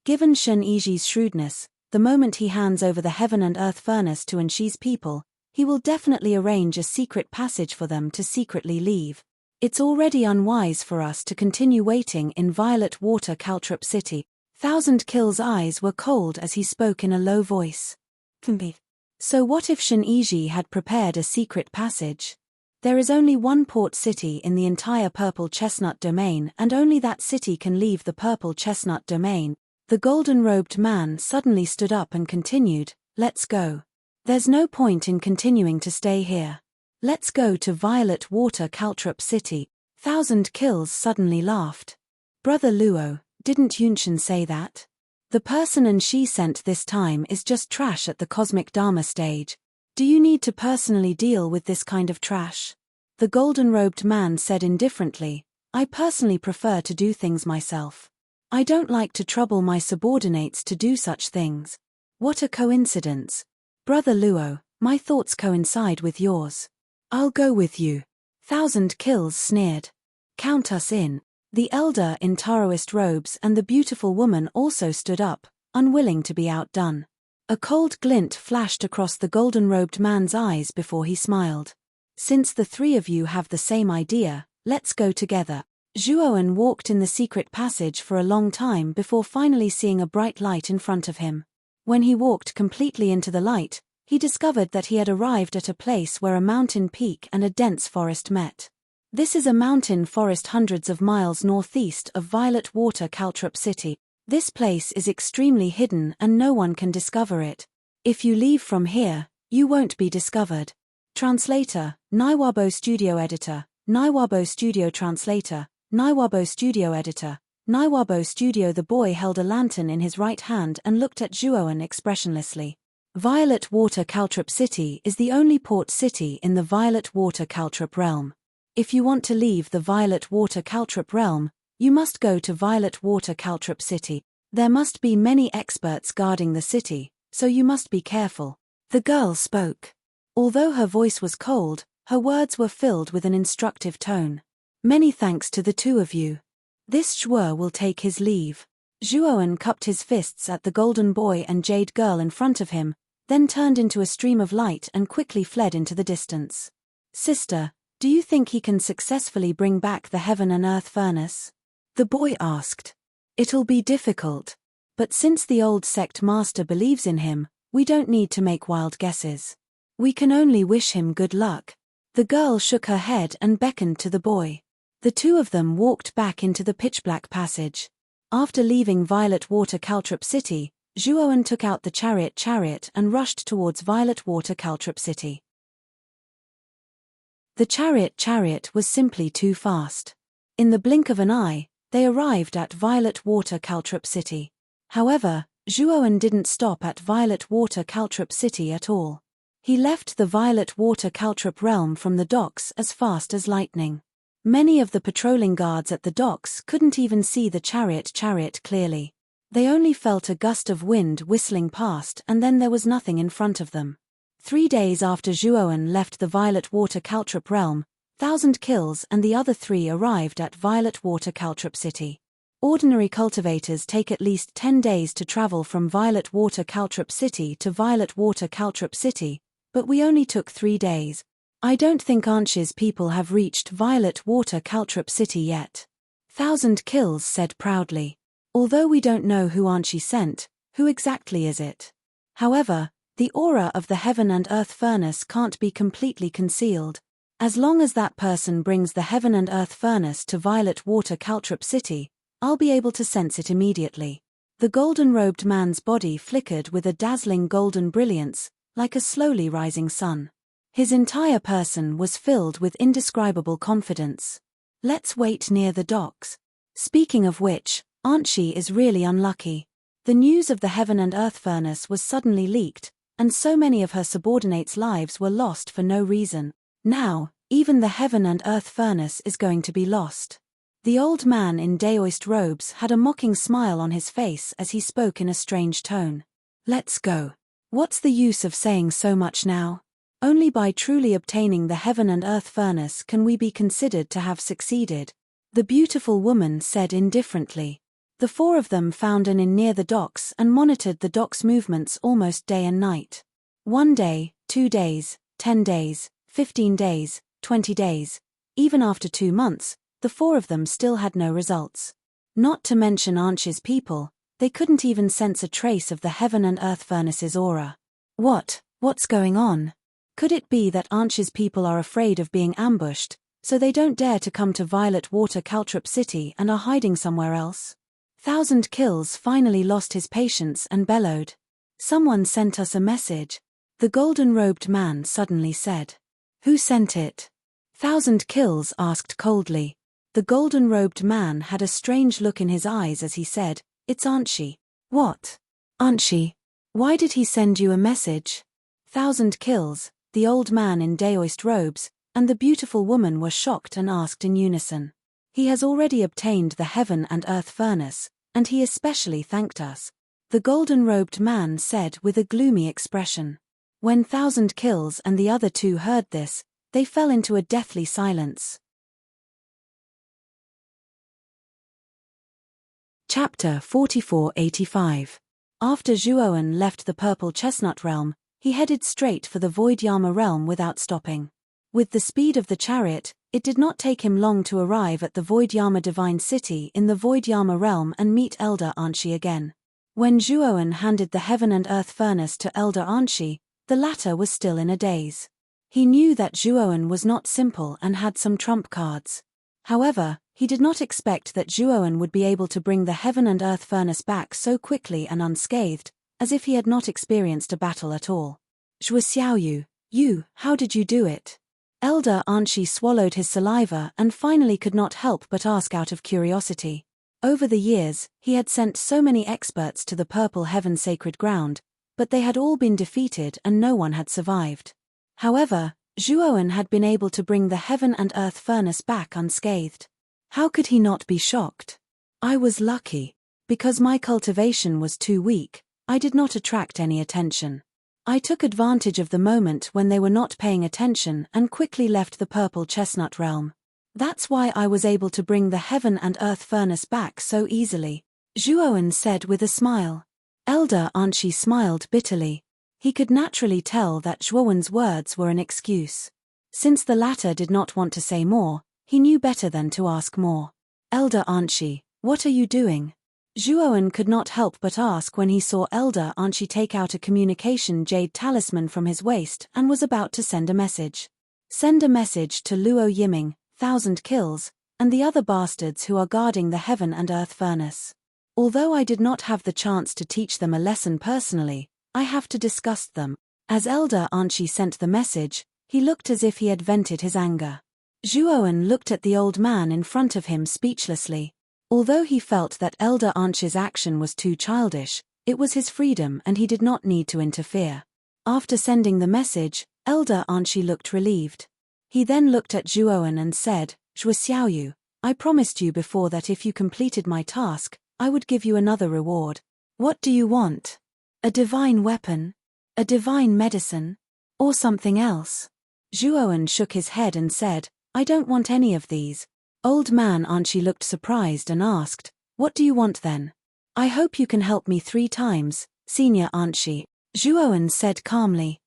Given Shen Yiji's shrewdness, the moment he hands over the heaven and earth furnace to Anshi's people, he will definitely arrange a secret passage for them to secretly leave. It's already unwise for us to continue waiting in Violet Water Caltrop City. Thousand Kill's eyes were cold as he spoke in a low voice. So what if Shen Yiji had prepared a secret passage? There is only one port city in the entire Purple Chestnut Domain and only that city can leave the Purple Chestnut Domain. The golden-robed man suddenly stood up and continued, "Let's go. There's no point in continuing to stay here. Let's go to Violet Water Caltrop City." Thousand Kills suddenly laughed. "Brother Luo, didn't Yunshin say that? The person Anshi sent this time is just trash at the cosmic Dharma stage. Do you need to personally deal with this kind of trash?" The golden-robed man said indifferently, "I personally prefer to do things myself. I don't like to trouble my subordinates to do such things." What a coincidence. Brother Luo, my thoughts coincide with yours. I'll go with you. Thousand Kills sneered. Count us in. The elder in Taoist robes and the beautiful woman also stood up, unwilling to be outdone. A cold glint flashed across the golden-robed man's eyes before he smiled. "Since the three of you have the same idea, let's go together." Zhuoan walked in the secret passage for a long time before finally seeing a bright light in front of him. When he walked completely into the light, he discovered that he had arrived at a place where a mountain peak and a dense forest met. This is a mountain forest hundreds of miles northeast of Violet Water Caltrop City. This place is extremely hidden and no one can discover it. If you leave from here, you won't be discovered. Translator, Naiwabo Studio Editor, Naiwabo Studio Translator, Naiwabo Studio Editor, Naiwabo Studio. The boy held a lantern in his right hand and looked at Zhuoan expressionlessly. Violet Water Caltrop City is the only port city in the Violet Water Caltrop realm. If you want to leave the Violet Water Caltrop realm, you must go to Violet Water Caltrop City. There must be many experts guarding the city, so you must be careful. The girl spoke. Although her voice was cold, her words were filled with an instructive tone. "Many thanks to the two of you. This Zhuo will take his leave." Zhuoan cupped his fists at the golden boy and jade girl in front of him, then turned into a stream of light and quickly fled into the distance. "Sister, do you think he can successfully bring back the heaven and earth furnace?" the boy asked. "It'll be difficult. But since the old sect master believes in him, we don't need to make wild guesses. We can only wish him good luck." The girl shook her head and beckoned to the boy. The two of them walked back into the pitch-black passage. After leaving Violet Water Caltrop City, Zhuoan took out the chariot and rushed towards Violet Water Caltrop City. The chariot was simply too fast. In the blink of an eye, they arrived at Violet Water Caltrop City. However, Zhuoan didn't stop at Violet Water Caltrop City at all. He left the Violet Water Caltrop realm from the docks as fast as lightning. Many of the patrolling guards at the docks couldn't even see the chariot clearly. They only felt a gust of wind whistling past, and then there was nothing in front of them. 3 days after Zhuowen left the Violet Water Caltrop realm, 1,000 kills and the other 3 arrived at Violet Water Caltrop City. Ordinary cultivators take at least 10 days to travel from Violet Water Caltrop City to Violet Water Caltrop City, but we only took 3 days. I don't think Anshi's people have reached Violet Water Caltrop City yet. 1,000 kills said proudly. Although we don't know who Anshi sent, who exactly is it? However, the aura of the Heaven and Earth Furnace can't be completely concealed. As long as that person brings the Heaven and Earth Furnace to Violet Water Caltrop City, I'll be able to sense it immediately. The golden-robed man's body flickered with a dazzling golden brilliance, like a slowly rising sun. His entire person was filled with indescribable confidence. Let's wait near the docks. Speaking of which, Anshi is really unlucky. The news of the Heaven and Earth Furnace was suddenly leaked, and so many of her subordinates' lives were lost for no reason. Now, even the Heaven and Earth Furnace is going to be lost. The old man in daoist robes had a mocking smile on his face as he spoke in a strange tone. Let's go. What's the use of saying so much now? Only by truly obtaining the Heaven and Earth Furnace can we be considered to have succeeded, the beautiful woman said indifferently. The 4 of them found an inn near the docks and monitored the dock's movements almost day and night. 1 day, 2 days, 10 days, 15 days, 20 days. Even after 2 months, the 4 of them still had no results. Not to mention Anshi's people, they couldn't even sense a trace of the Heaven and Earth Furnace's aura. What's going on? Could it be that Anshi's people are afraid of being ambushed, so they don't dare to come to Violet Water Caltrop City and are hiding somewhere else? 1,000 kills finally lost his patience and bellowed. Someone sent us a message. The golden-robed man suddenly said. Who sent it? 1,000 kills asked coldly. The golden-robed man had a strange look in his eyes as he said, It's Anshi. What? Anshi? Why did he send you a message? 1,000 kills, the old man in daoist robes, and the beautiful woman were shocked and asked in unison. He has already obtained the Heaven and Earth Furnace, and he especially thanked us. The golden-robed man said with a gloomy expression. When 1,000 kills and the other 2 heard this, they fell into a deathly silence. Chapter 4485. After Zhuowen left the Purple Chestnut Realm, he headed straight for the Void Yama realm without stopping. With the speed of the chariot, it did not take him long to arrive at the Void Yama Divine City in the Void Yama realm and meet Elder Anshi again. When Zhuowen handed the Heaven and Earth Furnace to Elder Anshi, the latter was still in a daze. He knew that Zhuowen was not simple and had some trump cards. However, he did not expect that Zhuowen would be able to bring the Heaven and Earth Furnace back so quickly and unscathed, as if he had not experienced a battle at all. Zhuo Xiaoyu, how did you do it? Elder Anshi swallowed his saliva and finally could not help but ask out of curiosity. Over the years, he had sent so many experts to the Purple Heaven Sacred Ground, but they had all been defeated and no one had survived. However, Zhuowen had been able to bring the Heaven and Earth Furnace back unscathed. How could he not be shocked? I was lucky. Because my cultivation was too weak, I did not attract any attention. I took advantage of the moment when they were not paying attention and quickly left the Purple Chestnut realm. That's why I was able to bring the Heaven and Earth Furnace back so easily, Zhuowen said with a smile. Elder Anshi smiled bitterly. He could naturally tell that Zhuowen's words were an excuse. Since the latter did not want to say more, he knew better than to ask more. Elder Anshi, what are you doing? Zhuowen could not help but ask when he saw Elder Anshi take out a communication jade talisman from his waist and was about to send a message. Send a message to Luo Yiming, 1,000 kills, and the other bastards who are guarding the Heaven and Earth Furnace. Although I did not have the chance to teach them a lesson personally, I have to discuss them. As Elder Anshi sent the message, he looked as if he had vented his anger. Zhuowen looked at the old man in front of him speechlessly. Although he felt that Elder Anshi's action was too childish, it was his freedom and he did not need to interfere. After sending the message, Elder Anshi looked relieved. He then looked at Zhuowen and said, Zhuo Xiaoyu, I promised you before that if you completed my task, I would give you another reward. What do you want? A divine weapon? A divine medicine? Or something else? Zhuowen shook his head and said, I don't want any of these. Old man Anshi looked surprised and asked, What do you want then? I hope you can help me 3 times, Senior Anshi. Zhuowen said calmly.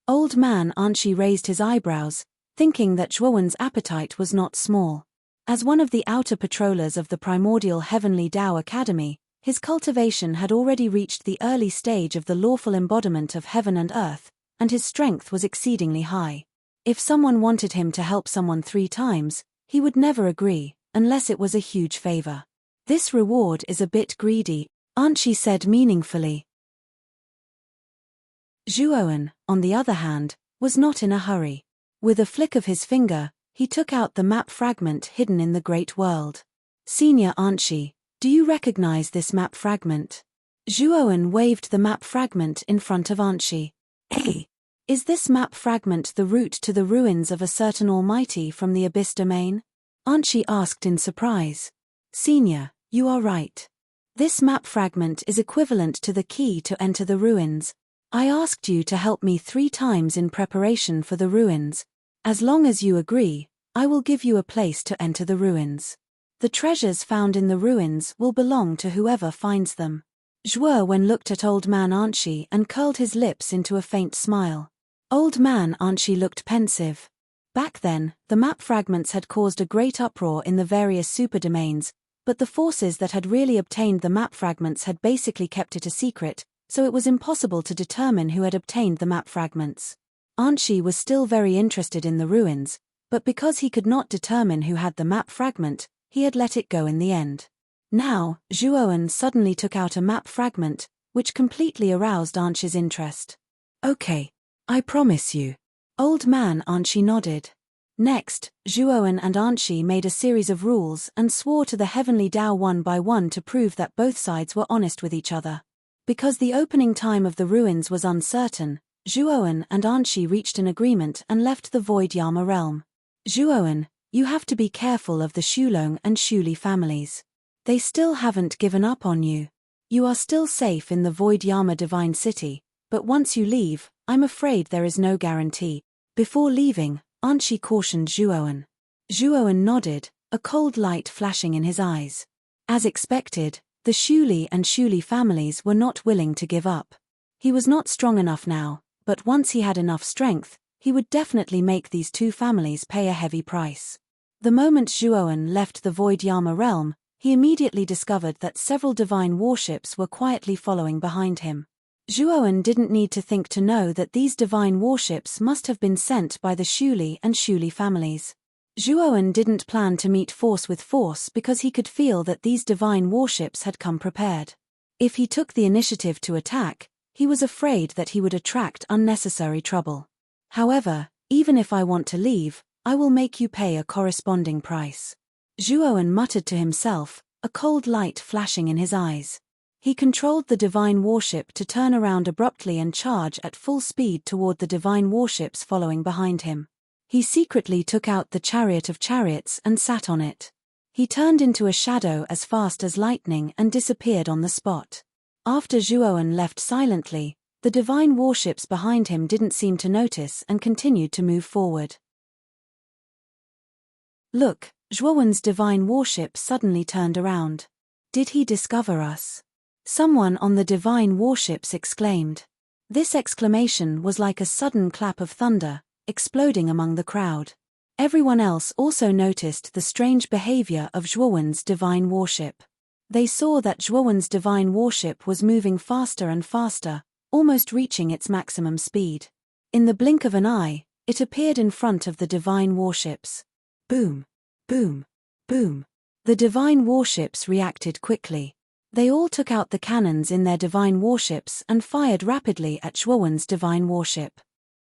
Old man Anshi raised his eyebrows, thinking that Zhuowen's appetite was not small. As one of the outer patrollers of the primordial Heavenly Tao Academy, his cultivation had already reached the early stage of the lawful embodiment of heaven and earth, and his strength was exceedingly high. If someone wanted him to help someone 3 times, he would never agree, unless it was a huge favor. This reward is a bit greedy, Anshi said meaningfully. Zhuowen, on the other hand, was not in a hurry. With a flick of his finger, he took out the map fragment hidden in the great world. Senior Anshi, do you recognize this map fragment? Zhuowen waved the map fragment in front of Anshi. Hey! Is this map fragment the route to the ruins of a certain almighty from the Abyss domain? Anshi asked in surprise. Senior, you are right. This map fragment is equivalent to the key to enter the ruins. I asked you to help me 3 times in preparation for the ruins. As long as you agree, I will give you a place to enter the ruins. The treasures found in the ruins will belong to whoever finds them. Zhuowen looked at Old Man Anshi and curled his lips into a faint smile. Old Man Anshi looked pensive. Back then, the map fragments had caused a great uproar in the various superdomains, but the forces that had really obtained the map fragments had basically kept it a secret, so it was impossible to determine who had obtained the map fragments. Anshi was still very interested in the ruins, but because he could not determine who had the map fragment, he had let it go in the end. Now, Zhuowen suddenly took out a map fragment, which completely aroused Anshi's interest. Okay, I promise you. Old Man Anshi nodded. Next, Zhuowen and Anshi made a series of rules and swore to the Heavenly Tao one by one to prove that both sides were honest with each other. Because the opening time of the ruins was uncertain, Zhuowen and Anshi reached an agreement and left the Void Yama realm. Zhuowen, you have to be careful of the Shulong and Shuli families. They still haven't given up on you. You are still safe in the Void Yama Divine City, but once you leave, I'm afraid there is no guarantee. Before leaving, Anshi cautioned Zhuowen. Zhuowen nodded, a cold light flashing in his eyes. As expected, the Shuli and Shuli families were not willing to give up. He was not strong enough now, but once he had enough strength, he would definitely make these 2 families pay a heavy price. The moment Zhuowen left the Void Yama realm, he immediately discovered that several divine warships were quietly following behind him. Zhuowen didn't need to think to know that these divine warships must have been sent by the Shuli and Shuli families. Zhuowen didn't plan to meet force with force because he could feel that these divine warships had come prepared. If he took the initiative to attack, he was afraid that he would attract unnecessary trouble. However, even if I want to leave, I will make you pay a corresponding price. Zhuowen muttered to himself, a cold light flashing in his eyes. He controlled the divine warship to turn around abruptly and charge at full speed toward the divine warships following behind him. He secretly took out the chariot of chariots and sat on it. He turned into a shadow as fast as lightning and disappeared on the spot. After Zhuowen left silently, the divine warships behind him didn't seem to notice and continued to move forward. Look, Zhuowen's divine warship suddenly turned around. Did he discover us? Someone on the divine warships exclaimed. This exclamation was like a sudden clap of thunder, exploding among the crowd. Everyone else also noticed the strange behavior of Zhuowen's divine warship. They saw that Zhuowen's divine warship was moving faster and faster, almost reaching its maximum speed. In the blink of an eye, it appeared in front of the divine warships. Boom! Boom! Boom! The divine warships reacted quickly. They all took out the cannons in their divine warships and fired rapidly at Zhuowen's divine warship.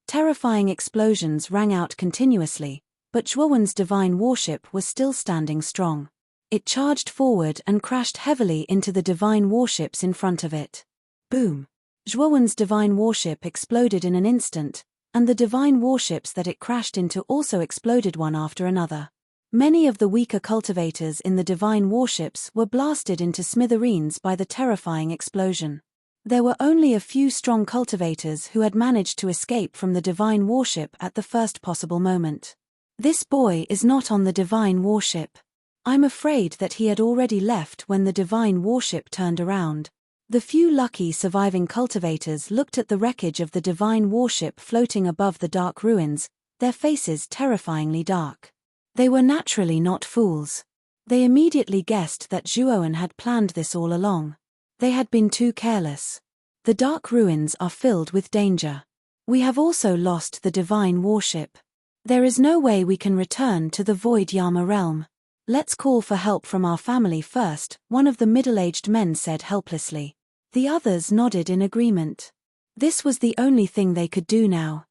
Terrifying explosions rang out continuously, but Zhuowen's divine warship was still standing strong. It charged forward and crashed heavily into the divine warships in front of it. Boom! Zhuowen's divine warship exploded in an instant, and the divine warships that it crashed into also exploded one after another. Many of the weaker cultivators in the divine warships were blasted into smithereens by the terrifying explosion. There were only a few strong cultivators who had managed to escape from the divine warship at the first possible moment. This boy is not on the divine warship. I'm afraid that he had already left when the divine warship turned around. The few lucky surviving cultivators looked at the wreckage of the divine warship floating above the dark ruins, their faces terrifyingly dark. They were naturally not fools. They immediately guessed that Zhuowen had planned this all along. They had been too careless. The dark ruins are filled with danger. We have also lost the divine warship. There is no way we can return to the Void Yama realm. Let's call for help from our family first, one of the middle-aged men said helplessly. The others nodded in agreement. This was the only thing they could do now.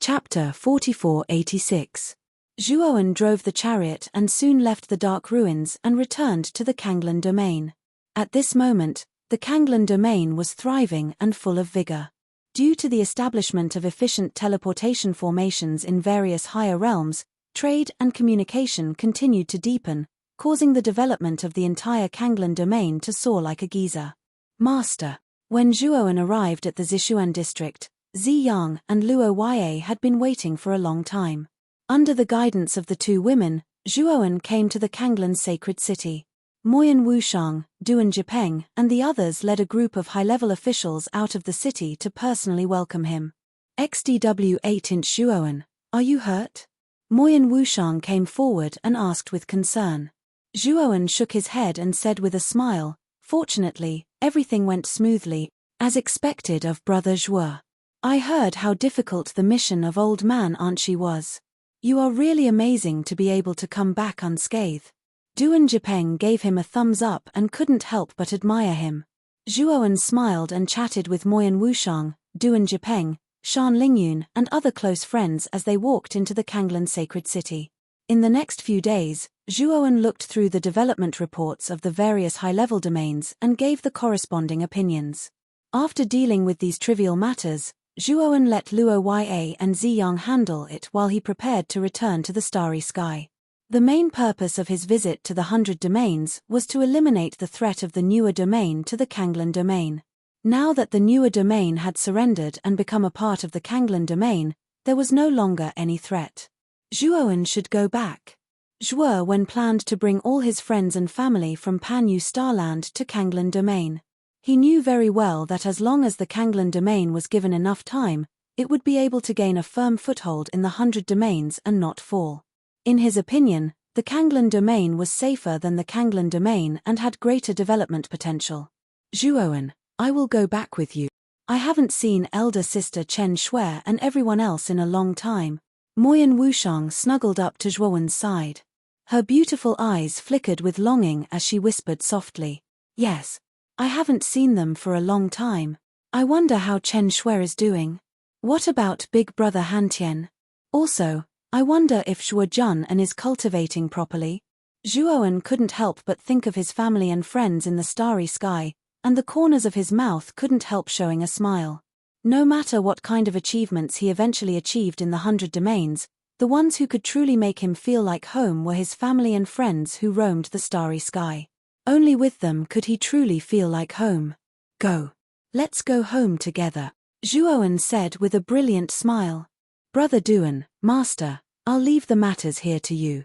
Chapter 4486. Zhuowen drove the chariot and soon left the dark ruins and returned to the Kanglan domain. At this moment, the Kanglan domain was thriving and full of vigor. Due to the establishment of efficient teleportation formations in various higher realms, trade and communication continued to deepen, causing the development of the entire Kanglan domain to soar like a geyser. Master. When Zhuowen arrived at the Zishuan district, Ziyang and Luo Ye had been waiting for a long time. Under the guidance of the two women, Zhuowen came to the Kanglan sacred city. Moyan Wushang, Duan Jipeng, and the others led a group of high-level officials out of the city to personally welcome him. XDW 8-inch Zhuowen, are you hurt? Moyan Wushang came forward and asked with concern. Zhuowen shook his head and said with a smile, fortunately, everything went smoothly, as expected of Brother Zhuo. I heard how difficult the mission of Old Man Anshi was. You are really amazing to be able to come back unscathed. Duan Jipeng gave him a thumbs up and couldn't help but admire him. Zhuowen smiled and chatted with Moyan Wushang, Duan Jipeng, Shan Lingyun and other close friends as they walked into the Kanglan sacred city. In the next few days, Zhuowen looked through the development reports of the various high-level domains and gave the corresponding opinions. After dealing with these trivial matters, Zhuowen let Luo Ye and Ziyang handle it while he prepared to return to the starry sky. The main purpose of his visit to the 100 domains was to eliminate the threat of the newer domain to the Kanglan domain. Now that the newer domain had surrendered and become a part of the Kanglan domain, there was no longer any threat. Zhuowen should go back. Zhuowen planned to bring all his friends and family from Panyu Starland to Kanglan domain. He knew very well that as long as the Kanglan domain was given enough time, it would be able to gain a firm foothold in the 100 domains and not fall. In his opinion, the Kanglan domain was safer than the Kanglan domain and had greater development potential. Zhuowen, I will go back with you. I haven't seen elder sister Chen Shui and everyone else in a long time. Moyan Wushang snuggled up to Zhuowen's side. Her beautiful eyes flickered with longing as she whispered softly, Yes. I haven't seen them for a long time. I wonder how Chen Shui is doing. What about big brother Hantian? Also, I wonder if Zhuo and is cultivating properly. Zhuowen couldn't help but think of his family and friends in the starry sky, and the corners of his mouth couldn't help showing a smile. No matter what kind of achievements he eventually achieved in the 100 domains, the ones who could truly make him feel like home were his family and friends who roamed the starry sky. Only with them could he truly feel like home. Go. Let's go home together, Zhuowen said with a brilliant smile. Brother Duan, Master, I'll leave the matters here to you.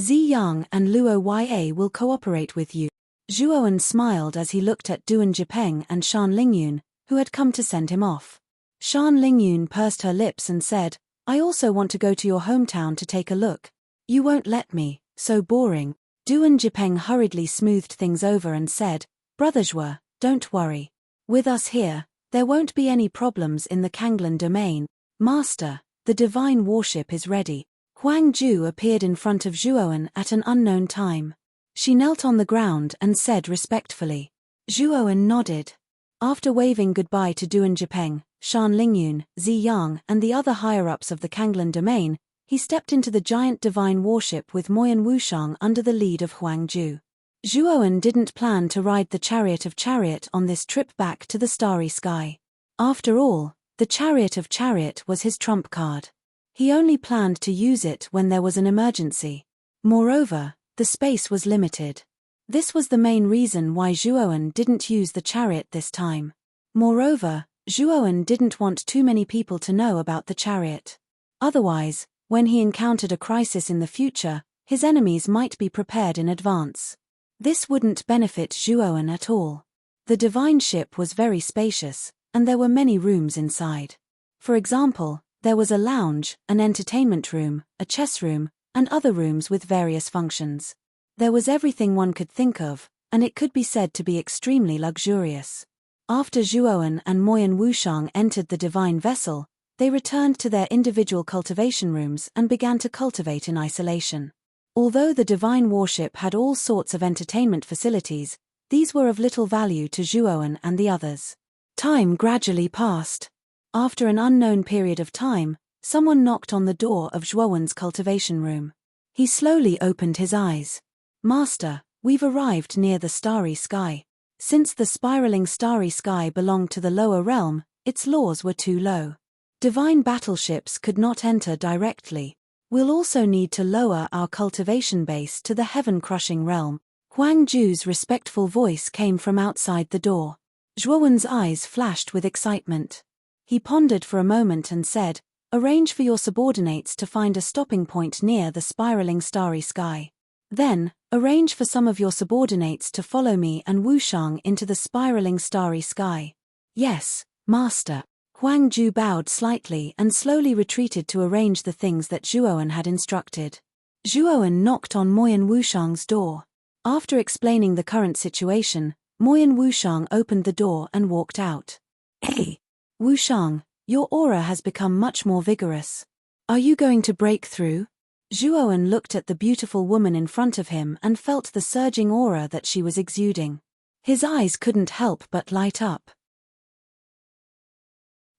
Ziyang and Luo Ye will cooperate with you. Zhuowen smiled as he looked at Duan Jipeng and Shan Lingyun, who had come to send him off. Shan Lingyun pursed her lips and said, I also want to go to your hometown to take a look. You won't let me, so boring. Duan Jipeng hurriedly smoothed things over and said, Brother Zhuo, don't worry. With us here, there won't be any problems in the Kanglan domain. Master, the divine warship is ready. Huang Ju appeared in front of Zhuowen at an unknown time. She knelt on the ground and said respectfully. Zhuowen nodded. After waving goodbye to Duan Jipeng, Shan Lingyun, Ziyang and the other higher-ups of the Kanglan domain, he stepped into the giant divine warship with Moyan Wushang under the lead of Huang Ju. Zhuowen didn't plan to ride the chariot of chariot on this trip back to the starry sky. After all, The Chariot of Chariot was his trump card. He only planned to use it when there was an emergency. Moreover, the space was limited. This was the main reason why Zhuowen didn't use the chariot this time. Moreover, Zhuowen didn't want too many people to know about the chariot. Otherwise, when he encountered a crisis in the future, his enemies might be prepared in advance. This wouldn't benefit Zhuowen at all. The divine ship was very spacious, and there were many rooms inside. For example, there was a lounge, an entertainment room, a chess room, and other rooms with various functions. There was everything one could think of, and it could be said to be extremely luxurious. After Zhuowen and Moyan Wushang entered the divine vessel, they returned to their individual cultivation rooms and began to cultivate in isolation. Although the divine warship had all sorts of entertainment facilities, these were of little value to Zhuowen and the others. Time gradually passed. After an unknown period of time, someone knocked on the door of Zhuowen's cultivation room. He slowly opened his eyes. "Master, we've arrived near the starry sky. Since the spiraling starry sky belonged to the lower realm, its laws were too low. Divine battleships could not enter directly. We'll also need to lower our cultivation base to the heaven-crushing realm." Huang Ju's respectful voice came from outside the door. Zhuowen's eyes flashed with excitement. He pondered for a moment and said, "Arrange for your subordinates to find a stopping point near the spiraling starry sky. Then, arrange for some of your subordinates to follow me and Wushang into the spiraling starry sky." "Yes, master." Huang Ju bowed slightly and slowly retreated to arrange the things that Zhuowen had instructed. Zhuowen knocked on Moyan Wushang's door. After explaining the current situation, Moyan Wushang opened the door and walked out. "Hey, Wushang, your aura has become much more vigorous. Are you going to break through?" Zhuowen looked at the beautiful woman in front of him and felt the surging aura that she was exuding. His eyes couldn't help but light up.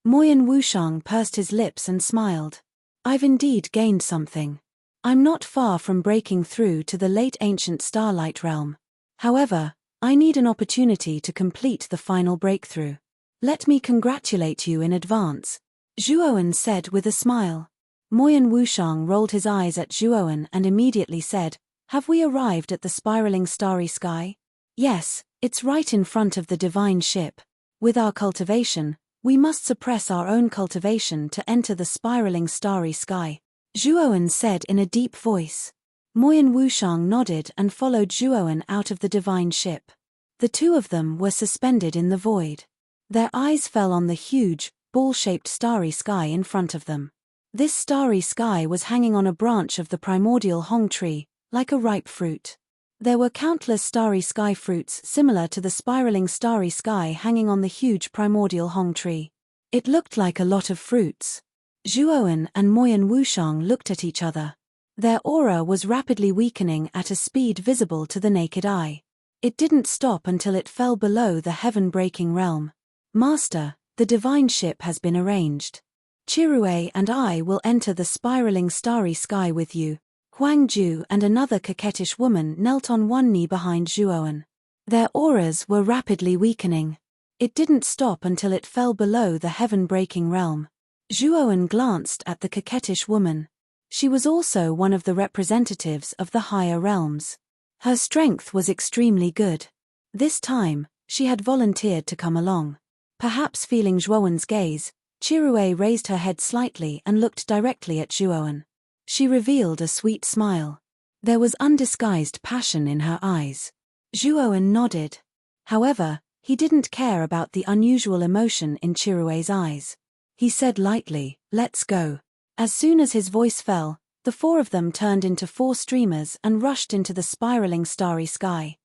Moyan Wushang pursed his lips and smiled. "I've indeed gained something. I'm not far from breaking through to the late ancient starlight realm. However, I need an opportunity to complete the final breakthrough. Let me congratulate you in advance," Zhuowen said with a smile. Moyan Wushang rolled his eyes at Zhuowen and immediately said, "Have we arrived at the spiraling starry sky?" "Yes, it's right in front of the divine ship. With our cultivation, we must suppress our own cultivation to enter the spiraling starry sky," Zhuowen said in a deep voice. Moyan Wushang nodded and followed Zhuowen out of the divine ship. The two of them were suspended in the void. Their eyes fell on the huge, ball-shaped starry sky in front of them. This starry sky was hanging on a branch of the primordial Hong tree, like a ripe fruit. There were countless starry sky fruits similar to the spiraling starry sky hanging on the huge primordial Hong tree. It looked like a lot of fruits. Zhuowen and Moyan Wushang looked at each other. Their aura was rapidly weakening at a speed visible to the naked eye. It didn't stop until it fell below the heaven-breaking realm. "Master, the divine ship has been arranged. Chirue and I will enter the spiraling starry sky with you." Huang Ju and another coquettish woman knelt on one knee behind Zhuowen. Their auras were rapidly weakening. It didn't stop until it fell below the heaven-breaking realm. Zhuowen glanced at the coquettish woman. She was also one of the representatives of the higher realms. Her strength was extremely good. This time, she had volunteered to come along. Perhaps feeling Zhuowen's gaze, Chirue raised her head slightly and looked directly at Zhuowen. She revealed a sweet smile. There was undisguised passion in her eyes. Zhuowen nodded. However, he didn't care about the unusual emotion in Chirue's eyes. He said lightly, "Let's go." As soon as his voice fell, the four of them turned into four streamers and rushed into the spiraling starry sky.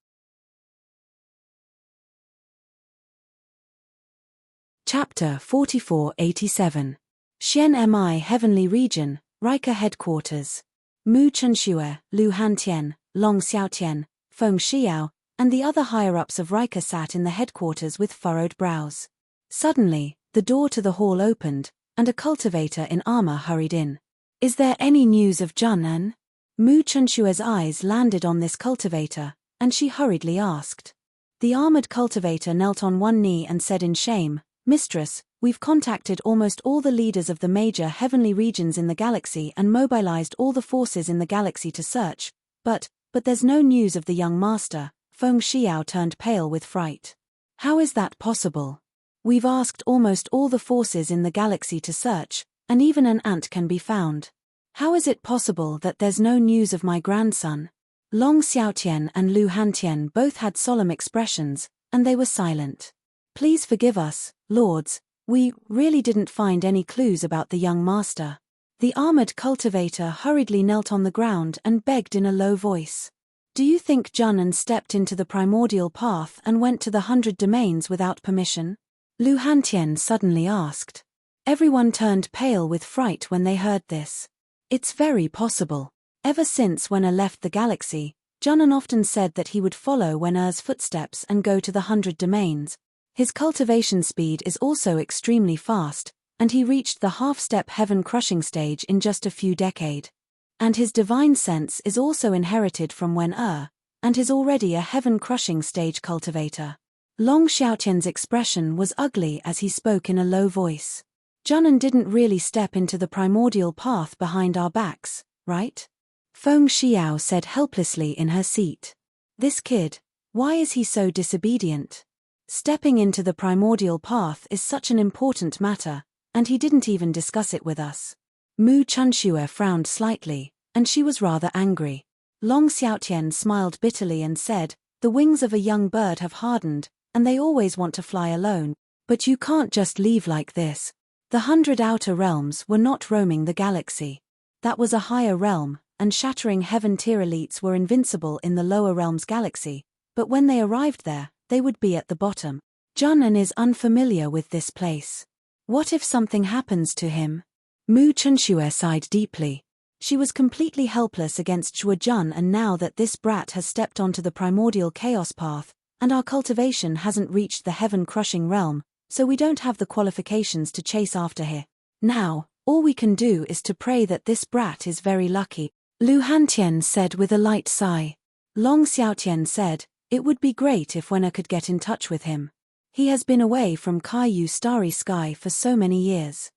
Chapter 4487. Xian Mi Heavenly Region, Rika Headquarters. Mu Chenxue, Lu Hantian, Long Xiaotian, Feng Xiao, and the other higher-ups of Rika sat in the headquarters with furrowed brows. Suddenly, the door to the hall opened, and a cultivator in armor hurried in. "Is there any news of Zheng'an?" Mu Chenxue's eyes landed on this cultivator, and she hurriedly asked. The armored cultivator knelt on one knee and said in shame, Mistress, we've contacted almost all the leaders of the major heavenly regions in the galaxy and mobilized all the forces in the galaxy to search, but there's no news of the young master. Feng Xiao turned pale with fright. How is that possible? We've asked almost all the forces in the galaxy to search, and even an ant can be found. How is it possible that there's no news of my grandson? Long Xiaotian and Lu Hantian both had solemn expressions, and they were silent. Please forgive us, lords, we really didn't find any clues about the young master. The armored cultivator hurriedly knelt on the ground and begged in a low voice. Do you think Junan stepped into the primordial path and went to the 100 domains without permission? Lu Hantian suddenly asked. Everyone turned pale with fright when they heard this. It's very possible. Ever since when left the galaxy, Junan often said that he would follow Wen's footsteps and go to the 100 domains. His cultivation speed is also extremely fast, and he reached the half-step heaven-crushing stage in just a few decades. And his divine sense is also inherited from Wen, and is already a heaven-crushing stage cultivator. Long Xiaotian's expression was ugly as he spoke in a low voice. Junan didn't really step into the primordial path behind our backs, right? Feng Xiao said helplessly in her seat. This kid, why is he so disobedient? Stepping into the primordial path is such an important matter, and he didn't even discuss it with us. Mu Chunxue frowned slightly, and she was rather angry. Long Xiaotian smiled bitterly and said, the wings of a young bird have hardened, and they always want to fly alone, but you can't just leave like this. The 100 outer realms were not roaming the galaxy. That was a higher realm, and shattering heaven-tier elites were invincible in the lower realms galaxy, but when they arrived there, they would be at the bottom. Junan is unfamiliar with this place. What if something happens to him? Mu Chunxue sighed deeply. She was completely helpless against Zhuojun, and now that this brat has stepped onto the primordial chaos path, and our cultivation hasn't reached the heaven-crushing realm, so we don't have the qualifications to chase after her. Now, all we can do is to pray that this brat is very lucky, Lu Hantian said with a light sigh. Long Xiaotian said, it would be great if Wenna could get in touch with him. He has been away from Kaiyu Starry Sky for so many years.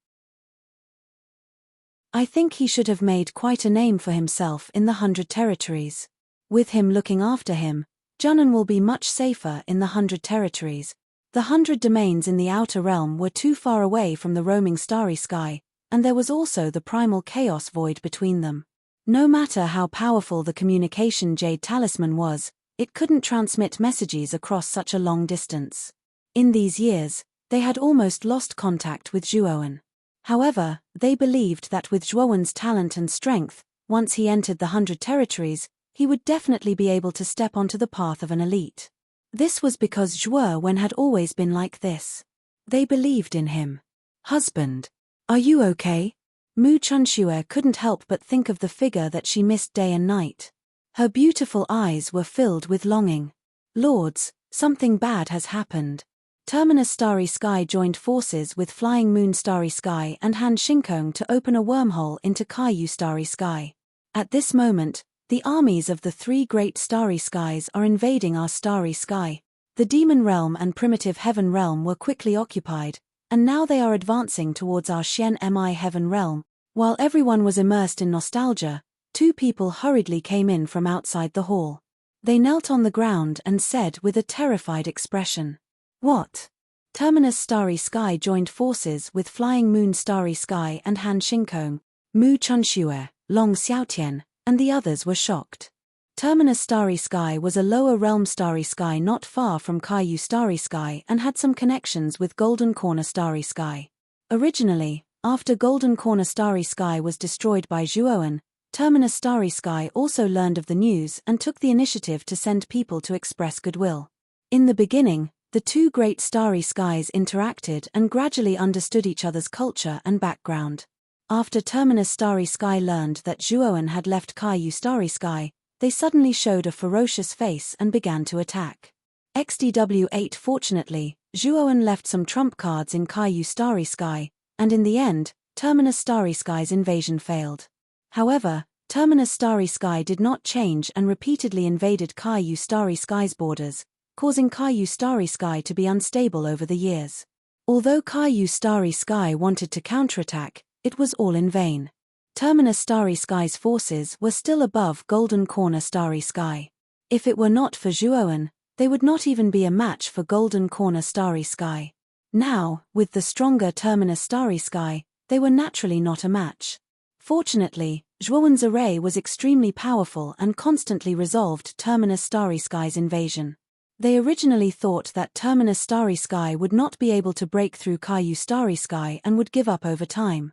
I think he should have made quite a name for himself in the 100 territories. With him looking after him, Junan will be much safer in the 100 territories. The 100 domains in the outer realm were too far away from the roaming starry sky, and there was also the primal chaos void between them. No matter how powerful the communication jade talisman was, it couldn't transmit messages across such a long distance. In these years, they had almost lost contact with Zhuowen. However, they believed that with Zhuowen's talent and strength, once he entered the 100 territories, he would definitely be able to step onto the path of an elite. This was because Zhuowen had always been like this. They believed in him. Husband, are you okay? Mu Chunxue couldn't help but think of the figure that she missed day and night. Her beautiful eyes were filled with longing. Lords, something bad has happened. Terminus Starry Sky joined forces with Flying Moon Starry Sky and Han Shinkong to open a wormhole into Kaiyu Starry Sky. At this moment, the armies of the 3 great starry skies are invading our starry sky. The demon realm and primitive heaven realm were quickly occupied, and now they are advancing towards our Xian Mi heaven realm. While everyone was immersed in nostalgia, 2 people hurriedly came in from outside the hall. They knelt on the ground and said with a terrified expression, "What?" Terminus Starry Sky joined forces with Flying Moon Starry Sky and Han Shinkong, Mu Chunxue, Long Xiaotian, and the others were shocked. Terminus Starry Sky was a lower realm starry sky not far from Kaiyu Starry Sky and had some connections with Golden Corner Starry Sky. Originally, after Golden Corner Starry Sky was destroyed by Zhuowen, Terminus Starry Sky also learned of the news and took the initiative to send people to express goodwill. In the beginning, the 2 great starry skies interacted and gradually understood each other's culture and background. After Terminus Starry Sky learned that Zhuowen had left Kaiyu Starry Sky, they suddenly showed a ferocious face and began to attack. XDW8 Fortunately, Zhuowen left some trump cards in Kaiyu Starry Sky, and in the end, Terminus Starry Sky's invasion failed. However, Terminus Starry Sky did not change and repeatedly invaded Kaiyu Starry Sky's borders, causing Kaiyu Starry Sky to be unstable over the years. Although Kaiyu Starry Sky wanted to counterattack, it was all in vain. Terminus Starry Sky's forces were still above Golden Corner Starry Sky. If it were not for Zhuowen, they would not even be a match for Golden Corner Starry Sky. Now, with the stronger Terminus Starry Sky, they were naturally not a match. Fortunately, Zhuowen's array was extremely powerful and constantly resolved Terminus Starry Sky's invasion. They originally thought that Terminus Starry Sky would not be able to break through Kaiyu Starry Sky and would give up over time.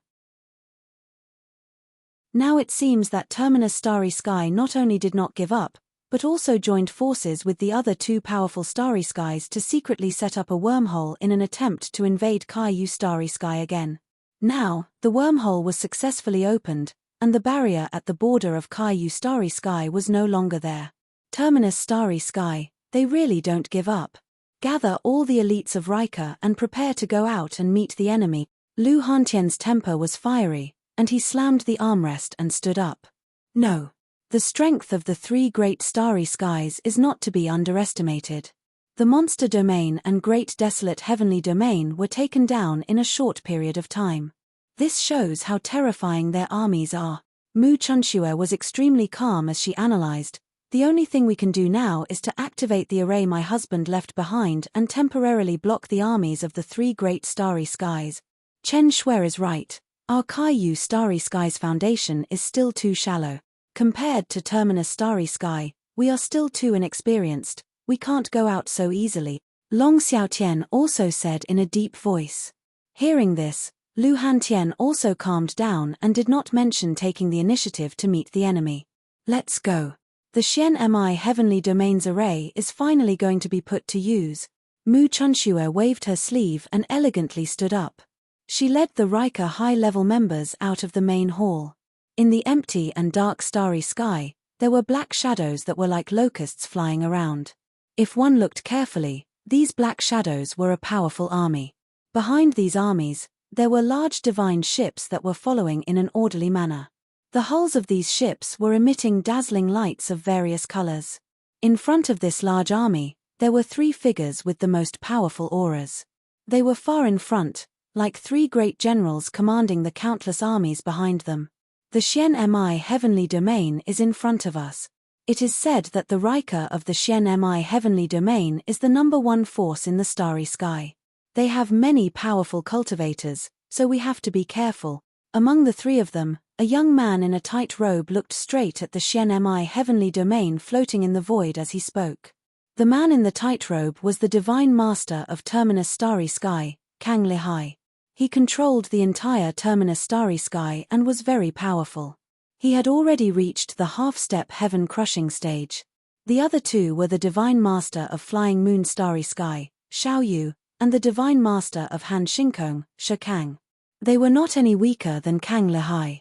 Now it seems that Terminus Starry Sky not only did not give up, but also joined forces with the other two powerful Starry Skies to secretly set up a wormhole in an attempt to invade Kaiyu Starry Sky again. Now, the wormhole was successfully opened, and the barrier at the border of Kaiyu Starry Sky was no longer there. Terminus Starry Sky, they really don't give up. Gather all the elites of Rika and prepare to go out and meet the enemy. Lu Hantian's temper was fiery, and he slammed the armrest and stood up. No. The strength of the three great Starry Skies is not to be underestimated. The monster domain and great desolate heavenly domain were taken down in a short period of time. This shows how terrifying their armies are. Mu Chunxue was extremely calm as she analyzed, "The only thing we can do now is to activate the array my husband left behind and temporarily block the armies of the three great Starry Skies." Chen Shui is right. Our Kaiyu Starry Sky's foundation is still too shallow. Compared to Terminus Starry Sky, we are still too inexperienced. We can't go out so easily, Long Xiaotian also said in a deep voice. Hearing this, Lu Hantian also calmed down and did not mention taking the initiative to meet the enemy. Let's go. The Xian Mi Heavenly Domains array is finally going to be put to use. Mu Chunxue waved her sleeve and elegantly stood up. She led the Rika high-level members out of the main hall. In the empty and dark starry sky, there were black shadows that were like locusts flying around. If one looked carefully, these black shadows were a powerful army. Behind these armies, there were large divine ships that were following in an orderly manner. The hulls of these ships were emitting dazzling lights of various colors. In front of this large army, there were three figures with the most powerful auras. They were far in front, like three great generals commanding the countless armies behind them. The Xian Mi Heavenly Domain is in front of us. It is said that the Rika of the Xian Mi Heavenly Domain is the #1 force in the starry sky. They have many powerful cultivators, so we have to be careful. Among the three of them, a young man in a tight robe looked straight at the Xian Mi Heavenly Domain floating in the void as he spoke. The man in the tight robe was the Divine Master of Terminus Starry Sky, Kang Lihai. He controlled the entire Terminus Starry Sky and was very powerful. He had already reached the half-step heaven-crushing stage. The other two were the Divine Master of Flying Moon Starry Sky, Xiao Yu, and the Divine Master of Han Xingkong, Shi Kang. They were not any weaker than Kang Lihai.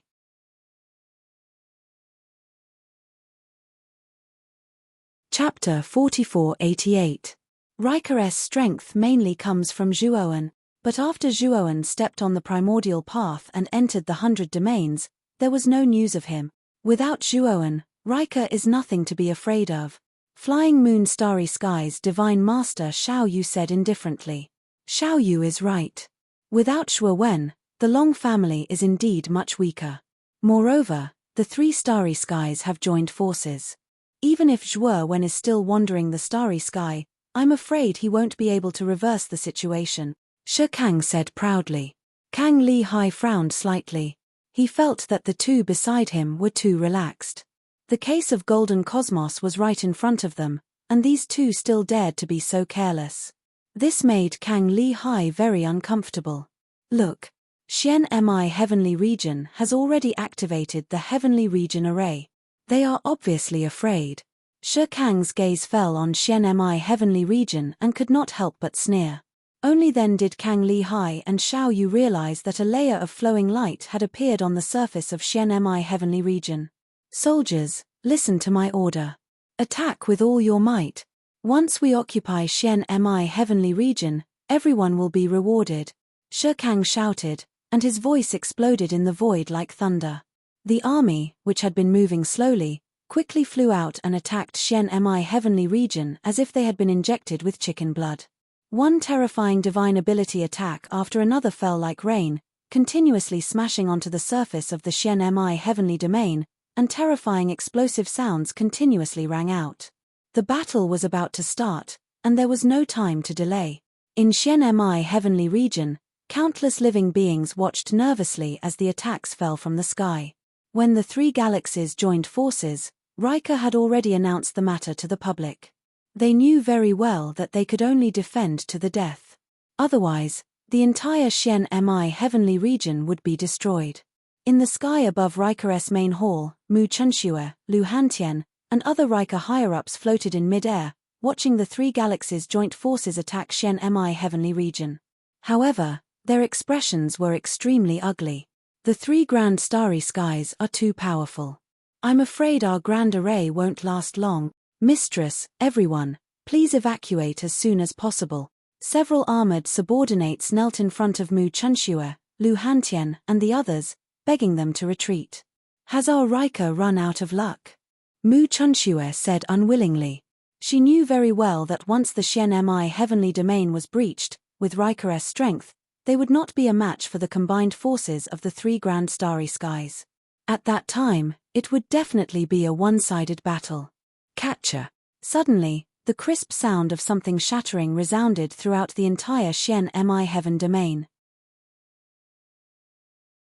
Chapter 4488. Rika's strength mainly comes from Zhuowen, but after Zhuowen stepped on the primordial path and entered the 100 domains, there was no news of him. Without Zhuowen, Rika is nothing to be afraid of. Flying Moon Starry Sky's Divine Master Xiao Yu said indifferently. Xiao Yu is right. Without Zhuowen, the Long family is indeed much weaker. Moreover, the three Starry Skies have joined forces. Even if Zhuowen is still wandering the Starry Sky, I'm afraid he won't be able to reverse the situation, Shi Kang said proudly. Kang Lihai frowned slightly. He felt that the two beside him were too relaxed. The case of Golden Cosmos was right in front of them, and these two still dared to be so careless. This made Kang Lihai very uncomfortable. Look. Xian Mi Heavenly Region has already activated the Heavenly Region array. They are obviously afraid. Shi Kang's gaze fell on Xian Mi Heavenly Region and could not help but sneer. Only then did Kang Lihai and Xiao Yu realize that a layer of flowing light had appeared on the surface of Xian Mi Heavenly Region. Soldiers, listen to my order. Attack with all your might. Once we occupy Xian Mi Heavenly Region, everyone will be rewarded. Shi Kang shouted, and his voice exploded in the void like thunder. The army, which had been moving slowly, quickly flew out and attacked Xian Mi Heavenly Region as if they had been injected with chicken blood. One terrifying divine ability attack after another fell like rain, continuously smashing onto the surface of the Xian-Mi heavenly domain, and terrifying explosive sounds continuously rang out. The battle was about to start, and there was no time to delay. In Xian-Mi heavenly region, countless living beings watched nervously as the attacks fell from the sky. When the three galaxies joined forces, Riker had already announced the matter to the public. They knew very well that they could only defend to the death. Otherwise, the entire Xian-Mi heavenly region would be destroyed. In the sky above Riker's main hall, Mu Chunxue, Lu Hantian, and other Riker higher-ups floated in mid-air, watching the three galaxies' joint forces attack Xian-Mi heavenly region. However, their expressions were extremely ugly. The three grand starry skies are too powerful. I'm afraid our grand array won't last long. Mistress, everyone, please evacuate as soon as possible. Several armored subordinates knelt in front of Mu Chunxue, Lu Hantian, and the others, begging them to retreat. Has our Riker run out of luck? Mu Chunxue said unwillingly. She knew very well that once the Xian-Mi heavenly domain was breached, with Riker's strength, they would not be a match for the combined forces of the three grand starry skies. At that time, it would definitely be a one-sided battle. Catcher. Suddenly, the crisp sound of something shattering resounded throughout the entire Xian-Mi heaven domain.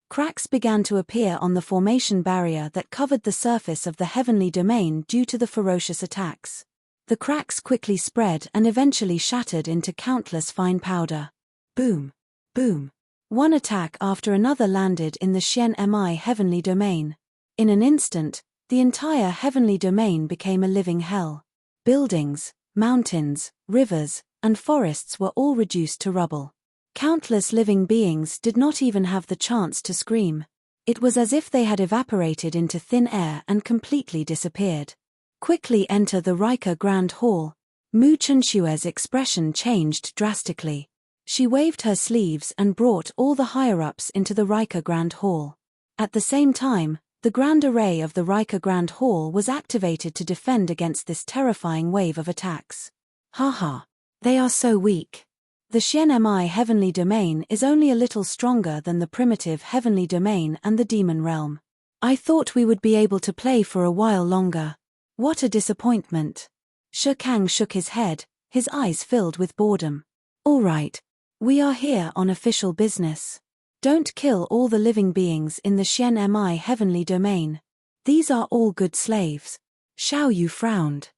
Cracks began to appear on the formation barrier that covered the surface of the heavenly domain due to the ferocious attacks. The cracks quickly spread and eventually shattered into countless fine powder. Boom! Boom! One attack after another landed in the Xian-Mi heavenly domain. In an instant, the entire heavenly domain became a living hell. Buildings, mountains, rivers, and forests were all reduced to rubble. Countless living beings did not even have the chance to scream. It was as if they had evaporated into thin air and completely disappeared. Quickly enter the Riker Grand Hall. Mu Chunxue's expression changed drastically. She waved her sleeves and brought all the higher-ups into the Riker Grand Hall. At the same time, the Grand Array of the Riker Grand Hall was activated to defend against this terrifying wave of attacks. Haha. They are so weak. The Xian-Mi heavenly domain is only a little stronger than the primitive heavenly domain and the demon realm. I thought we would be able to play for a while longer. What a disappointment. Shi Kang shook his head, his eyes filled with boredom. All right. We are here on official business. Don't kill all the living beings in the Xian-Mi heavenly domain. These are all good slaves. Xiao Yu frowned.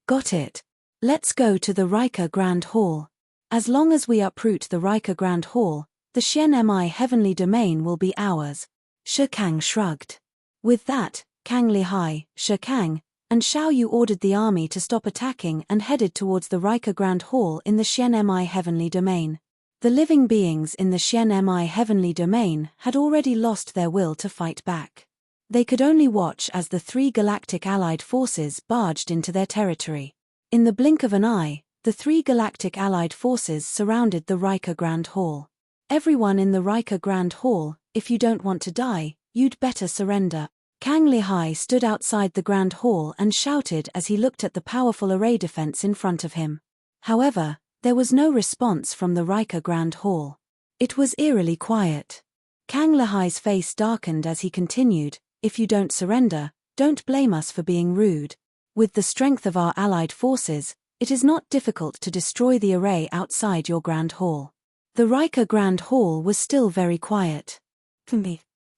Got it. Let's go to the Riker Grand Hall. As long as we uproot the Riker Grand Hall, the Xian-Mi heavenly domain will be ours. Shi Kang shrugged. With that, Kang Lihai, Shi Kang, and Xiao Yu ordered the army to stop attacking and headed towards the Riker Grand Hall in the Xian-Mi heavenly domain. The living beings in the Xian-Mi heavenly domain had already lost their will to fight back. They could only watch as the three galactic allied forces barged into their territory. In the blink of an eye, the three galactic allied forces surrounded the Riker Grand Hall. Everyone in the Riker Grand Hall, if you don't want to die, you'd better surrender. Kang Lihai stood outside the Grand Hall and shouted as he looked at the powerful array defense in front of him. However, there was no response from the Riker Grand Hall. It was eerily quiet. Kang Lihai's face darkened as he continued, if you don't surrender, don't blame us for being rude. With the strength of our allied forces, it is not difficult to destroy the array outside your Grand Hall. The Riker Grand Hall was still very quiet.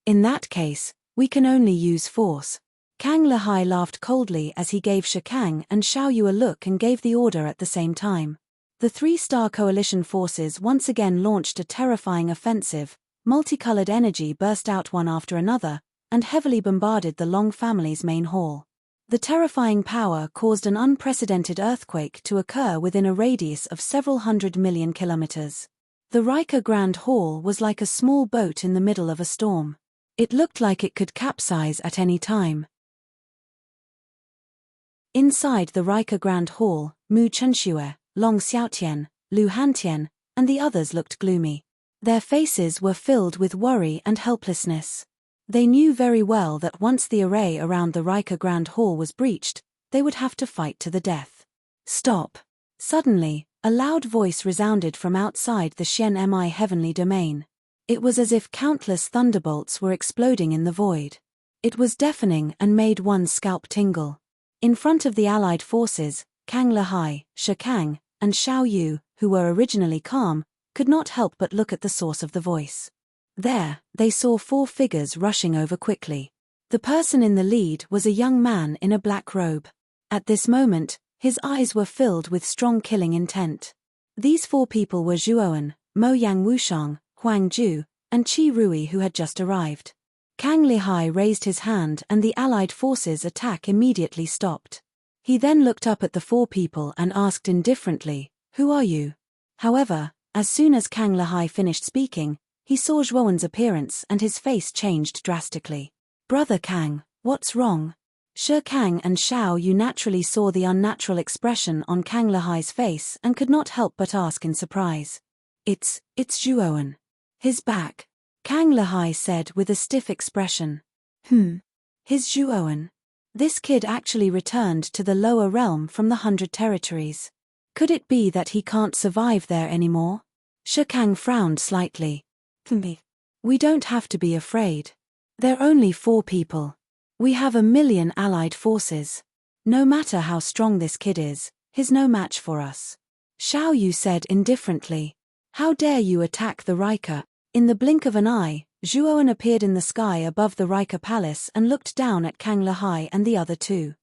In that case, we can only use force. Kang Lihai laughed coldly as he gave Shi Kang and Xiao Yu a look and gave the order at the same time. The three-star coalition forces once again launched a terrifying offensive. Multicolored energy burst out one after another, and heavily bombarded the Long family's main hall. The terrifying power caused an unprecedented earthquake to occur within a radius of several 100 million kilometers. The Riker Grand Hall was like a small boat in the middle of a storm. It looked like it could capsize at any time. Inside the Riker Grand Hall, Mu Chunxue, Long Xiaotian, Lu Hantian, and the others looked gloomy. Their faces were filled with worry and helplessness. They knew very well that once the array around the Riker Grand Hall was breached, they would have to fight to the death. Stop. Suddenly, a loud voice resounded from outside the Xian-Mi heavenly domain. It was as if countless thunderbolts were exploding in the void. It was deafening and made one's scalp tingle. In front of the allied forces, Kang Lehai, Shi Kang, and Xiao Yu, who were originally calm, could not help but look at the source of the voice. There, they saw 4 figures rushing over quickly. The person in the lead was a young man in a black robe. At this moment, his eyes were filled with strong killing intent. These 4 people were Zhuoan, Mo Yang Wushang, Huang Ju, and Qi Rui, who had just arrived. Kang Lehai raised his hand and the allied forces' attack immediately stopped. He then looked up at the 4 people and asked indifferently, "Who are you?" However, as soon as Kang Lehai finished speaking, he saw Zhuoan's appearance and his face changed drastically. "Brother Kang, what's wrong?" Shi Kang and Xiao Yu naturally saw the unnatural expression on Kang Lehai's face and could not help but ask in surprise. It's Zhuoan. His back," Kang Lehai said with a stiff expression. His Zhuoan. This kid actually returned to the lower realm from the 100 territories. Could it be that he can't survive there anymore? Shi Kang frowned slightly. We don't have to be afraid. They're only 4 people. We have 1,000,000 allied forces. No matter how strong this kid is, he's no match for us. Xiao Yu said indifferently. How dare you attack the Rika? In the blink of an eye, Zhuoan appeared in the sky above the Rika palace and looked down at Kang Lehai and the other 2.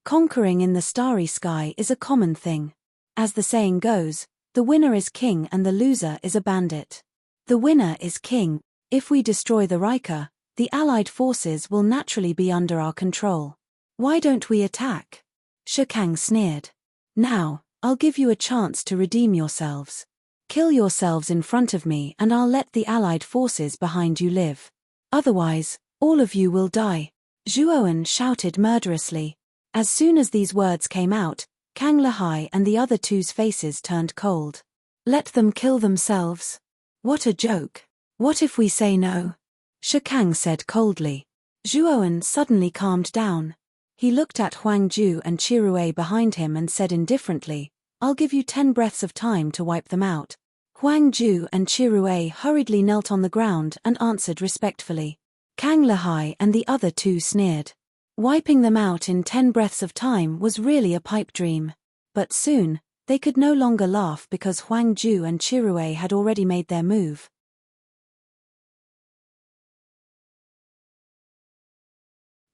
Conquering in the starry sky is a common thing. As the saying goes, the winner is king and the loser is a bandit. The winner is king. If we destroy the Rika, the allied forces will naturally be under our control. Why don't we attack? Shi Kang sneered. Now, I'll give you a chance to redeem yourselves. Kill yourselves in front of me and I'll let the allied forces behind you live. Otherwise, all of you will die. Zhuoan shouted murderously. As soon as these words came out, Kang Lehai and the other 2's faces turned cold. Let them kill themselves. What a joke. What if we say no? Shi Kang said coldly. Zhuoan suddenly calmed down. He looked at Huang Ju and Qi Rui behind him and said indifferently, "I'll give you 10 breaths of time to wipe them out." Huang Ju and Qi Rui hurriedly knelt on the ground and answered respectfully. Kang Lehai and the other 2 sneered. Wiping them out in 10 breaths of time was really a pipe dream. But soon, they could no longer laugh because Huang Ju and Qi Rui had already made their move.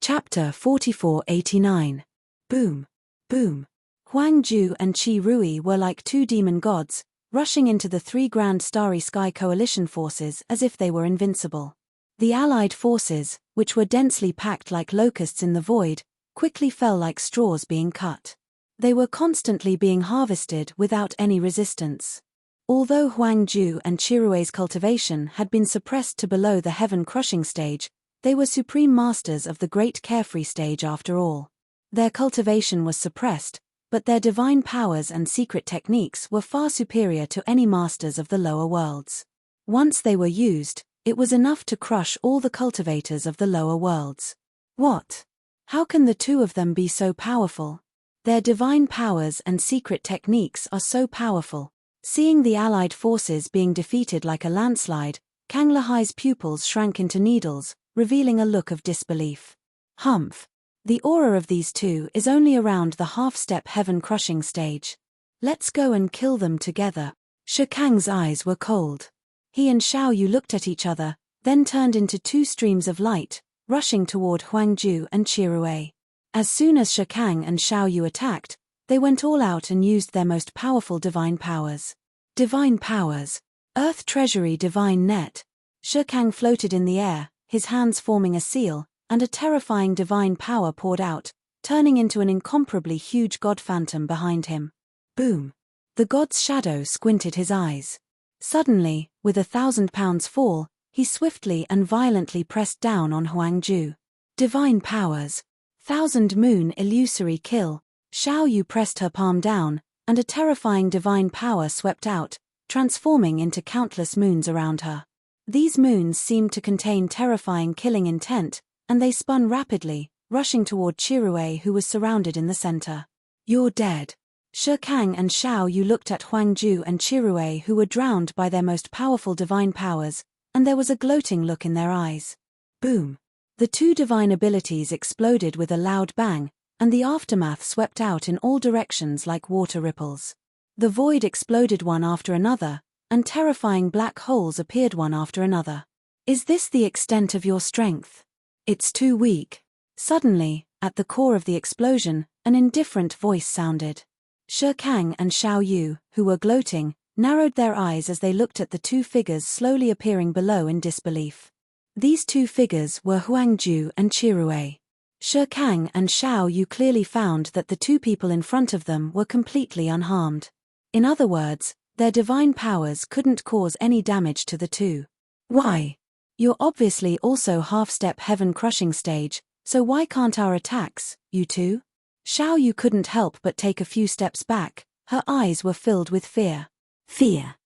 Chapter 4489. Boom. Boom. Huang Ju and Qi Rui were like 2 demon gods, rushing into the 3 grand starry sky coalition forces as if they were invincible. The allied forces, which were densely packed like locusts in the void, quickly fell like straws being cut. They were constantly being harvested without any resistance. Although Huang Ju and Qi Rui's cultivation had been suppressed to below the heaven-crushing stage, they were supreme masters of the great carefree stage after all. Their cultivation was suppressed, but their divine powers and secret techniques were far superior to any masters of the lower worlds. Once they were used, it was enough to crush all the cultivators of the lower worlds. What? How can the 2 of them be so powerful? Their divine powers and secret techniques are so powerful. Seeing the allied forces being defeated like a landslide, Kang Lehai's pupils shrank into needles, revealing a look of disbelief. Humph. The aura of these 2 is only around the half-step heaven-crushing stage. Let's go and kill them together. Shi Kang's eyes were cold. He and Xiao Yu looked at each other, then turned into 2 streams of light, rushing toward Huang Ju and Qi Rui. As soon as Shi Kang and Xiao Yu attacked, they went all out and used their most powerful divine powers. Divine powers. Earth Treasury Divine Net. Shi Kang floated in the air, his hands forming a seal, and a terrifying divine power poured out, turning into an incomparably huge god phantom behind him. Boom. The god's shadow squinted his eyes. Suddenly, with 1,000 pounds fall, he swiftly and violently pressed down on Huang Ju. Divine powers. 1,000 moon illusory kill. Xiao Yu pressed her palm down, and a terrifying divine power swept out, transforming into countless moons around her. These moons seemed to contain terrifying killing intent, and they spun rapidly, rushing toward Qi Rui, who was surrounded in the center. You're dead. Shi Kang and Xiao Yu looked at Huang Ju and Qirue, who were drowned by their most powerful divine powers, and there was a gloating look in their eyes. Boom! The two divine abilities exploded with a loud bang, and the aftermath swept out in all directions like water ripples. The void exploded one after another, and terrifying black holes appeared one after another. Is this the extent of your strength? It's too weak. Suddenly, at the core of the explosion, an indifferent voice sounded. Shi Kang and Xiao Yu, who were gloating, narrowed their eyes as they looked at the two figures slowly appearing below in disbelief. These two figures were Huang Ju and Qirue. Shi Kang and Xiao Yu clearly found that the two people in front of them were completely unharmed. In other words, their divine powers couldn't cause any damage to the two. Why? You're obviously also half-step heaven-crushing stage, so why can't our attacks, you two? Xiao Yu couldn't help but take a few steps back, her eyes were filled with fear. Fear.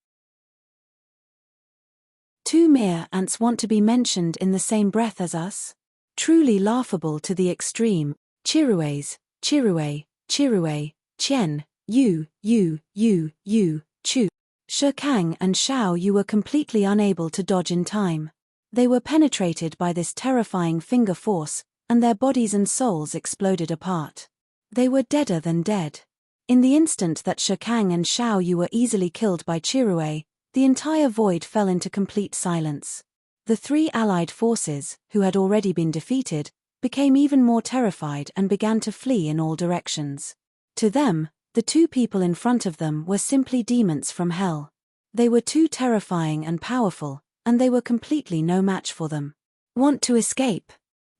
Two mere ants want to be mentioned in the same breath as us? Truly laughable to the extreme. Qirue, Qian, Yu, Chu. Shi Kang and Xiao Yu were completely unable to dodge in time. They were penetrated by this terrifying finger force, and their bodies and souls exploded apart. They were deader than dead. In the instant that Shi Kang and Xiao Yu were easily killed by Qirue, the entire void fell into complete silence. The three allied forces, who had already been defeated, became even more terrified and began to flee in all directions. To them, the two people in front of them were simply demons from hell. They were too terrifying and powerful, and they were completely no match for them. Want to escape?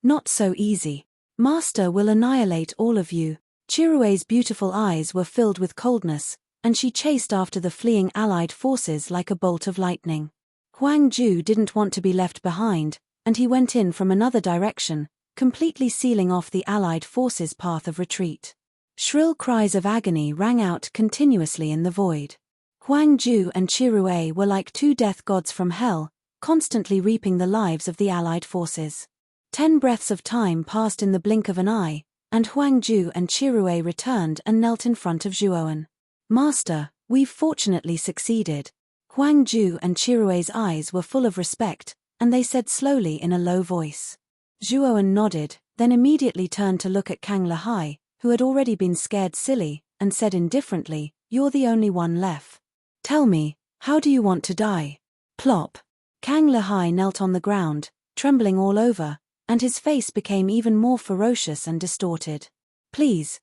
Not so easy. Master will annihilate all of you. Chirue's beautiful eyes were filled with coldness, and she chased after the fleeing allied forces like a bolt of lightning. Huang Ju didn't want to be left behind, and he went in from another direction, completely sealing off the allied forces' path of retreat. Shrill cries of agony rang out continuously in the void. Huang Ju and Qirue were like two death gods from hell, constantly reaping the lives of the allied forces. 10 breaths of time passed in the blink of an eye, and Huang Ju and Qirue returned and knelt in front of Zhuowen. Master, we've fortunately succeeded. Huang Ju and Qirue's eyes were full of respect, and they said slowly in a low voice. Zhuowen nodded, then immediately turned to look at Kang Lehai, who had already been scared silly, and said indifferently, "You're the only one left. Tell me, how do you want to die?" Plop. Kang Lehai knelt on the ground, trembling all over, and his face became even more ferocious and distorted. Please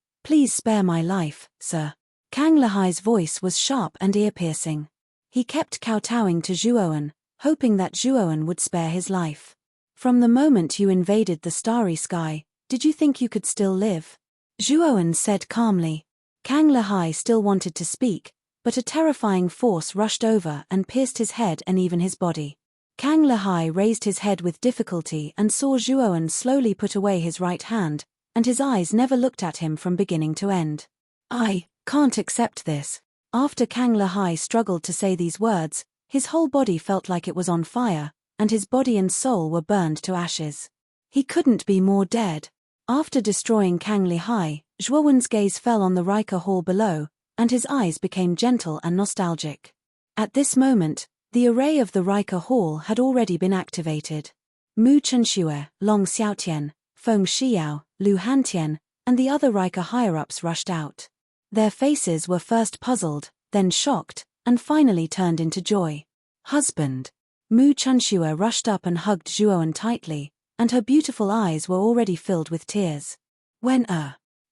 spare my life, sir." Kang Lehai's voice was sharp and ear-piercing. He kept kowtowing to Zhuowen, hoping that Zhuowen would spare his life. "From the moment you invaded the starry sky, did you think you could still live?" Zhuowen said calmly. Kang Lehai still wanted to speak, but a terrifying force rushed over and pierced his head and even his body. Kang Lehai raised his head with difficulty and saw Zhuowen slowly put away his right hand, and his eyes never looked at him from beginning to end. "I can't accept this." After Kang Lehai struggled to say these words, his whole body felt like it was on fire, and his body and soul were burned to ashes. He couldn't be more dead. After destroying Kang Lehai, Zhuowen's gaze fell on the Riker Hall below, and his eyes became gentle and nostalgic. At this moment, the array of the Riker Hall had already been activated. Mu Chenxue, Long Xiaotian, Feng Xiao, Lu Hantian, and the other Riker higher-ups rushed out. Their faces were first puzzled, then shocked, and finally turned into joy. "Husband." Mu Chenxue rushed up and hugged Zhuowen tightly, and her beautiful eyes were already filled with tears.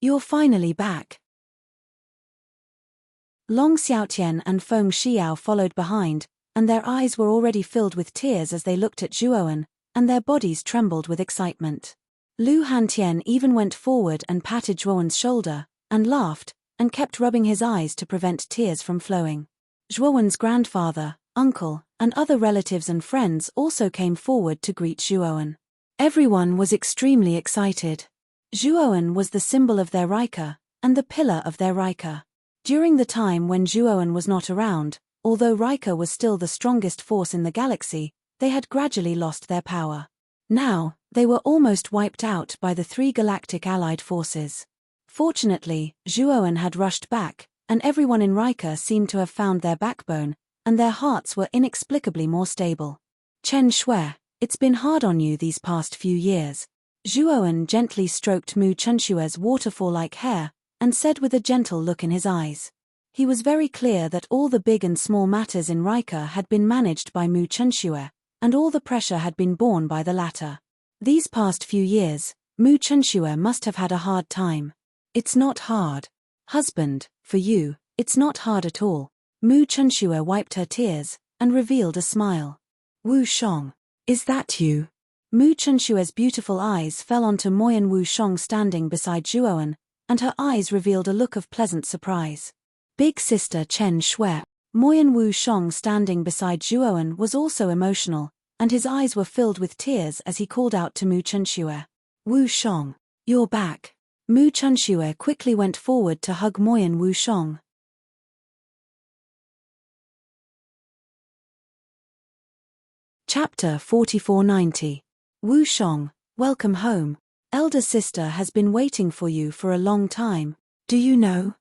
You're finally back." Long Xiaotian and Feng Xiao followed behind, and their eyes were already filled with tears as they looked at Zhuowen, and their bodies trembled with excitement. Lu Hantian even went forward and patted Zhuowen's shoulder, and laughed, and kept rubbing his eyes to prevent tears from flowing. Zhuowen's grandfather, uncle, and other relatives and friends also came forward to greet Zhuowen. Everyone was extremely excited. Zhuowen was the symbol of their Riker, and the pillar of their Riker. During the time when Zhuowen was not around, although Riker was still the strongest force in the galaxy, they had gradually lost their power. Now, they were almost wiped out by the 3 galactic allied forces. Fortunately, Zhuowen had rushed back, and everyone in Rika seemed to have found their backbone, and their hearts were inexplicably more stable. Chen Shui, it's been hard on you these past few years. Zhuowen gently stroked Mu Chenshue's waterfall-like hair, and said with a gentle look in his eyes. He was very clear that all the big and small matters in Rika had been managed by Mu Chenshue, and all the pressure had been borne by the latter. These past few years, Mu Chenshue must have had a hard time. It's not hard. Husband, for you, it's not hard at all. Mu Chenshue wiped her tears, and revealed a smile. Wu Shong, is that you? Mu Chenshue's beautiful eyes fell onto Moyan Wu Shong standing beside Zhuowen, and her eyes revealed a look of pleasant surprise. Big sister Chen Shui. Moyan Wu Shong standing beside Zhuowen was also emotional, and his eyes were filled with tears as he called out to Mu Chenshue. Wu Shong, you're back. Mu Chenshue quickly went forward to hug Moyan Wu Shong. Chapter 4490. Wu Shong, welcome home. Elder sister has been waiting for you for a long time. Do you know?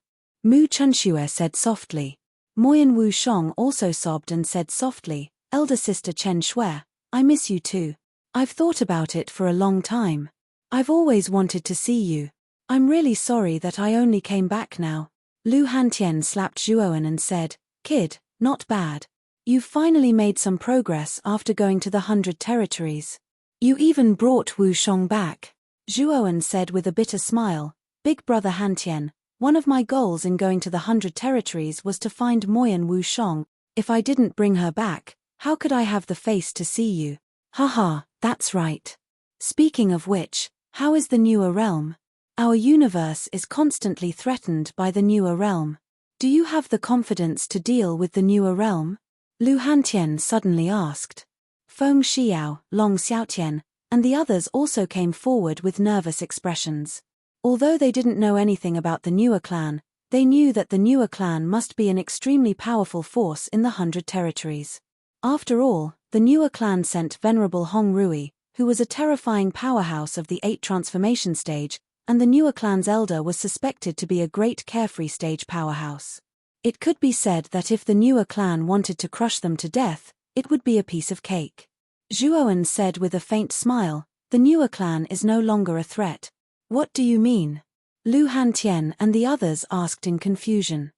Mu Chenshue said softly. Moyan Wu Shong also sobbed and said softly, Elder sister Chen Shui, I miss you too. I've thought about it for a long time. I've always wanted to see you. I'm really sorry that I only came back now. Lu Hantian slapped Zhuowen and said, Kid, not bad. You've finally made some progress after going to the 100 territories. You even brought Wu Shong back. Zhuowen said with a bitter smile, Big brother Hantian, one of my goals in going to the 100 territories was to find Moyan Wu Shong. If I didn't bring her back, how could I have the face to see you? Haha, that's right. Speaking of which, how is the newer realm? Our universe is constantly threatened by the newer realm. Do you have the confidence to deal with the newer realm? Lu Hantian suddenly asked. Feng Xiao, Long Xiaotian, and the others also came forward with nervous expressions. Although they didn't know anything about the newer clan, they knew that the newer clan must be an extremely powerful force in the 100 territories. After all, the newer clan sent Venerable Hong Rui, who was a terrifying powerhouse of the 8 transformation stage, and the newer clan's elder was suspected to be a great carefree stage powerhouse. It could be said that if the newer clan wanted to crush them to death, it would be a piece of cake. Zhuowen said with a faint smile, the newer clan is no longer a threat. What do you mean? Lu Hantian and the others asked in confusion.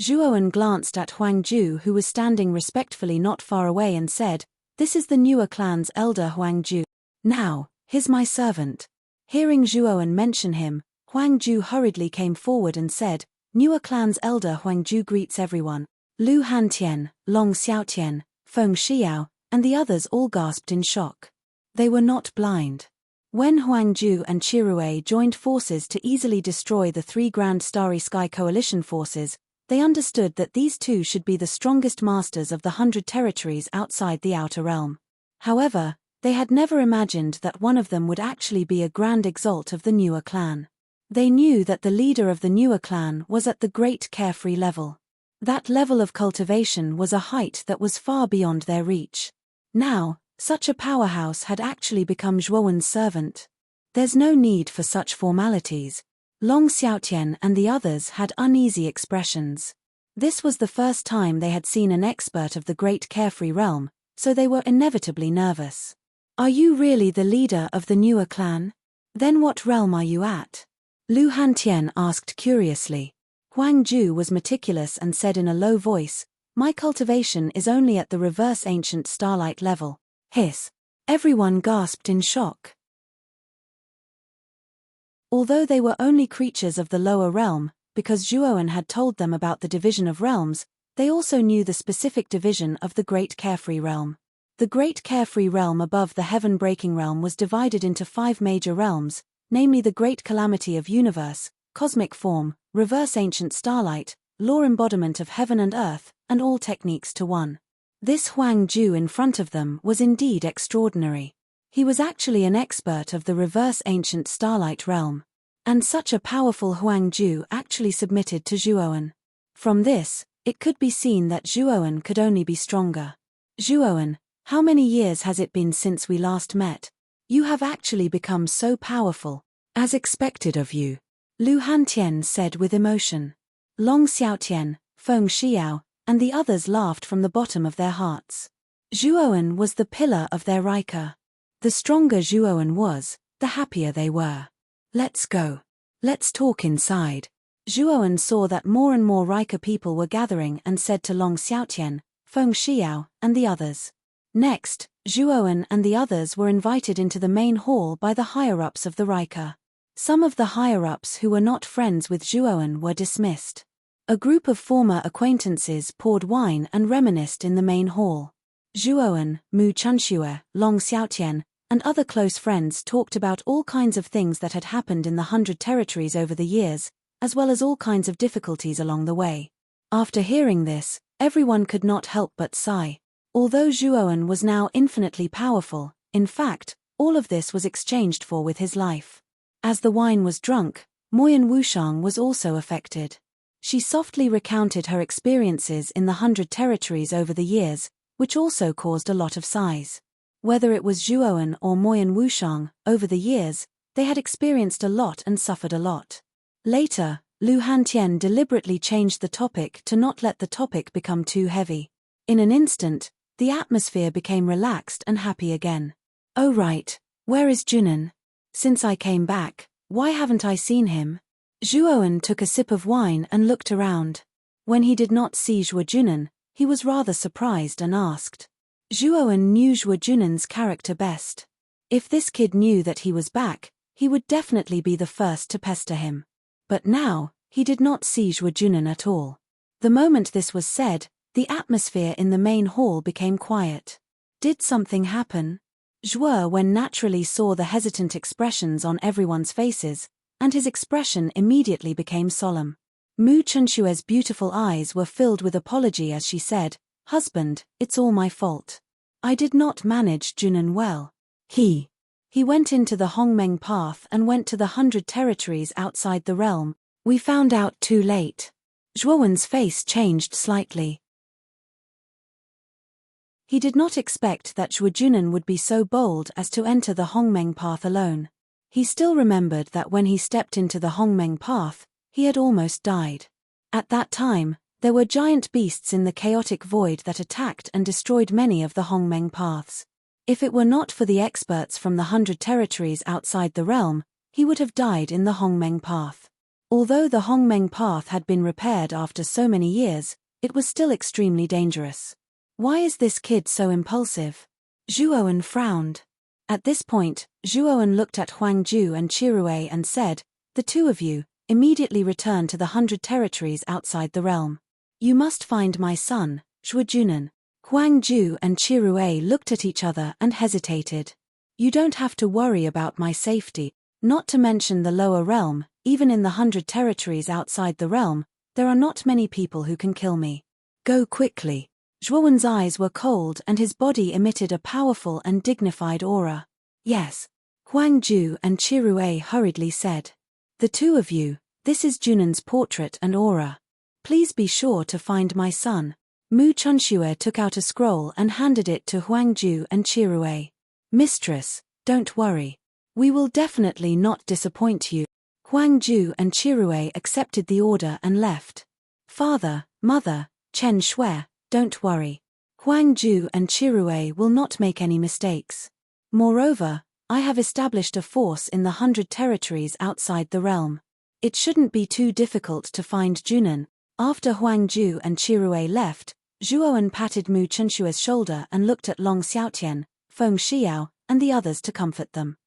Zhuowen glanced at Huang Ju, who was standing respectfully not far away, and said, This is the newer clan's elder Huang Ju. Now, he's my servant. Hearing Zhuowen mention him, Huang Ju hurriedly came forward and said, Newer clan's elder Huang Ju greets everyone. Lu Hantian, Long Xiaotian, Feng Xiao, and the others all gasped in shock. They were not blind. When Huang Ju and Chirue joined forces to easily destroy the 3 Grand Starry Sky Coalition forces, they understood that these two should be the strongest masters of the 100 territories outside the Outer Realm. However, they had never imagined that one of them would actually be a Grand Exalt of the newer clan. They knew that the leader of the newer clan was at the Great Carefree level. That level of cultivation was a height that was far beyond their reach. Now, such a powerhouse had actually become Zhuowen's servant. There's no need for such formalities. Long Xiaotian and the others had uneasy expressions. This was the first time they had seen an expert of the Great Carefree realm, so they were inevitably nervous. Are you really the leader of the newer clan? Then what realm are you at? Lu Hantian asked curiously. Huang Ju was meticulous and said in a low voice, My cultivation is only at the reverse ancient starlight level. Hiss. Everyone gasped in shock. Although they were only creatures of the lower realm, because Zhuowen had told them about the division of realms, they also knew the specific division of the Great Carefree realm. The Great Carefree realm above the Heaven-breaking realm was divided into 5 major realms, namely the Great Calamity of Universe, Cosmic Form, Reverse Ancient Starlight, Law Embodiment of Heaven and Earth, and all techniques to one. This Huang Ju in front of them was indeed extraordinary. He was actually an expert of the Reverse Ancient Starlight realm. And such a powerful Huang Ju actually submitted to Zhuowen. From this, it could be seen that Zhuowen could only be stronger. Zhuowen, how many years has it been since we last met? You have actually become so powerful. As expected of you. Lu Hantian said with emotion. Long Xiaotian, Feng Xiao, and the others laughed from the bottom of their hearts. Zhuowen was the pillar of their Rika. The stronger Zhuowen was, the happier they were. Let's go. Let's talk inside. Zhuowen saw that more and more Rika people were gathering and said to Long Xiaotian, Feng Xiao, and the others. Next, Zhuowen and the others were invited into the main hall by the higher-ups of the Rika. Some of the higher-ups who were not friends with Zhuowen were dismissed. A group of former acquaintances poured wine and reminisced in the main hall. Zhuowen, Mu Chunxue, Long Xiaotian, and other close friends talked about all kinds of things that had happened in the 100 territories over the years, as well as all kinds of difficulties along the way. After hearing this, everyone could not help but sigh. Although Zhuowen was now infinitely powerful, in fact, all of this was exchanged for with his life. As the wine was drunk, Moyan Wushang was also affected. She softly recounted her experiences in the 100 territories over the years, which also caused a lot of sighs. Whether it was Zhuowen or Moyan Wushang, over the years, they had experienced a lot and suffered a lot. Later, Lu Hantian deliberately changed the topic to not let the topic become too heavy. In an instant, the atmosphere became relaxed and happy again. Oh right, where is Junan? Since I came back, why haven't I seen him? Zhuowen took a sip of wine and looked around. When he did not see Zhuo Junan, he was rather surprised and asked. Zhuowen knew Zhuo Junan's character best. If this kid knew that he was back, he would definitely be the first to pester him. But now, he did not see Zhuo Junan at all. The moment this was said, the atmosphere in the main hall became quiet. Did something happen? Zhuowen naturally saw the hesitant expressions on everyone's faces, and his expression immediately became solemn. Mu Chunxue's beautiful eyes were filled with apology as she said, Husband, it's all my fault. I did not manage Junan well. He went into the Hongmeng path and went to the 100 territories outside the realm. We found out too late. Zhuowen's face changed slightly. He did not expect that Zhuo Junan would be so bold as to enter the Hongmeng path alone. He still remembered that when he stepped into the Hongmeng path, he had almost died. At that time, there were giant beasts in the chaotic void that attacked and destroyed many of the Hongmeng paths. If it were not for the experts from the 100 territories outside the realm, he would have died in the Hongmeng path. Although the Hongmeng path had been repaired after so many years, it was still extremely dangerous. Why is this kid so impulsive? Zhuowen frowned. At this point, Zhuowen looked at Huangju and Qirue and said, The two of you, immediately return to the 100 territories outside the realm. You must find my son, Zhuo Junan. Huangju and Qirue looked at each other and hesitated. You don't have to worry about my safety, not to mention the lower realm, even in the 100 territories outside the realm, there are not many people who can kill me. Go quickly. Zhuowen's eyes were cold and his body emitted a powerful and dignified aura. Yes. Huangju and Qirue hurriedly said. The two of you, this is Junan's portrait and aura. Please be sure to find my son. Mu Chunxue took out a scroll and handed it to Huangju and Qirue. Mistress, don't worry. We will definitely not disappoint you. Huangju and Qirue accepted the order and left. Father, mother, Chen Shui, don't worry. Huangju and Qirue will not make any mistakes. Moreover, I have established a force in the 100 territories outside the realm. It shouldn't be too difficult to find Junan. After Huangju and Qirue left, Zhuowen patted Mu Chunxue's shoulder and looked at Long Xiaotian, Feng Xiao, and the others to comfort them.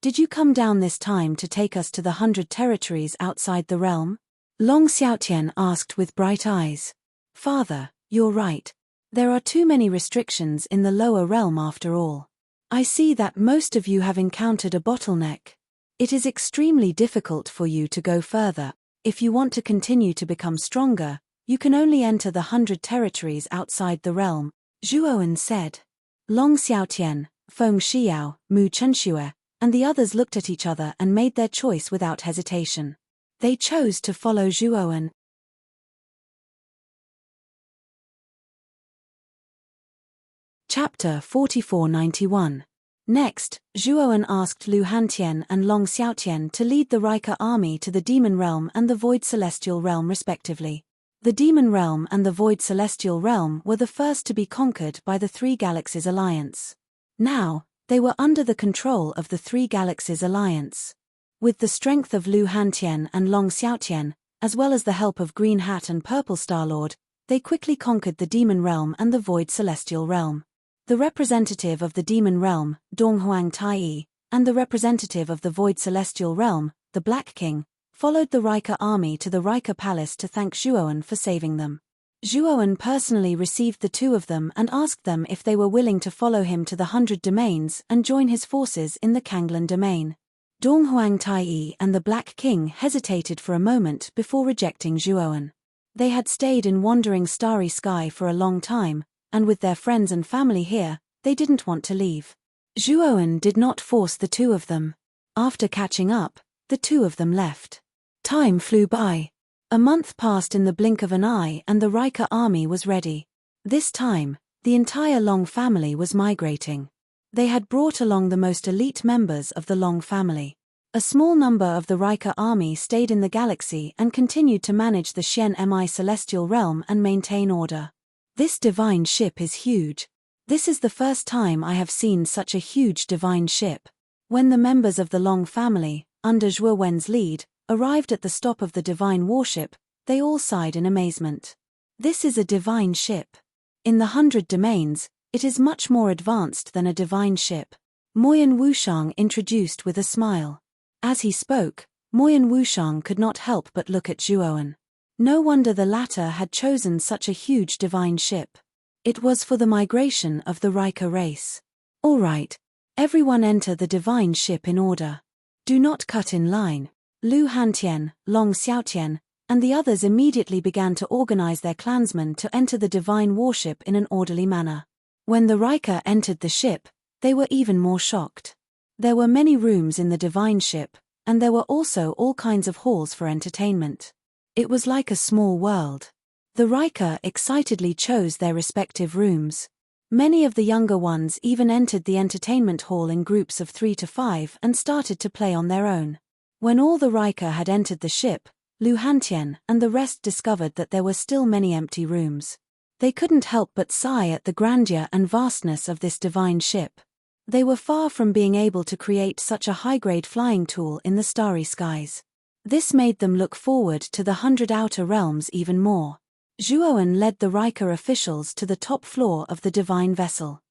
Did you come down this time to take us to the 100 territories outside the realm? Long Xiaotian asked with bright eyes. Father, you're right. There are too many restrictions in the lower realm after all. I see that most of you have encountered a bottleneck. It is extremely difficult for you to go further. If you want to continue to become stronger, you can only enter the 100 territories outside the realm, Zhuowen said. Long Xiaotian, Feng Xiao, Mu Chunxue, and the others looked at each other and made their choice without hesitation. They chose to follow Zhuowen. Chapter 4491. Next, Zhuowen asked Lu Hantian and Long Xiaotian to lead the Rika army to the Demon Realm and the Void Celestial Realm respectively. The Demon Realm and the Void Celestial Realm were the first to be conquered by the Three Galaxies Alliance. Now, they were under the control of the Three Galaxies Alliance. With the strength of Lu Hantian and Long Xiaotian, as well as the help of Green Hat and Purple Star-Lord, they quickly conquered the Demon Realm and the Void Celestial Realm. The representative of the Demon Realm, Donghuang Tai, and the representative of the Void Celestial Realm, the Black King, followed the Rika army to the Rika Palace to thank Zhuowen for saving them. Zhuowen personally received the two of them and asked them if they were willing to follow him to the 100 Domains and join his forces in the Kanglan Domain. Donghuang Tai and the Black King hesitated for a moment before rejecting Zhuowen. They had stayed in Wandering Starry Sky for a long time, and with their friends and family here, they didn't want to leave. Zhuowen did not force the two of them. After catching up, the two of them left. Time flew by. A month passed in the blink of an eye and the Rika army was ready. This time, the entire Long family was migrating. They had brought along the most elite members of the Long family. A small number of the Rika army stayed in the galaxy and continued to manage the Xian Mi Celestial Realm and maintain order. This divine ship is huge. This is the first time I have seen such a huge divine ship. When the members of the Long family, under Zhuowen's lead, arrived at the stop of the divine warship, they all sighed in amazement. This is a divine ship. In the 100 Domains, it is much more advanced than a divine ship. Moyan Wushang introduced with a smile. As he spoke, Moyan Wushang could not help but look at Zhuowen. No wonder the latter had chosen such a huge divine ship. It was for the migration of the Rika race. All right. Everyone enter the divine ship in order. Do not cut in line. Lu Hantian, Long Xiaotian, and the others immediately began to organize their clansmen to enter the divine warship in an orderly manner. When the Rika entered the ship, they were even more shocked. There were many rooms in the divine ship, and there were also all kinds of halls for entertainment. It was like a small world. The Rika excitedly chose their respective rooms. Many of the younger ones even entered the entertainment hall in groups of 3 to 5 and started to play on their own. When all the Rika had entered the ship, Lu Hantian and the rest discovered that there were still many empty rooms. They couldn't help but sigh at the grandeur and vastness of this divine ship. They were far from being able to create such a high-grade flying tool in the starry skies. This made them look forward to the 100 outer realms even more. Zhuowen led the Rika officials to the top floor of the divine vessel.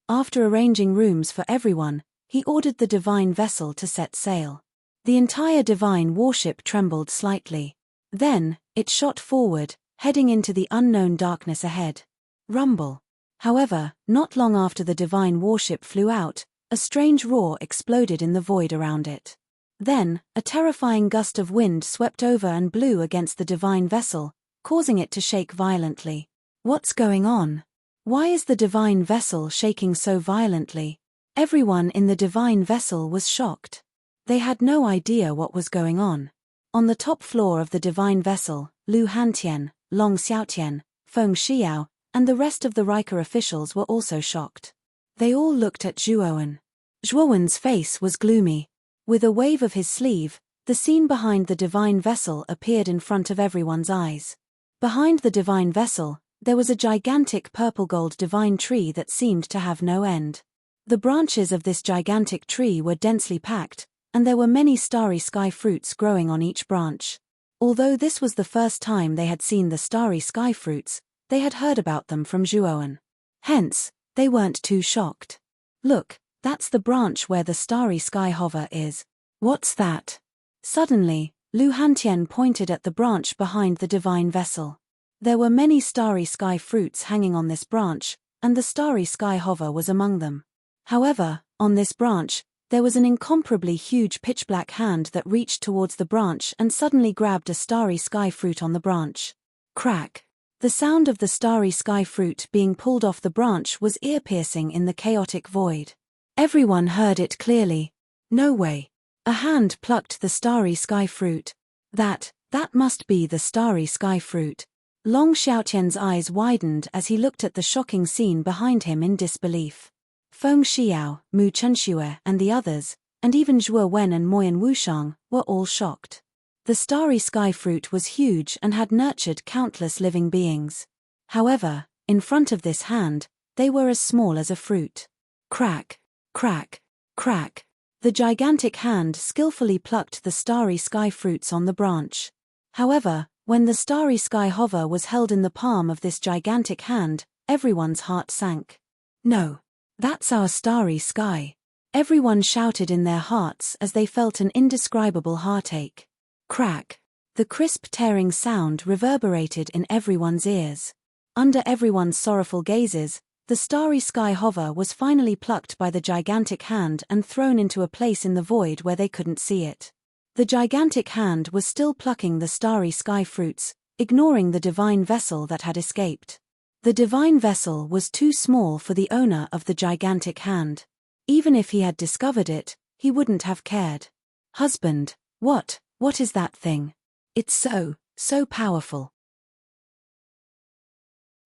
After arranging rooms for everyone, he ordered the divine vessel to set sail. The entire divine warship trembled slightly. Then, it shot forward, heading into the unknown darkness ahead. Rumble. However, not long after the divine warship flew out, a strange roar exploded in the void around it. Then, a terrifying gust of wind swept over and blew against the divine vessel, causing it to shake violently. What's going on? Why is the divine vessel shaking so violently? Everyone in the divine vessel was shocked. They had no idea what was going on. On the top floor of the divine vessel, Lu Hantian, Long Xiaotian, Feng Xiao, and the rest of the Rika officials were also shocked. They all looked at Zhuowen. Zhuowen's face was gloomy. With a wave of his sleeve, the scene behind the divine vessel appeared in front of everyone's eyes. Behind the divine vessel, there was a gigantic purple-gold divine tree that seemed to have no end. The branches of this gigantic tree were densely packed, and there were many starry sky fruits growing on each branch. Although this was the first time they had seen the starry sky fruits, they had heard about them from Zhuowen. Hence, they weren't too shocked. Look, that's the branch where the starry sky hover is. What's that? Suddenly, Lu Hantian pointed at the branch behind the divine vessel. There were many starry sky fruits hanging on this branch, and the starry sky hover was among them. However, on this branch, there was an incomparably huge pitch-black hand that reached towards the branch and suddenly grabbed a starry sky fruit on the branch. Crack! The sound of the starry sky fruit being pulled off the branch was ear-piercing in the chaotic void. Everyone heard it clearly. No way. A hand plucked the starry sky fruit. That must be the starry sky fruit. Long Xiaotian's eyes widened as he looked at the shocking scene behind him in disbelief. Feng Xiao, Mu Chunxue, and the others, and even Zhuo Wen and Moyan Wushang, were all shocked. The starry sky fruit was huge and had nurtured countless living beings. However, in front of this hand, they were as small as a fruit. Crack, crack, crack. The gigantic hand skillfully plucked the starry sky fruits on the branch. However, when the starry sky hover was held in the palm of this gigantic hand, everyone's heart sank. No. That's our starry sky. Everyone shouted in their hearts as they felt an indescribable heartache. Crack. The crisp tearing sound reverberated in everyone's ears. Under everyone's sorrowful gazes, the starry sky hover was finally plucked by the gigantic hand and thrown into a place in the void where they couldn't see it. The gigantic hand was still plucking the starry sky fruits, ignoring the divine vessel that had escaped. The divine vessel was too small for the owner of the gigantic hand. Even if he had discovered it, he wouldn't have cared. Husband, what is that thing? It's so powerful.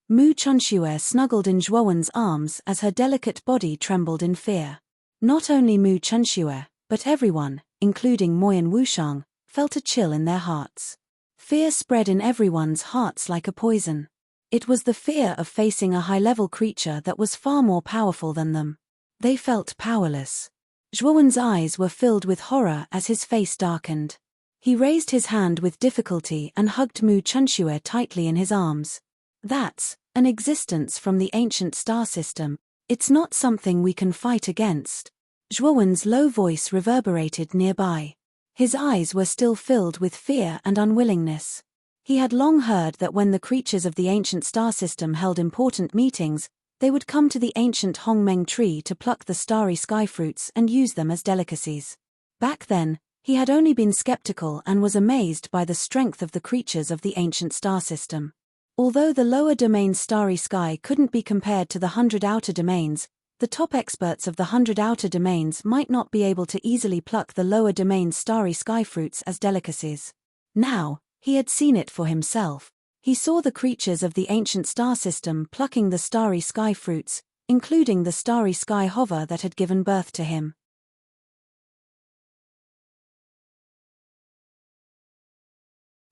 Mu Chunxue snuggled in Zhuowen's arms as her delicate body trembled in fear. Not only Mu Chunxue, but everyone, including Moyan Wushang, felt a chill in their hearts. Fear spread in everyone's hearts like a poison. It was the fear of facing a high-level creature that was far more powerful than them. They felt powerless. Zhuowen's eyes were filled with horror as his face darkened. He raised his hand with difficulty and hugged Mu Chunxue tightly in his arms. That's an existence from the ancient star system. It's not something we can fight against. Zhuowen's low voice reverberated nearby. His eyes were still filled with fear and unwillingness. He had long heard that when the creatures of the ancient star system held important meetings, they would come to the ancient Hongmeng tree to pluck the starry sky fruits and use them as delicacies. Back then, he had only been skeptical and was amazed by the strength of the creatures of the ancient star system. Although the lower domain's starry sky couldn't be compared to the 100 outer domains, the top experts of the 100 outer domains might not be able to easily pluck the lower domain's starry sky fruits as delicacies. Now, he had seen it for himself. He saw the creatures of the ancient star system plucking the starry sky fruits, including the starry sky hover that had given birth to him.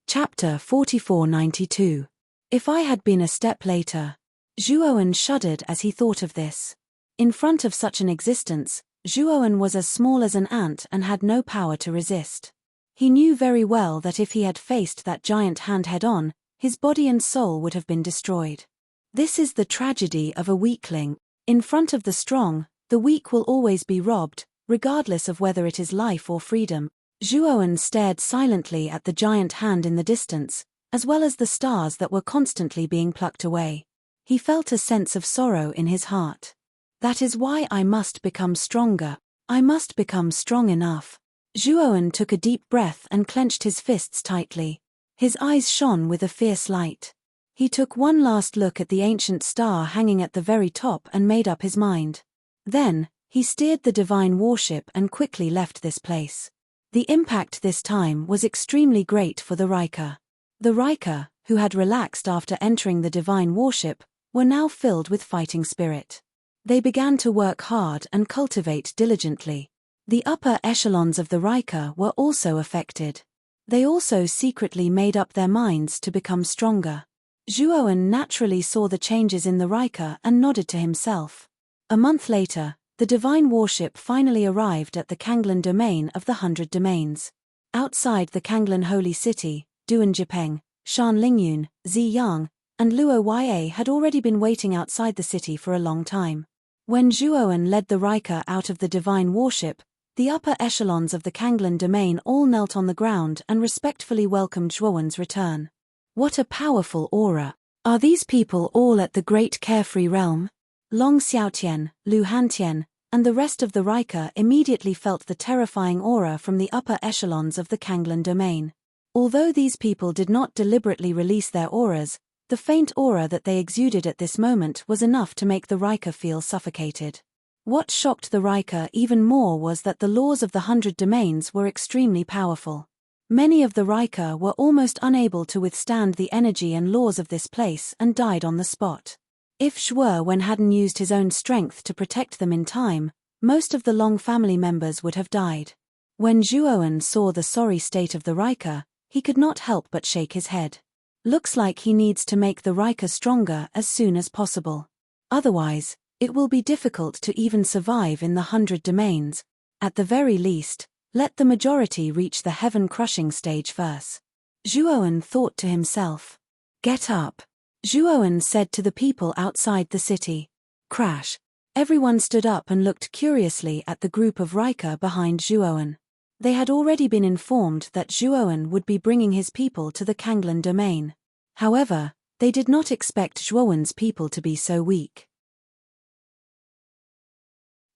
Chapter 4492. If I had been a step later. Zhuowen shuddered as he thought of this. In front of such an existence, Zhuowen was as small as an ant and had no power to resist. He knew very well that if he had faced that giant hand head-on, his body and soul would have been destroyed. This is the tragedy of a weakling. In front of the strong, the weak will always be robbed, regardless of whether it is life or freedom. Zhuowen stared silently at the giant hand in the distance, as well as the stars that were constantly being plucked away. He felt a sense of sorrow in his heart. That is why I must become stronger. I must become strong enough. Zhuowen took a deep breath and clenched his fists tightly. His eyes shone with a fierce light. He took one last look at the ancient star hanging at the very top and made up his mind. Then, he steered the divine warship and quickly left this place. The impact this time was extremely great for the Riker. The Riker, who had relaxed after entering the divine warship, were now filled with fighting spirit. They began to work hard and cultivate diligently. The upper echelons of the Riker were also affected. They also secretly made up their minds to become stronger. Zhuowen naturally saw the changes in the Riker and nodded to himself. A month later, the divine warship finally arrived at the Kanglan domain of the 100 domains. Outside the Kanglan holy city, Duan Jipeng, Shan Lingyun, Zi Yang, and Luo Ya had already been waiting outside the city for a long time. When Zhuowen led the Riker out of the divine warship, the upper echelons of the Kanglan domain all knelt on the ground and respectfully welcomed Zhuowen's return. What a powerful aura! Are these people all at the great carefree realm? Long Xiaotian, Lu Hantian, and the rest of the Riker immediately felt the terrifying aura from the upper echelons of the Kanglan domain. Although these people did not deliberately release their auras, the faint aura that they exuded at this moment was enough to make the Riker feel suffocated. What shocked the Riker even more was that the laws of the 100 domains were extremely powerful. Many of the Rika were almost unable to withstand the energy and laws of this place and died on the spot. If Zhuo Wen hadn't used his own strength to protect them in time, most of the Long family members would have died. When Zhuo Wen saw the sorry state of the Rika, he could not help but shake his head. Looks like he needs to make the Rika stronger as soon as possible. Otherwise, it will be difficult to even survive in the 100 domains. At the very least, let the majority reach the heaven-crushing stage first. Zhuo Wen thought to himself. Get up. Zhuo Wen said to the people outside the city. Crash. Everyone stood up and looked curiously at the group of Rika behind Zhuo Wen. They had already been informed that Zhuo Wen would be bringing his people to the Kanglan domain. However, they did not expect Zhuo Wen's people to be so weak.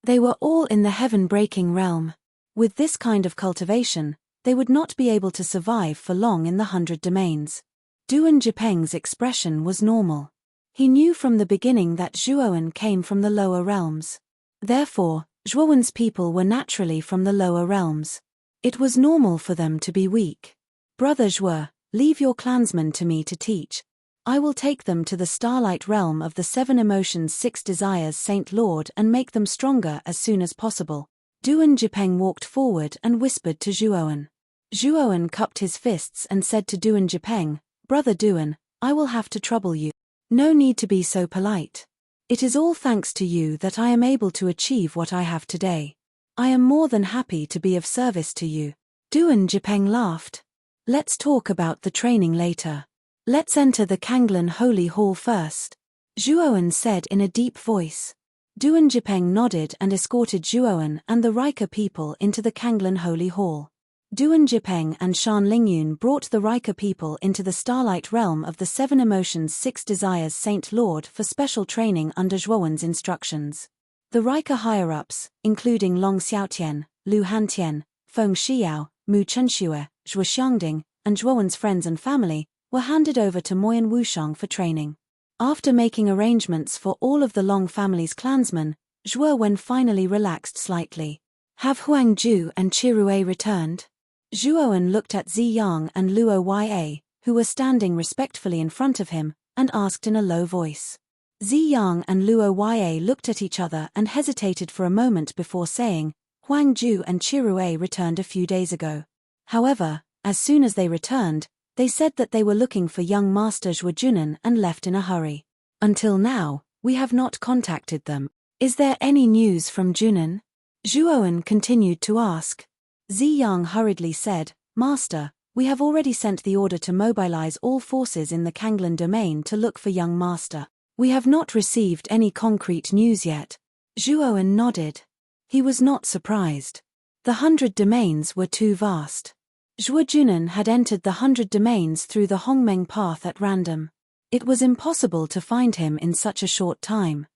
They were all in the heaven-breaking realm. With this kind of cultivation, they would not be able to survive for long in the 100 domains. Duan Jipeng's expression was normal. He knew from the beginning that Zhuo Wen came from the lower realms. Therefore, Zhuo Wen's people were naturally from the lower realms. It was normal for them to be weak. Brother Zhuo, leave your clansmen to me to teach. I will take them to the starlight realm of the 7 emotions 6 desires Saint Lord and make them stronger as soon as possible. Duan Jipeng walked forward and whispered to Zhuo Wen. Zhuo Wen cupped his fists and said to Duan Jipeng, Brother Duan, I will have to trouble you. No need to be so polite. It is all thanks to you that I am able to achieve what I have today. I am more than happy to be of service to you. Duan Jipeng laughed. Let's talk about the training later. Let's enter the Kanglan Holy Hall first. Zhuo Wen said in a deep voice. Duan Jipeng nodded and escorted Zhuo Wen and the Rika people into the Kanglan Holy Hall. Duan Jipeng and Shan Lingyun brought the Rika people into the starlight realm of the 7 emotions 6 desires Saint Lord for special training under Zhuo Wen's instructions. The Rika higher-ups, including Long Xiaotian, Lu Hantian, Feng Xiao, Mu Chenxue, Zhuo Xiangding, and Zhuo Wen's friends and family, were handed over to Moyan Wushang for training. After making arrangements for all of the Long family's clansmen, Zhuo Wen finally relaxed slightly. Have Huangju and Chirue returned? Zhuo Wen looked at Zi Yang and Luo Ya, who were standing respectfully in front of him, and asked in a low voice. Zi Yang and Luo Ya looked at each other and hesitated for a moment before saying, Huangju and Chirue returned a few days ago. However, as soon as they returned, they said that they were looking for young Master Zhuo Junan and left in a hurry. Until now, we have not contacted them. Is there any news from Junan? Zhuo Wen continued to ask. Zi Yang hurriedly said, Master, we have already sent the order to mobilize all forces in the Kanglan domain to look for young Master. We have not received any concrete news yet. Zhuo Wen nodded. He was not surprised. The 100 domains were too vast. Zhuo Junan had entered the 100 domains through the Hongmeng path at random. It was impossible to find him in such a short time.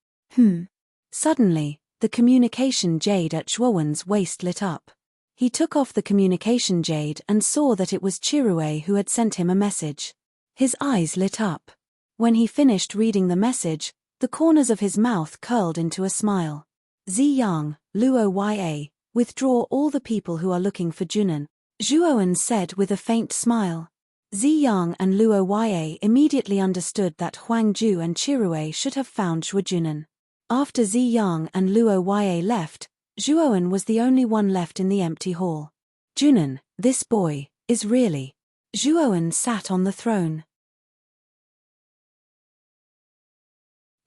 Suddenly, the communication jade at Zhuo Wen's waist lit up. He took off the communication jade and saw that it was Chirue who had sent him a message. His eyes lit up. When he finished reading the message, the corners of his mouth curled into a smile. Zi Yang, Luo Ya, withdraw all the people who are looking for Junan, Zhuo Wen said with a faint smile. Zi Yang and Luo Ya immediately understood that Huangju and Chirue should have found Zhuo Junan. After Zi Yang and Luo Ya left, Zhuo Wen was the only one left in the empty hall. Junan, this boy, is really. Zhuo Wen sat on the throne.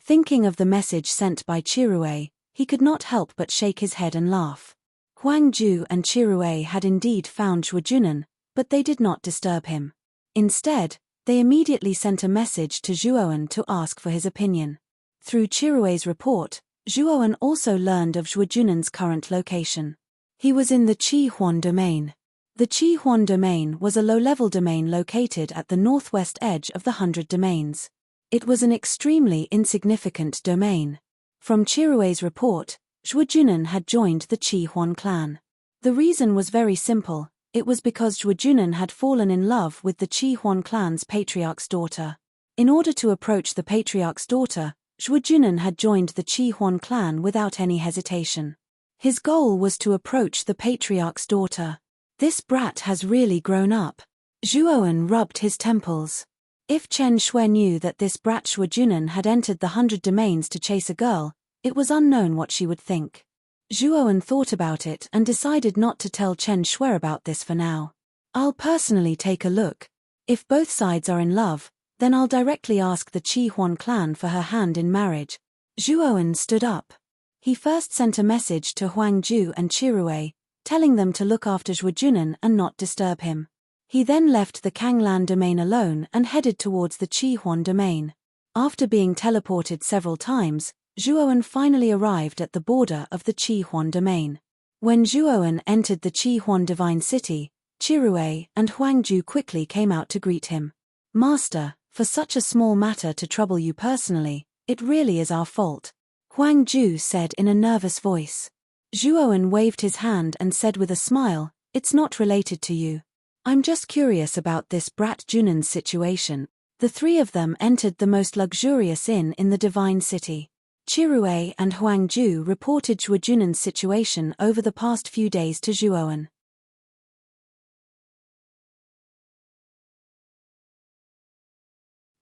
Thinking of the message sent by Chirue, he could not help but shake his head and laugh. Huangju and Chirue had indeed found Zhuo Junan, but they did not disturb him. Instead, they immediately sent a message to Zhuo Wen to ask for his opinion. Through Chirue's report, Zhuo Wen also learned of Zhuo Junan's current location. He was in the Qi Huan domain. The Qi Huan domain was a low-level domain located at the northwest edge of the 100 domains. It was an extremely insignificant domain. From Chirue's report, Zhuo Junan had joined the Qi Huan clan. The reason was very simple, it was because Zhuo Junan had fallen in love with the Qi Huan clan's patriarch's daughter. In order to approach the patriarch's daughter, Zhuo Junan had joined the Qi Huan clan without any hesitation. His goal was to approach the patriarch's daughter. This brat has really grown up. Zhuowen rubbed his temples. If Chen Shui knew that this brat Shujunan had entered the 100 domains to chase a girl, it was unknown what she would think. Zhuowen thought about it and decided not to tell Chen Shui about this for now. I'll personally take a look. If both sides are in love, then I'll directly ask the Qi Huan clan for her hand in marriage. Zhuowen stood up. He first sent a message to Huang Ju and Chirui, telling them to look after Zhujunan and not disturb him. He then left the Kanglan domain alone and headed towards the Qi Huan domain. After being teleported several times, Zhuowen finally arrived at the border of the Qi Huan domain. When Zhuowen entered the Qi Huan divine city, Chirui and Huangju quickly came out to greet him. Master, for such a small matter to trouble you personally, it really is our fault, Huangju said in a nervous voice. Zhuowen waved his hand and said with a smile, it's not related to you. I'm just curious about this brat Junan's situation. The three of them entered the most luxurious inn in the divine city. Chirui and Huangju reported Zhuojunan's situation over the past few days to Zhuowen.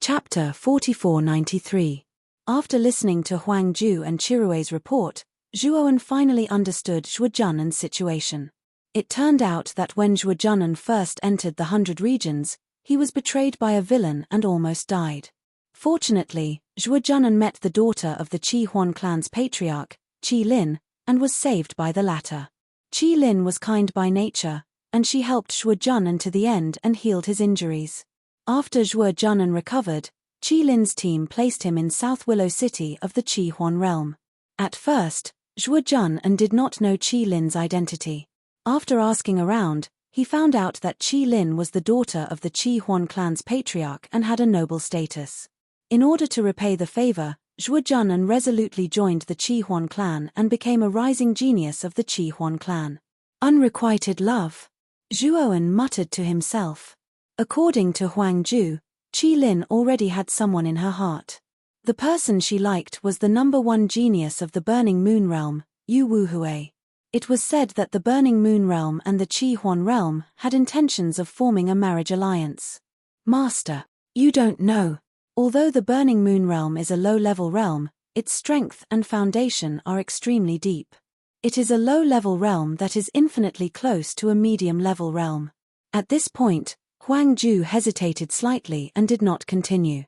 Chapter 4493. After listening to Huangju and Chirui's report, Zhuowen finally understood Zhuojunan's situation. It turned out that when Zhuojunan first entered the 100 regions, he was betrayed by a villain and almost died. Fortunately, Zhuojunan met the daughter of the Qi Huan clan's patriarch, Qi Lin, and was saved by the latter. Qi Lin was kind by nature, and she helped Zhuojunan to the end and healed his injuries. After Zhuojunan recovered, Qi Lin's team placed him in South Willow City of the Qi Huan realm. At first, Zhuojunan did not know Qi Lin's identity. After asking around, he found out that Qi Lin was the daughter of the Qi Huan clan's patriarch and had a noble status. In order to repay the favor, Zhuojunan resolutely joined the Qi Huan clan and became a rising genius of the Qi Huan clan. Unrequited love. Zhuowen muttered to himself. According to Huangju, Qi Lin already had someone in her heart. The person she liked was the #1 genius of the Burning Moon realm, Yu Wuhui. It was said that the Burning Moon realm and the Qi Huan realm had intentions of forming a marriage alliance. Master, you don't know. Although the Burning Moon realm is a low-level realm, its strength and foundation are extremely deep. It is a low-level realm that is infinitely close to a medium-level realm. At this point, Huangju hesitated slightly and did not continue.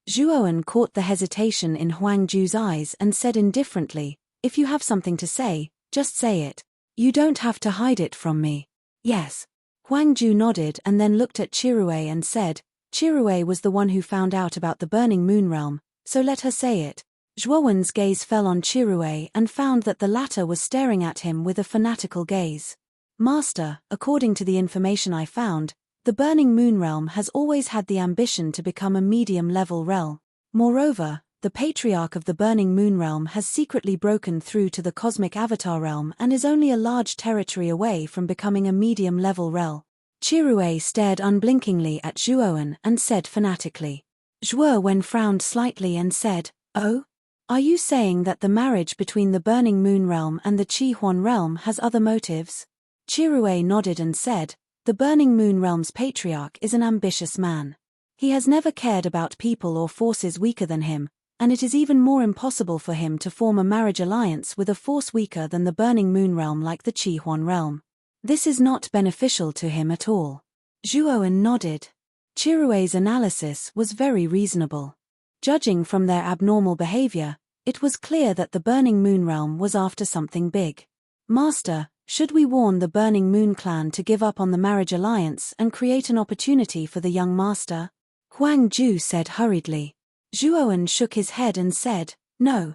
Zhuowen caught the hesitation in Huangju's eyes and said indifferently, if you have something to say, just say it. You don't have to hide it from me. Yes. Huangju nodded and then looked at Chirui and said, Chirui was the one who found out about the Burning Moon realm, so let her say it. Zhuowen's gaze fell on Chirui and found that the latter was staring at him with a fanatical gaze. Master, according to the information I found, the Burning Moon realm has always had the ambition to become a medium-level realm. Moreover, the patriarch of the Burning Moon realm has secretly broken through to the Cosmic Avatar realm and is only a large territory away from becoming a medium-level realm. Chirui stared unblinkingly at Zhuowen and said fanatically. Zhuowen frowned slightly and said, Oh? Are you saying that the marriage between the Burning Moon realm and the Qi Huan realm has other motives? Chirui nodded and said, the Burning Moon realm's patriarch is an ambitious man. He has never cared about people or forces weaker than him, and it is even more impossible for him to form a marriage alliance with a force weaker than the Burning Moon realm like the Qi Huan realm. This is not beneficial to him at all. Zhuowen nodded. Chirui's analysis was very reasonable. Judging from their abnormal behavior, it was clear that the Burning Moon realm was after something big. Master, should we warn the Burning Moon clan to give up on the marriage alliance and create an opportunity for the young master? Huangju said hurriedly. Zhuowen shook his head and said, No.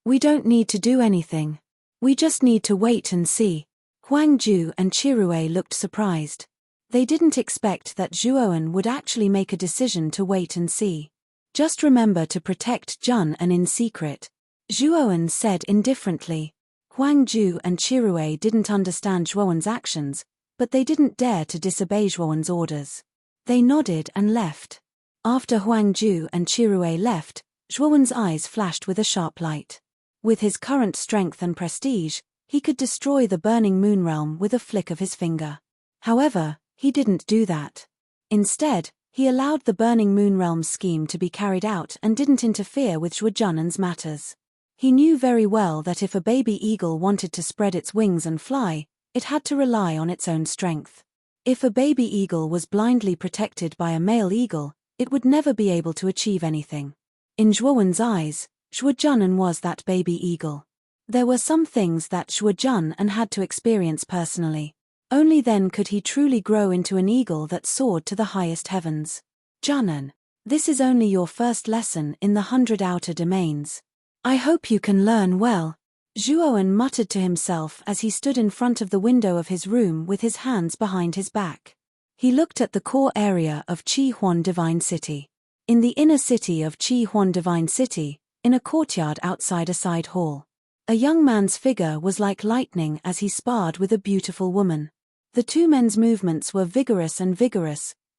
We don't need to do anything. We just need to wait and see. Huangju and Chirui looked surprised. They didn't expect that Zhuowen would actually make a decision to wait and see. Just remember to protect Jun and in secret. Zhuowen said indifferently. Huangju and Chirui didn't understand Zhuowen's actions, but they didn't dare to disobey Zhuowen's orders. They nodded and left. After Huangju and Chirui left, Zhuowen's eyes flashed with a sharp light. With his current strength and prestige, He could destroy the burning moon realm with a flick of his finger. However, he didn't do that. Instead, he allowed the burning moon realm's scheme to be carried out and didn't interfere with Zhuojunnen's matters. He knew very well that if a baby eagle wanted to spread its wings and fly, it had to rely on its own strength. If a baby eagle was blindly protected by a male eagle, it would never be able to achieve anything. In Zhuowen's eyes, Zhuojunnen was that baby eagle. There were some things that Zhuojunnen had to experience personally. Only then could he truly grow into an eagle that soared to the highest heavens. Junnen, this is only your first lesson in the 100 outer domains. I hope you can learn well. Zhuowen muttered to himself as he stood in front of the window of his room with his hands behind his back. He looked at the core area of Qi-Huan Divine City. In the inner city of Qi-Huan Divine City, in a courtyard outside a side hall, a young man's figure was like lightning as he sparred with a beautiful woman. The two men's movements were vigorous,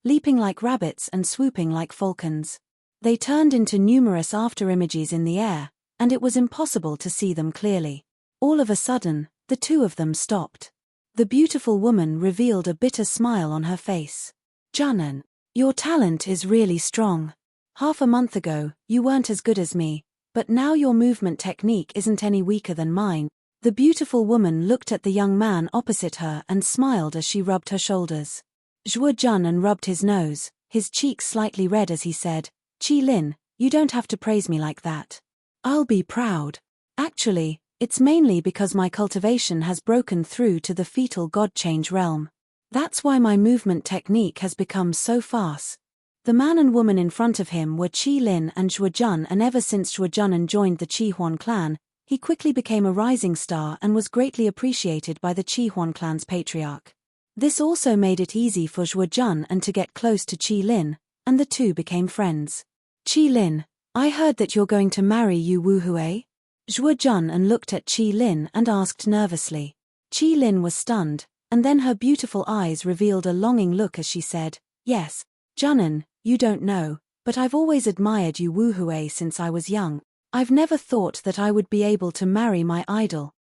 leaping like rabbits and swooping like falcons. They turned into numerous afterimages in the air, and it was impossible to see them clearly. All of a sudden, the two of them stopped. The beautiful woman revealed a bitter smile on her face. Junnen, your talent is really strong. Half a month ago, you weren't as good as me, but now your movement technique isn't any weaker than mine. The beautiful woman looked at the young man opposite her and smiled as she rubbed her shoulders. Zhuojunnen rubbed his nose, his cheeks slightly red as he said, "Qi Lin, you don't have to praise me like that. I'll be proud. Actually, it's mainly because my cultivation has broken through to the fetal god change realm. That's why my movement technique has become so fast." The man and woman in front of him were Qi Lin and Zhuojunnen, and ever since Zhuojunnen joined the Qi-Huan clan, he quickly became a rising star and was greatly appreciated by the Qi-Huan clan's patriarch. This also made it easy for Zhuojunnen to get close to Qi Lin, and the two became friends. "Qi Lin, I heard that you're going to marry Yu Wuhui?" Zhuojunnen looked at Qi Lin and asked nervously. Qi Lin was stunned, and then her beautiful eyes revealed a longing look as she said, "Yes, Junnen, you don't know, but I've always admired Yu Wuhui since I was young. I've never thought that I would be able to marry my idol.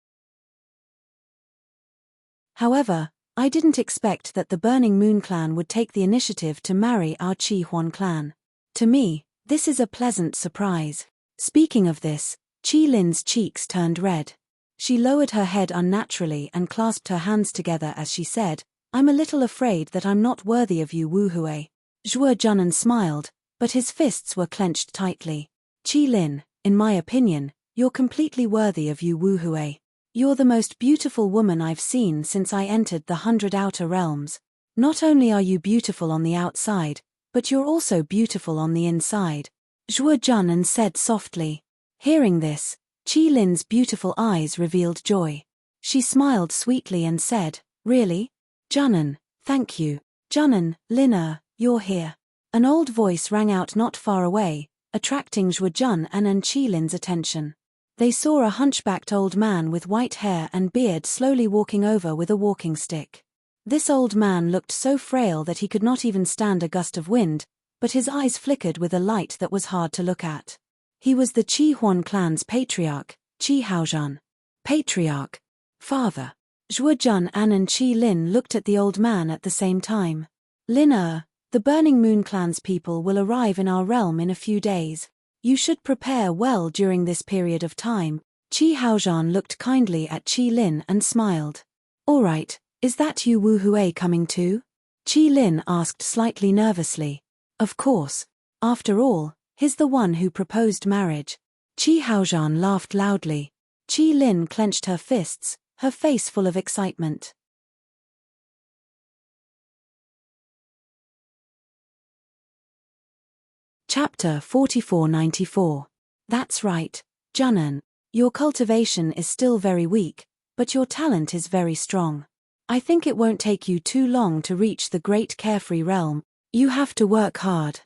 However, I didn't expect that the Burning Moon clan would take the initiative to marry our Qi-Huan clan. To me, this is a pleasant surprise." Speaking of this, Qi Lin's cheeks turned red. She lowered her head unnaturally and clasped her hands together as she said, "I'm a little afraid that I'm not worthy of you, Wuhui." Zhuojunnen smiled, but his fists were clenched tightly. "Qi Lin, in my opinion, you're completely worthy of Yu Wuhui. You're the most beautiful woman I've seen since I entered the 100 outer realms. Not only are you beautiful on the outside, but you're also beautiful on the inside," Zhuojunnen said softly. Hearing this, Qi Lin's beautiful eyes revealed joy. She smiled sweetly and said, "Really? Junnen, thank you. Junnen, Lin, you're here." An old voice rang out not far away, attracting Zhuojunnen and Qi Lin's attention. They saw a hunchbacked old man with white hair and beard slowly walking over with a walking stick. This old man looked so frail that he could not even stand a gust of wind, but his eyes flickered with a light that was hard to look at. He was the Qi-Huan clan's patriarch, Qi Haozhan. Patriarch. Father. Zhuojunnen and Qi Lin looked at the old man at the same time. "Lin, the Burning Moon clan's people will arrive in our realm in a few days. You should prepare well during this period of time." Qi Haozhan looked kindly at Qi Lin and smiled. "All right, is that Yu Wuhui coming too?" Qi Lin asked slightly nervously. "Of course. After all, he's the one who proposed marriage." Qi Haozhan laughed loudly. Qi Lin clenched her fists, her face full of excitement. Chapter 4494. That's right, Junnen. Your cultivation is still very weak, but your talent is very strong. I think it won't take you too long to reach the great carefree realm. You have to work hard.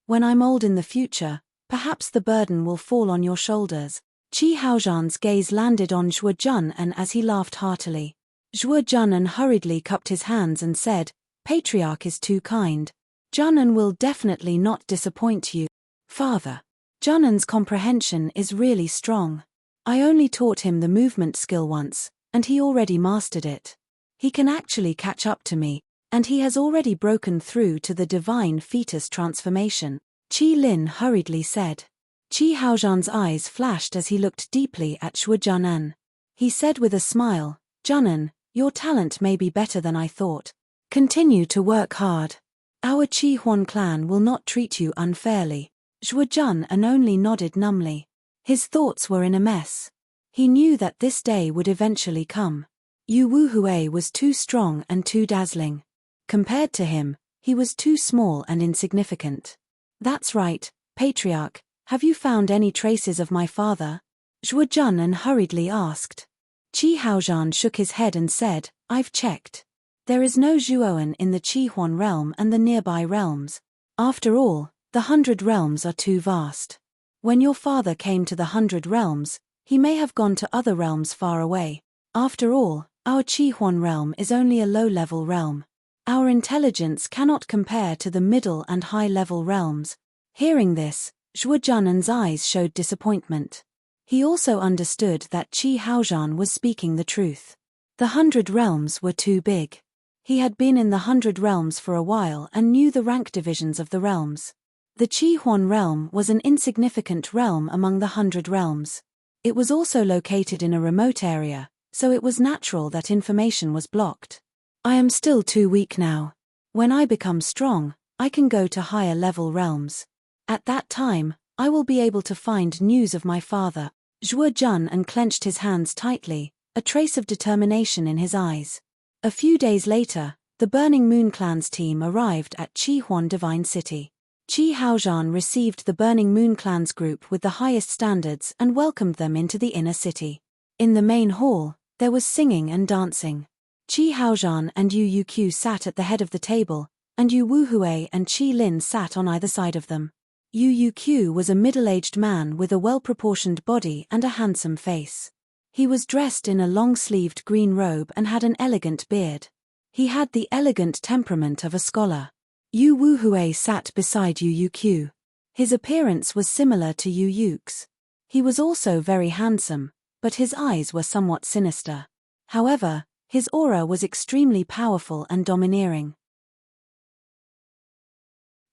When I'm old in the future, perhaps the burden will fall on your shoulders. Qi Haozhan's gaze landed on Zhuojunnen as he laughed heartily. Zhuojunnen hurriedly cupped his hands and said, "Patriarch is too kind. Junnen will definitely not disappoint you. Father. Junnen's comprehension is really strong. I only taught him the movement skill once, and he already mastered it. He can actually catch up to me, and he has already broken through to the divine fetus transformation, Qi Lin hurriedly said. Qi Haozhan's eyes flashed as he looked deeply at Shuo Junan. He said with a smile, Junan, your talent may be better than I thought. Continue to work hard. Our Qi Huan clan will not treat you unfairly. Shuo Junan only nodded numbly. His thoughts were in a mess. He knew that this day would eventually come. Yu Wuhui was too strong and too dazzling. Compared to him, he was too small and insignificant. That's right, Patriarch, have you found any traces of my father? Shuo Junan hurriedly asked. Qi Haozhan shook his head and said, I've checked. There is no Zhuoan in the Qi Huan realm and the nearby realms. After all, the 100 realms are too vast. When your father came to the 100 realms, he may have gone to other realms far away. After all, our Qi Huan realm is only a low-level realm. Our intelligence cannot compare to the middle and high-level realms. Hearing this, Shuo Junan's eyes showed disappointment. He also understood that Qi Haozhan was speaking the truth. The 100 realms were too big. He had been in the 100 realms for a while and knew the rank divisions of the realms. The Qi Huan realm was an insignificant realm among the 100 realms. It was also located in a remote area, so it was natural that information was blocked. I am still too weak now. When I become strong, I can go to higher level realms. At that time, I will be able to find news of my father. Shuo Junan clenched his hands tightly, a trace of determination in his eyes. A few days later, the Burning Moon Clan's team arrived at Qi Huan Divine City. Qi Haozhan received the Burning Moon Clan's group with the highest standards and welcomed them into the inner city. In the main hall, there was singing and dancing. Qi Haozhan and Yu Yuqiu sat at the head of the table, and Yu Wuhui and Qi Lin sat on either side of them. Yu Yuqiu was a middle-aged man with a well-proportioned body and a handsome face. He was dressed in a long-sleeved green robe and had an elegant beard. He had the elegant temperament of a scholar. Yu Wuhui sat beside Yu Yuqiu. His appearance was similar to Yu Yuqiu's. He was also very handsome, but his eyes were somewhat sinister. However, his aura was extremely powerful and domineering.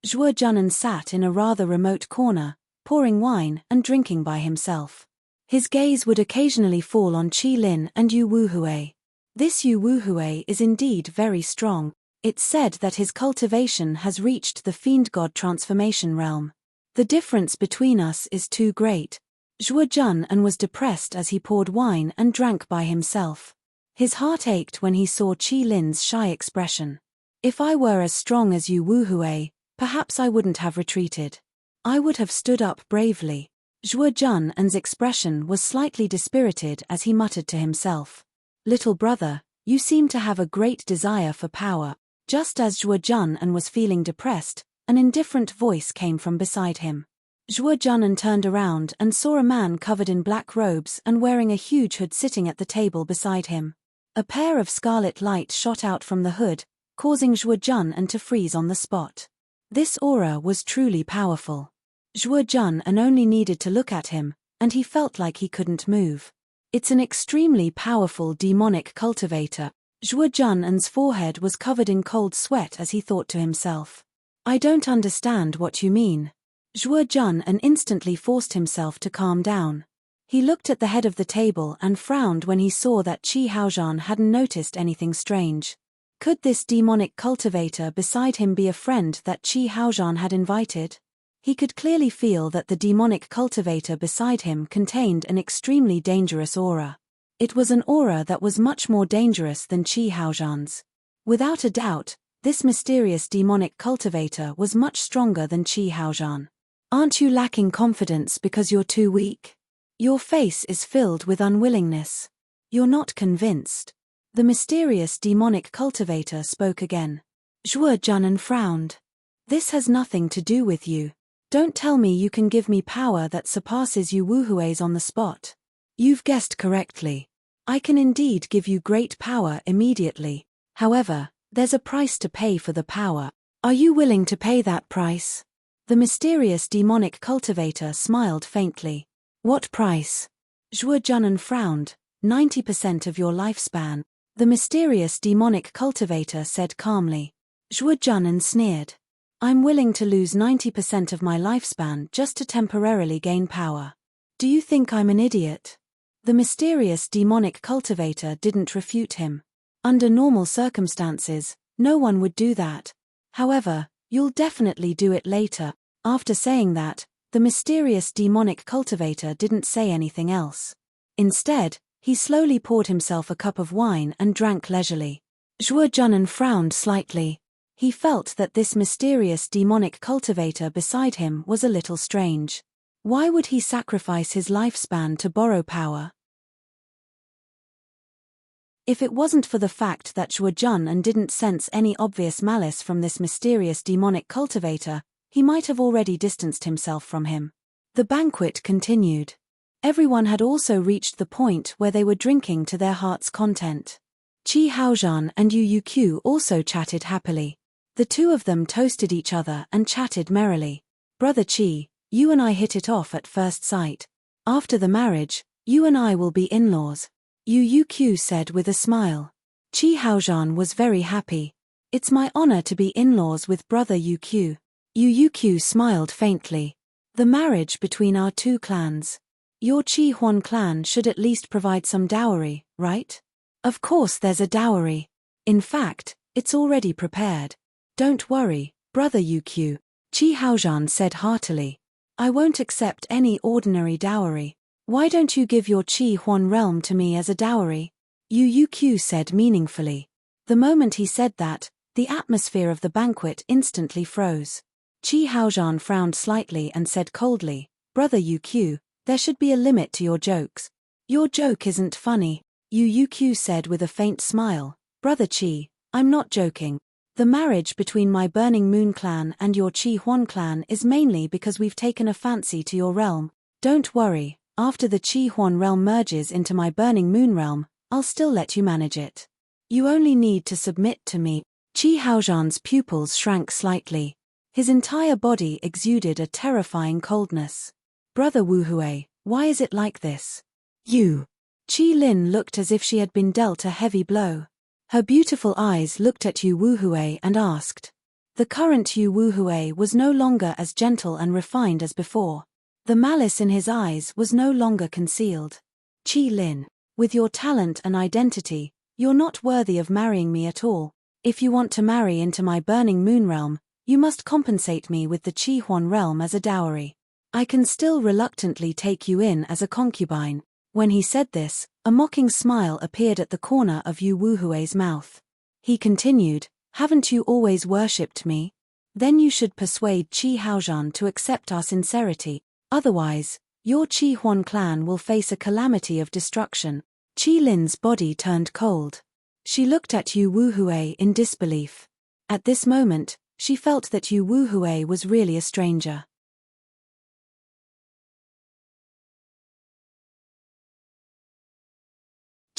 Shuo Junan sat in a rather remote corner, pouring wine and drinking by himself. His gaze would occasionally fall on Qi Lin and Yu Wuhui. This Yu Wuhui is indeed very strong. It's said that his cultivation has reached the fiend god transformation realm. The difference between us is too great. Shuo Junan was depressed as he poured wine and drank by himself. His heart ached when he saw Qi Lin's shy expression. If I were as strong as Yu Wuhui, perhaps I wouldn't have retreated. I would have stood up bravely. Shuo Junan's expression was slightly dispirited as he muttered to himself. Little brother, you seem to have a great desire for power. Just as Shuo Junan was feeling depressed, an indifferent voice came from beside him. Shuo Junan turned around and saw a man covered in black robes and wearing a huge hood sitting at the table beside him. A pair of scarlet lights shot out from the hood, causing Shuo Junan to freeze on the spot. This aura was truly powerful. Shuo Junan only needed to look at him, and he felt like he couldn't move. It's an extremely powerful demonic cultivator. Shuo Junan's forehead was covered in cold sweat as he thought to himself. I don't understand what you mean. Shuo Junan instantly forced himself to calm down. He looked at the head of the table and frowned when he saw that Qi Haozhan hadn't noticed anything strange. Could this demonic cultivator beside him be a friend that Qi Haozhan had invited? He could clearly feel that the demonic cultivator beside him contained an extremely dangerous aura. It was an aura that was much more dangerous than Qi Haozhan's. Without a doubt, this mysterious demonic cultivator was much stronger than Qi Haozhan. Aren't you lacking confidence because you're too weak? Your face is filled with unwillingness. You're not convinced. The mysterious demonic cultivator spoke again. Shuo Junan frowned. This has nothing to do with you. Don't tell me you can give me power that surpasses Yu Wuhui's on the spot. You've guessed correctly. I can indeed give you great power immediately. However, there's a price to pay for the power. Are you willing to pay that price? The mysterious demonic cultivator smiled faintly. What price? Shuo Junan frowned, 90% of your lifespan, the mysterious demonic cultivator said calmly. Zhuo Junan sneered. I'm willing to lose 90% of my lifespan just to temporarily gain power. Do you think I'm an idiot? The mysterious demonic cultivator didn't refute him. Under normal circumstances, no one would do that. However, you'll definitely do it later. After saying that, the mysterious demonic cultivator didn't say anything else. Instead, he slowly poured himself a cup of wine and drank leisurely. Zhuo Junan frowned slightly. He felt that this mysterious demonic cultivator beside him was a little strange. Why would he sacrifice his lifespan to borrow power? If it wasn't for the fact that Zhuo Junan didn't sense any obvious malice from this mysterious demonic cultivator, he might have already distanced himself from him. The banquet continued. Everyone had also reached the point where they were drinking to their heart's content. Qi Haozhan and Yu Yuqiu also chatted happily. The two of them toasted each other and chatted merrily. Brother Qi, you and I hit it off at first sight. After the marriage, you and I will be in-laws. Yu Yuqiu said with a smile. Qi Haozhan was very happy. It's my honor to be in-laws with brother Yuqiu. Yu Yuqiu smiled faintly. The marriage between our two clans. Your Qi Huan clan should at least provide some dowry, right? Of course there's a dowry. In fact, it's already prepared. Don't worry, brother Yuqiu, Qi Haozhan said heartily. I won't accept any ordinary dowry. Why don't you give your Qi Huan realm to me as a dowry? Yu Yuqiu said meaningfully. The moment he said that, the atmosphere of the banquet instantly froze. Qi Haozhan frowned slightly and said coldly, Brother Yuqiu, there should be a limit to your jokes. Your joke isn't funny, Yu Yuqiu said with a faint smile. Brother Qi, I'm not joking. The marriage between my Burning Moon clan and your Qi Huan clan is mainly because we've taken a fancy to your realm. Don't worry, after the Qi Huan realm merges into my Burning Moon realm, I'll still let you manage it. You only need to submit to me. Qi Haozhan's pupils shrank slightly. His entire body exuded a terrifying coldness. Brother Wu Hui, why is it like this? You. Qi Lin looked as if she had been dealt a heavy blow. Her beautiful eyes looked at Yu Wuhui and asked. The current Yu Wuhui was no longer as gentle and refined as before. The malice in his eyes was no longer concealed. Qi Lin, with your talent and identity, you're not worthy of marrying me at all. If you want to marry into my Burning Moon realm, you must compensate me with the Qi Huan realm as a dowry. I can still reluctantly take you in as a concubine. When he said this, a mocking smile appeared at the corner of Yu Wuhui's mouth. He continued, haven't you always worshipped me? Then you should persuade Qi Haozhan to accept our sincerity. Otherwise, your Qi Huan clan will face a calamity of destruction. Qi Lin's body turned cold. She looked at Yu Wuhui in disbelief. At this moment, she felt that Yu Wuhui was really a stranger.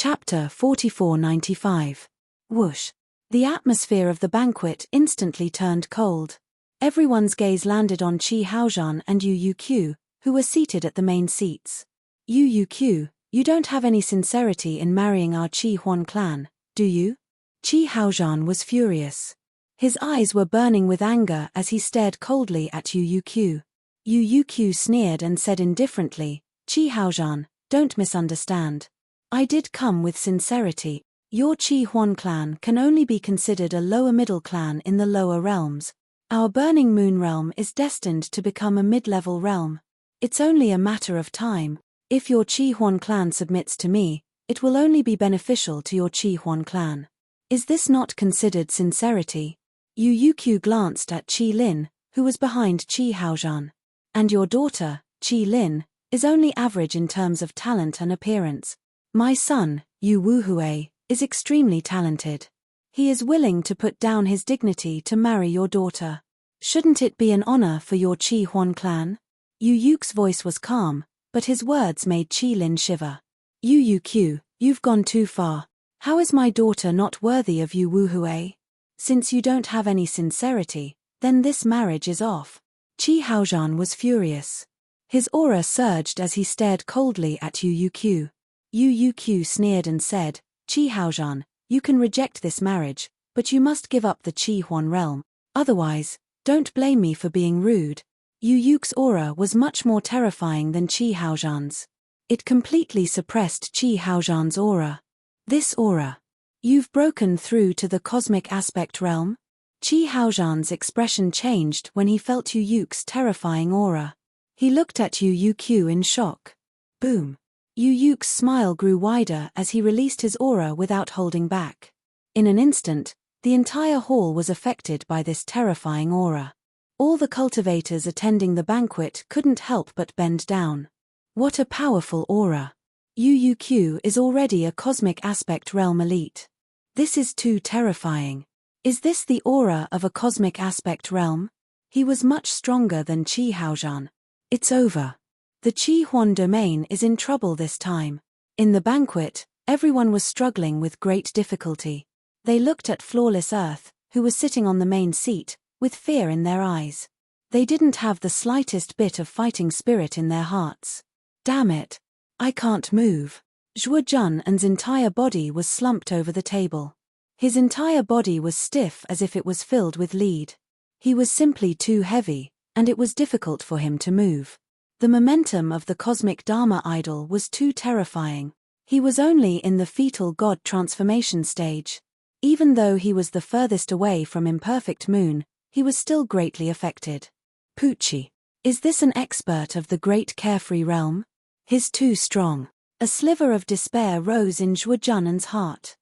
Chapter 4495. Whoosh. The atmosphere of the banquet instantly turned cold. Everyone's gaze landed on Qi Haozhan and Yu Yuqiu, who were seated at the main seats. Yu Yuqiu, you don't have any sincerity in marrying our Qi Huan clan, do you? Qi Haozhan was furious. His eyes were burning with anger as he stared coldly at Yu Yuqiu. Yu Yuqiu sneered and said indifferently, Qi Haozhan, don't misunderstand. I did come with sincerity. Your Qi Huan clan can only be considered a lower middle clan in the lower realms. Our Burning Moon realm is destined to become a mid-level realm. It's only a matter of time. If your Qi Huan clan submits to me, it will only be beneficial to your Qi Huan clan. Is this not considered sincerity? Yu Yuqiu glanced at Qi Lin, who was behind Qi Haozhan. And your daughter, Qi Lin, is only average in terms of talent and appearance. My son, Yu Wuhui, is extremely talented. He is willing to put down his dignity to marry your daughter. Shouldn't it be an honor for your Qi Huan clan? Yu Yuqiu's voice was calm, but his words made Qi Lin shiver. Yu Yuqiu, you've gone too far. How is my daughter not worthy of Yu Wuhui? Since you don't have any sincerity, then this marriage is off. Qi Haozhan was furious. His aura surged as he stared coldly at Yu Yuqiu. Yu Q sneered and said, Qi Haozhan, you can reject this marriage, but you must give up the Qi Huan realm. Otherwise, don't blame me for being rude. Yu Yu's aura was much more terrifying than Qi Haozhan's. It completely suppressed Qi Haozhan's aura. This aura. You've broken through to the cosmic aspect realm? Qi Haozhan's expression changed when he felt Yu Yu's terrifying aura. He looked at Yu Q in shock. Boom. Yu Yu's smile grew wider as he released his aura without holding back. In an instant, the entire hall was affected by this terrifying aura. All the cultivators attending the banquet couldn't help but bend down. What a powerful aura. Yu Q is already a cosmic aspect realm elite. This is too terrifying. Is this the aura of a cosmic aspect realm? He was much stronger than Qi Haozhan. It's over. The Qi Huan domain is in trouble this time. In the banquet, everyone was struggling with great difficulty. They looked at Flawless Earth, who was sitting on the main seat, with fear in their eyes. They didn't have the slightest bit of fighting spirit in their hearts. Damn it. I can't move. Zhuo Jun's entire body was slumped over the table. His entire body was stiff as if it was filled with lead. He was simply too heavy, and it was difficult for him to move. The momentum of the cosmic Dharma idol was too terrifying. He was only in the fetal god transformation stage. Even though he was the furthest away from imperfect moon, he was still greatly affected. Pucci. Is this an expert of the great carefree realm? He's too strong. A sliver of despair rose in Zhuo Jun's heart.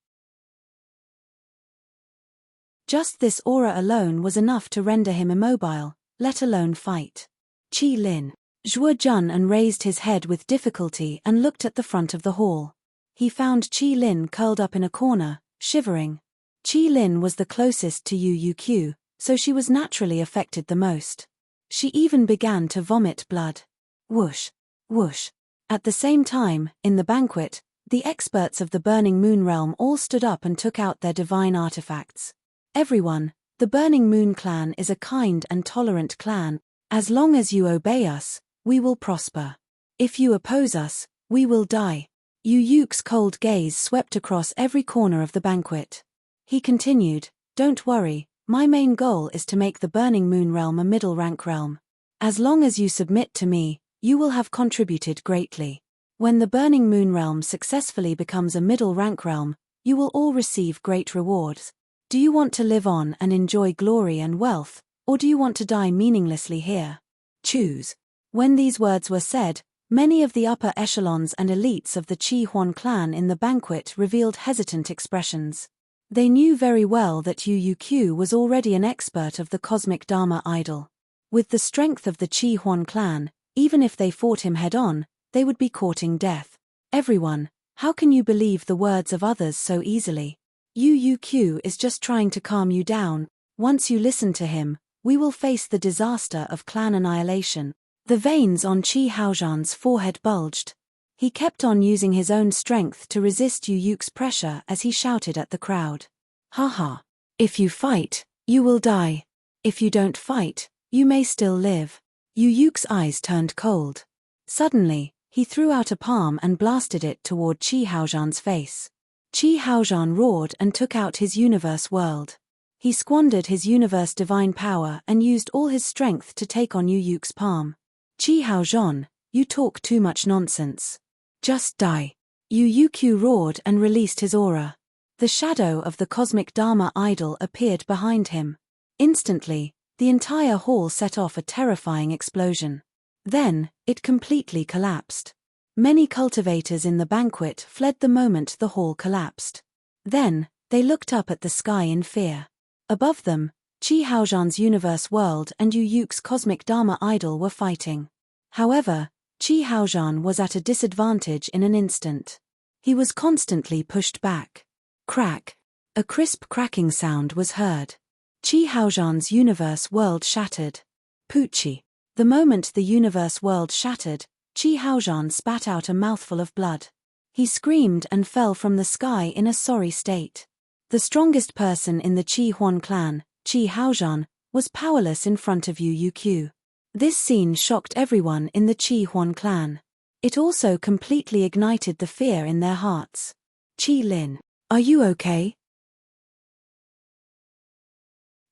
Just this aura alone was enough to render him immobile, let alone fight. Qi Lin. Zhuo Jun raised his head with difficulty and looked at the front of the hall. He found Qi Lin curled up in a corner, shivering. Qi Lin was the closest to Yu Q, so she was naturally affected the most. She even began to vomit blood. Whoosh. Whoosh. At the same time, in the banquet, the experts of the Burning Moon realm all stood up and took out their divine artifacts. Everyone, the Burning Moon clan is a kind and tolerant clan. As long as you obey us, we will prosper. If you oppose us, we will die. Yu Yu's cold gaze swept across every corner of the banquet. He continued, Don't worry, my main goal is to make the Burning Moon realm a middle-rank realm. As long as you submit to me, you will have contributed greatly. When the Burning Moon realm successfully becomes a middle-rank realm, you will all receive great rewards. Do you want to live on and enjoy glory and wealth, or do you want to die meaninglessly here? Choose. When these words were said, many of the upper echelons and elites of the Qi Huan clan in the banquet revealed hesitant expressions. They knew very well that Yu Q was already an expert of the cosmic Dharma idol. With the strength of the Qi Huan clan, even if they fought him head-on, they would be courting death. Everyone, how can you believe the words of others so easily? Yu Q is just trying to calm you down. Once you listen to him, we will face the disaster of clan annihilation. The veins on Qi Haozhan's forehead bulged. He kept on using his own strength to resist Yu Yu's pressure as he shouted at the crowd. Haha. If you fight, you will die. If you don't fight, you may still live. Yu Yu's eyes turned cold. Suddenly, he threw out a palm and blasted it toward Qi Haozhan's face. Qi Haozhan roared and took out his universe world. He squandered his universe divine power and used all his strength to take on Yu Yu's palm. Qi Haozhan, you talk too much nonsense. Just die. Yu Q roared and released his aura. The shadow of the cosmic Dharma idol appeared behind him. Instantly, the entire hall set off a terrifying explosion. Then, it completely collapsed. Many cultivators in the banquet fled the moment the hall collapsed. Then, they looked up at the sky in fear. Above them, Qi Haozhan's universe world and Yu Yu's cosmic Dharma idol were fighting. However, Qi Haozhan was at a disadvantage in an instant. He was constantly pushed back. Crack. A crisp cracking sound was heard. Qi Haozhan's universe world shattered. Pucci. The moment the universe world shattered, Qi Haozhan spat out a mouthful of blood. He screamed and fell from the sky in a sorry state. The strongest person in the Qi Huan clan, Qi Haozhan, was powerless in front of Yu Q. This scene shocked everyone in the Qi Huan clan. It also completely ignited the fear in their hearts. Qi Lin, are you okay?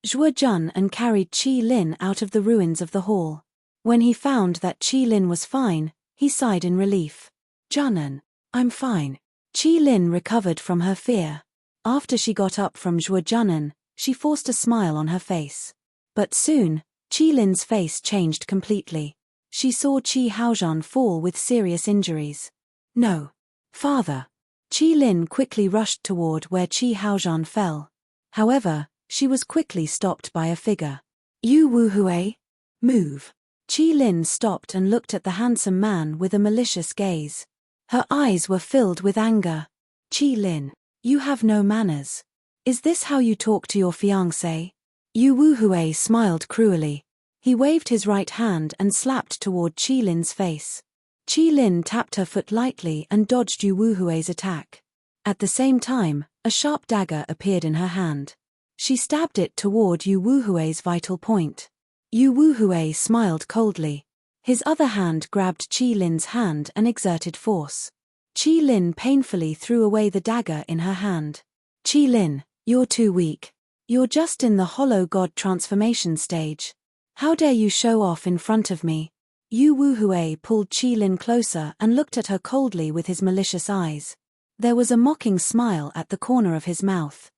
Zhuo Junan carried Qi Lin out of the ruins of the hall. When he found that Qi Lin was fine, he sighed in relief. Junan, I'm fine. Qi Lin recovered from her fear. After she got up from Zhuo Junan, she forced a smile on her face. But soon, Qi Lin's face changed completely. She saw Qi Haozhan fall with serious injuries. No. Father. Qi Lin quickly rushed toward where Qi Haozhan fell. However, she was quickly stopped by a figure. Yu Wuhui? Move. Qi Lin stopped and looked at the handsome man with a malicious gaze. Her eyes were filled with anger. Qi Lin, you have no manners. Is this how you talk to your fiancé? Yu Wuhui smiled cruelly. He waved his right hand and slapped toward Qi Lin's face. Qi Lin tapped her foot lightly and dodged Yu Wuhui's attack. At the same time, a sharp dagger appeared in her hand. She stabbed it toward Yu Wuhui's vital point. Yu Wuhui smiled coldly. His other hand grabbed Qi Lin's hand and exerted force. Qi Lin painfully threw away the dagger in her hand. Qi Lin, you're too weak. You're just in the hollow god transformation stage. How dare you show off in front of me? Yu Wuhui pulled Qi Lin closer and looked at her coldly with his malicious eyes. There was a mocking smile at the corner of his mouth.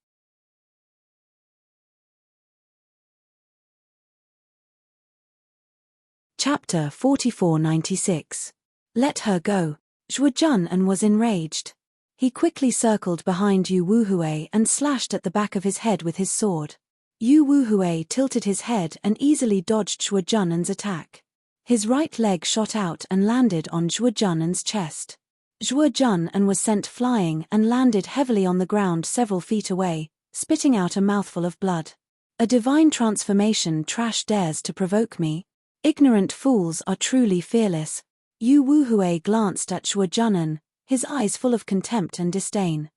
Chapter 4496. Let her go. Zhuo Junan was enraged. He quickly circled behind Yu Wuhui and slashed at the back of his head with his sword. Yu Wuhui tilted his head and easily dodged Zhuo Junan's attack. His right leg shot out and landed on Zhuo Junan's chest. Zhuo Junan was sent flying and landed heavily on the ground several feet away, spitting out a mouthful of blood. A divine transformation trash dares to provoke me. Ignorant fools are truly fearless. Yu Wuhui glanced at Zhuo Junan, his eyes full of contempt and disdain.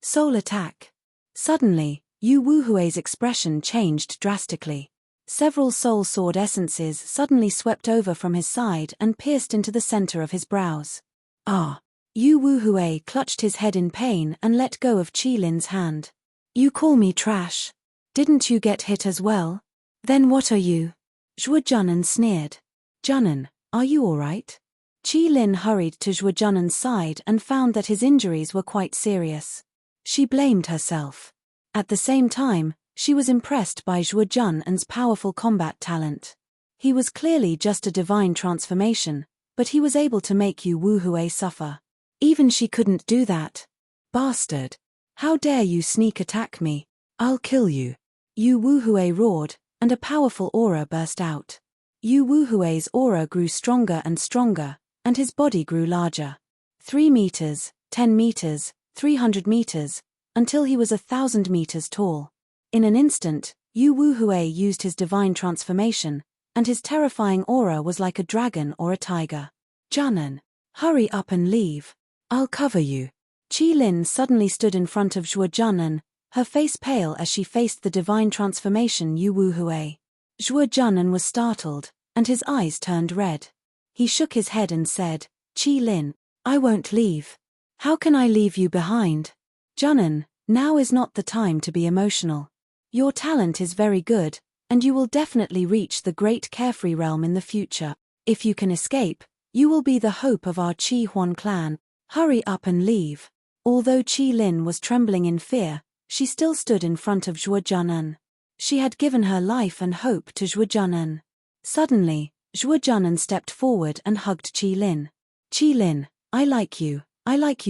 Soul attack. Suddenly, Yu Wuhui's expression changed drastically. Several soul sword essences suddenly swept over from his side and pierced into the center of his brows. Ah! Yu Wuhui clutched his head in pain and let go of Qi Lin's hand. You call me trash? Didn't you get hit as well? Then what are you? Zhuo Junan sneered. Junan, are you all right? Qi Lin hurried to Zhuo Junan's side and found that his injuries were quite serious. She blamed herself. At the same time, she was impressed by Zhuo Junan's powerful combat talent. He was clearly just a divine transformation, but he was able to make Yu Wuhui suffer. Even she couldn't do that. Bastard! How dare you sneak attack me? I'll kill you! Yu Wuhui roared, and a powerful aura burst out. Yu Wuhui's aura grew stronger and stronger, and his body grew larger. 3 meters, 10 meters, 300 meters, until he was 1,000 meters tall. In an instant, Yu Wuhui used his divine transformation, and his terrifying aura was like a dragon or a tiger. Junan, hurry up and leave. I'll cover you. Qi Lin suddenly stood in front of Zhuo Junan, her face pale as she faced the divine transformation Yu Wuhui. Zhuo Junan was startled, and his eyes turned red. He shook his head and said, Qi Lin, I won't leave. How can I leave you behind? Junan, now is not the time to be emotional. Your talent is very good, and you will definitely reach the great carefree realm in the future. If you can escape, you will be the hope of our Qi Huan clan. Hurry up and leave. Although Qi Lin was trembling in fear, she still stood in front of Zhuo Junan. She had given her life and hope to Zhuo Junan. Suddenly, Zhuo Junan stepped forward and hugged Qi Lin. Qi Lin, I like you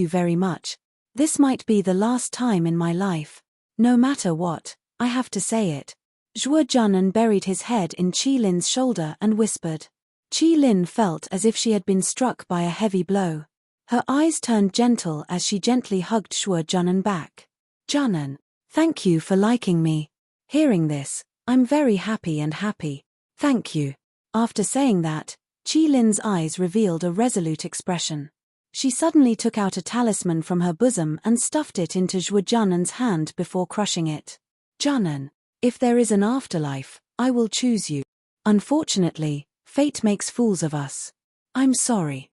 very much. This might be the last time in my life. No matter what, I have to say it. Zhuo Junan buried his head in Qi Lin's shoulder and whispered. Qi Lin felt as if she had been struck by a heavy blow. Her eyes turned gentle as she gently hugged Zhuo Junan back. Junan, thank you for liking me. Hearing this, I'm very happy. Thank you. After saying that, Qi Lin's eyes revealed a resolute expression. She suddenly took out a talisman from her bosom and stuffed it into Zhuo Junan's hand before crushing it. Junan, if there is an afterlife, I will choose you. Unfortunately, fate makes fools of us. I'm sorry.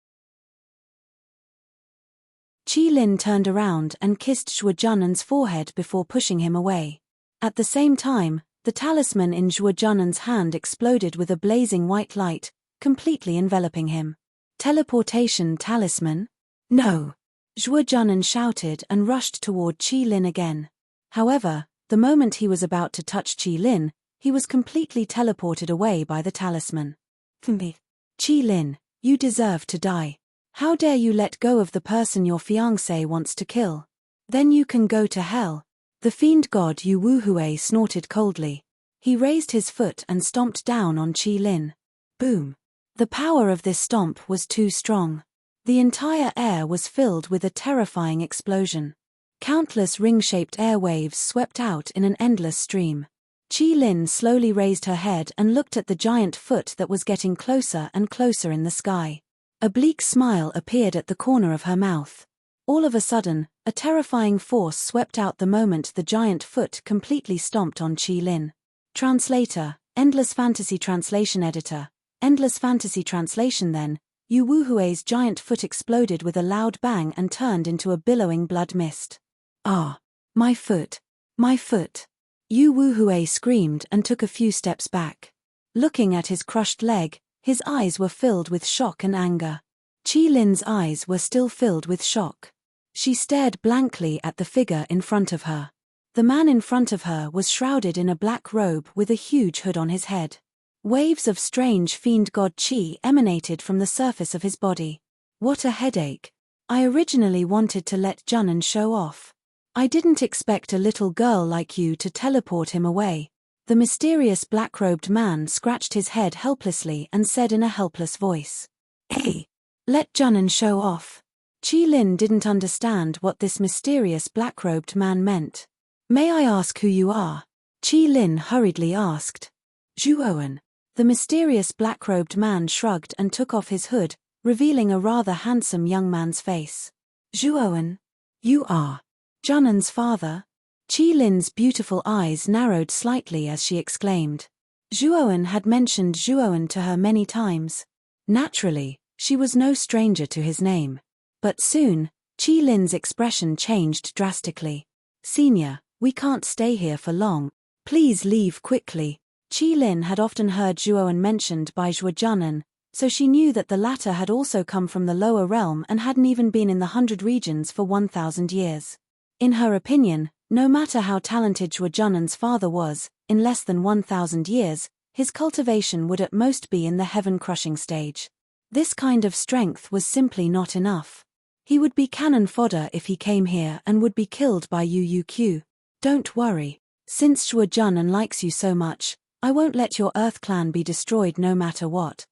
Qi Lin turned around and kissed Zhuo Junan's forehead before pushing him away. At the same time, the talisman in Zhuo Junan's hand exploded with a blazing white light, completely enveloping him. Teleportation talisman? No! Zhuo Junan shouted and rushed toward Qi Lin again. However, the moment he was about to touch Qi Lin, he was completely teleported away by the talisman. Qi Lin, you deserve to die. How dare you let go of the person your fiancé wants to kill? Then you can go to hell. The fiend god Yu Wuhui snorted coldly. He raised his foot and stomped down on Qi Lin. Boom! The power of this stomp was too strong. The entire air was filled with a terrifying explosion. Countless ring-shaped air waves swept out in an endless stream. Qi Lin slowly raised her head and looked at the giant foot that was getting closer and closer in the sky. A bleak smile appeared at the corner of her mouth. All of a sudden, a terrifying force swept out the moment the giant foot completely stomped on Qi Lin. Translator, Endless Fantasy Translation Editor. Endless Fantasy Translation. Then, Yu Wuhui's giant foot exploded with a loud bang and turned into a billowing blood mist. Ah! My foot! My foot! Yu Wuhui screamed and took a few steps back. Looking at his crushed leg, his eyes were filled with shock and anger. Qi Lin's eyes were still filled with shock. She stared blankly at the figure in front of her. The man in front of her was shrouded in a black robe with a huge hood on his head. Waves of strange fiend god Qi emanated from the surface of his body. What a headache. I originally wanted to let Junan show off. I didn't expect a little girl like you to teleport him away. The mysterious black-robed man scratched his head helplessly and said in a helpless voice. Hey! Let Junan show off. Qi Lin didn't understand what this mysterious black-robed man meant. May I ask who you are? Qi Lin hurriedly asked. Zhuowen. The mysterious black-robed man shrugged and took off his hood, revealing a rather handsome young man's face. Zhuowen. You are Junan's father? Qi Lin's beautiful eyes narrowed slightly as she exclaimed. Zhuowen had mentioned Zhuowen to her many times. Naturally, she was no stranger to his name. But soon, Qi Lin's expression changed drastically. Senior, we can't stay here for long. Please leave quickly. Qi Lin had often heard Zhuowen mentioned by Zhuo Junan, so she knew that the latter had also come from the lower realm and hadn't even been in the 100 regions for 1,000 years. In her opinion, no matter how talented Zhuo Junan's father was, in less than 1,000 years, his cultivation would at most be in the heaven-crushing stage. This kind of strength was simply not enough. He would be cannon fodder if he came here and would be killed by Yu Q. Don't worry. Since Zhuo Junan likes you so much, I won't let your Earth clan be destroyed no matter what.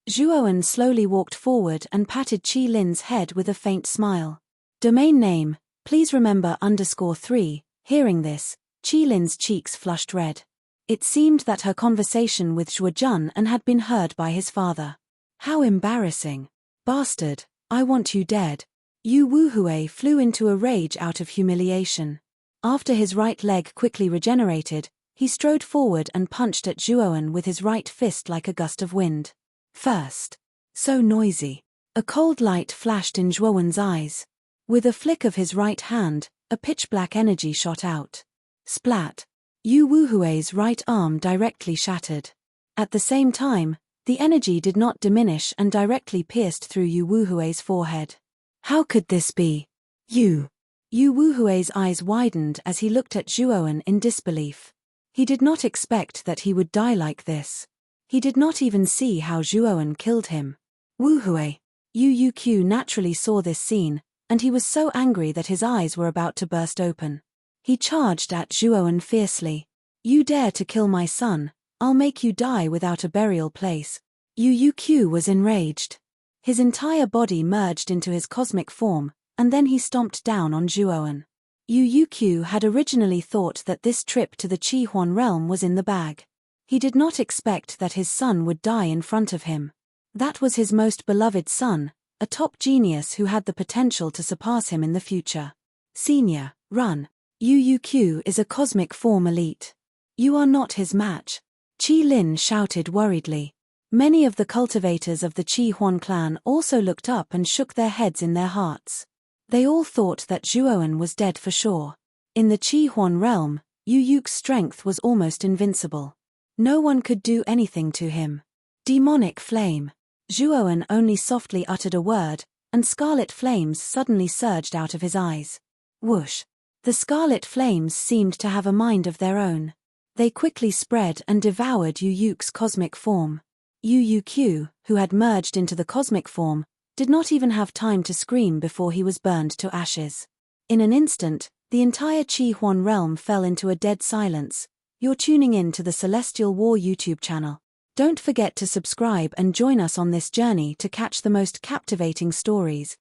Zhuowen slowly walked forward and patted Qi Lin's head with a faint smile. Domain name, please remember _3. Hearing this, Qi Lin's cheeks flushed red. It seemed that her conversation with Zhuo Junan had been heard by his father. How embarrassing. Bastard, I want you dead. Yu Wuhui flew into a rage out of humiliation. After his right leg quickly regenerated, he strode forward and punched at Zhuowen with his right fist like a gust of wind. First. So noisy. A cold light flashed in Zhuowen's eyes. With a flick of his right hand, a pitch-black energy shot out. Splat. Yu Wuhui's right arm directly shattered. At the same time, the energy did not diminish and directly pierced through Yu Wuhui's forehead. How could this be? Yu Wuhui's eyes widened as he looked at Zhuowen in disbelief. He did not expect that he would die like this. He did not even see how Zhuowen killed him. Wuhui. Yu Q naturally saw this scene, and he was so angry that his eyes were about to burst open. He charged at Zhuowen fiercely. You dare to kill my son, I'll make you die without a burial place. Yu Q was enraged. His entire body merged into his cosmic form, and then he stomped down on Zhuowen. Yu Q had originally thought that this trip to the Qi Huan realm was in the bag. He did not expect that his son would die in front of him. That was his most beloved son, a top genius who had the potential to surpass him in the future. Senior, run. Yu Q is a cosmic form elite. You are not his match. Qi Lin shouted worriedly. Many of the cultivators of the Chi Huan clan also looked up and shook their heads in their hearts. They all thought that Zhuowen was dead for sure. In the Chi Huan realm, Yu Yu's strength was almost invincible. No one could do anything to him. Demonic flame. Zhuowen only softly uttered a word, and scarlet flames suddenly surged out of his eyes. Whoosh! The scarlet flames seemed to have a mind of their own. They quickly spread and devoured Yu Yu's cosmic form. Yu Q, who had merged into the cosmic form, did not even have time to scream before he was burned to ashes. In an instant, the entire Chi Huan realm fell into a dead silence. You're tuning in to the Celestial War YouTube channel. Don't forget to subscribe and join us on this journey to catch the most captivating stories.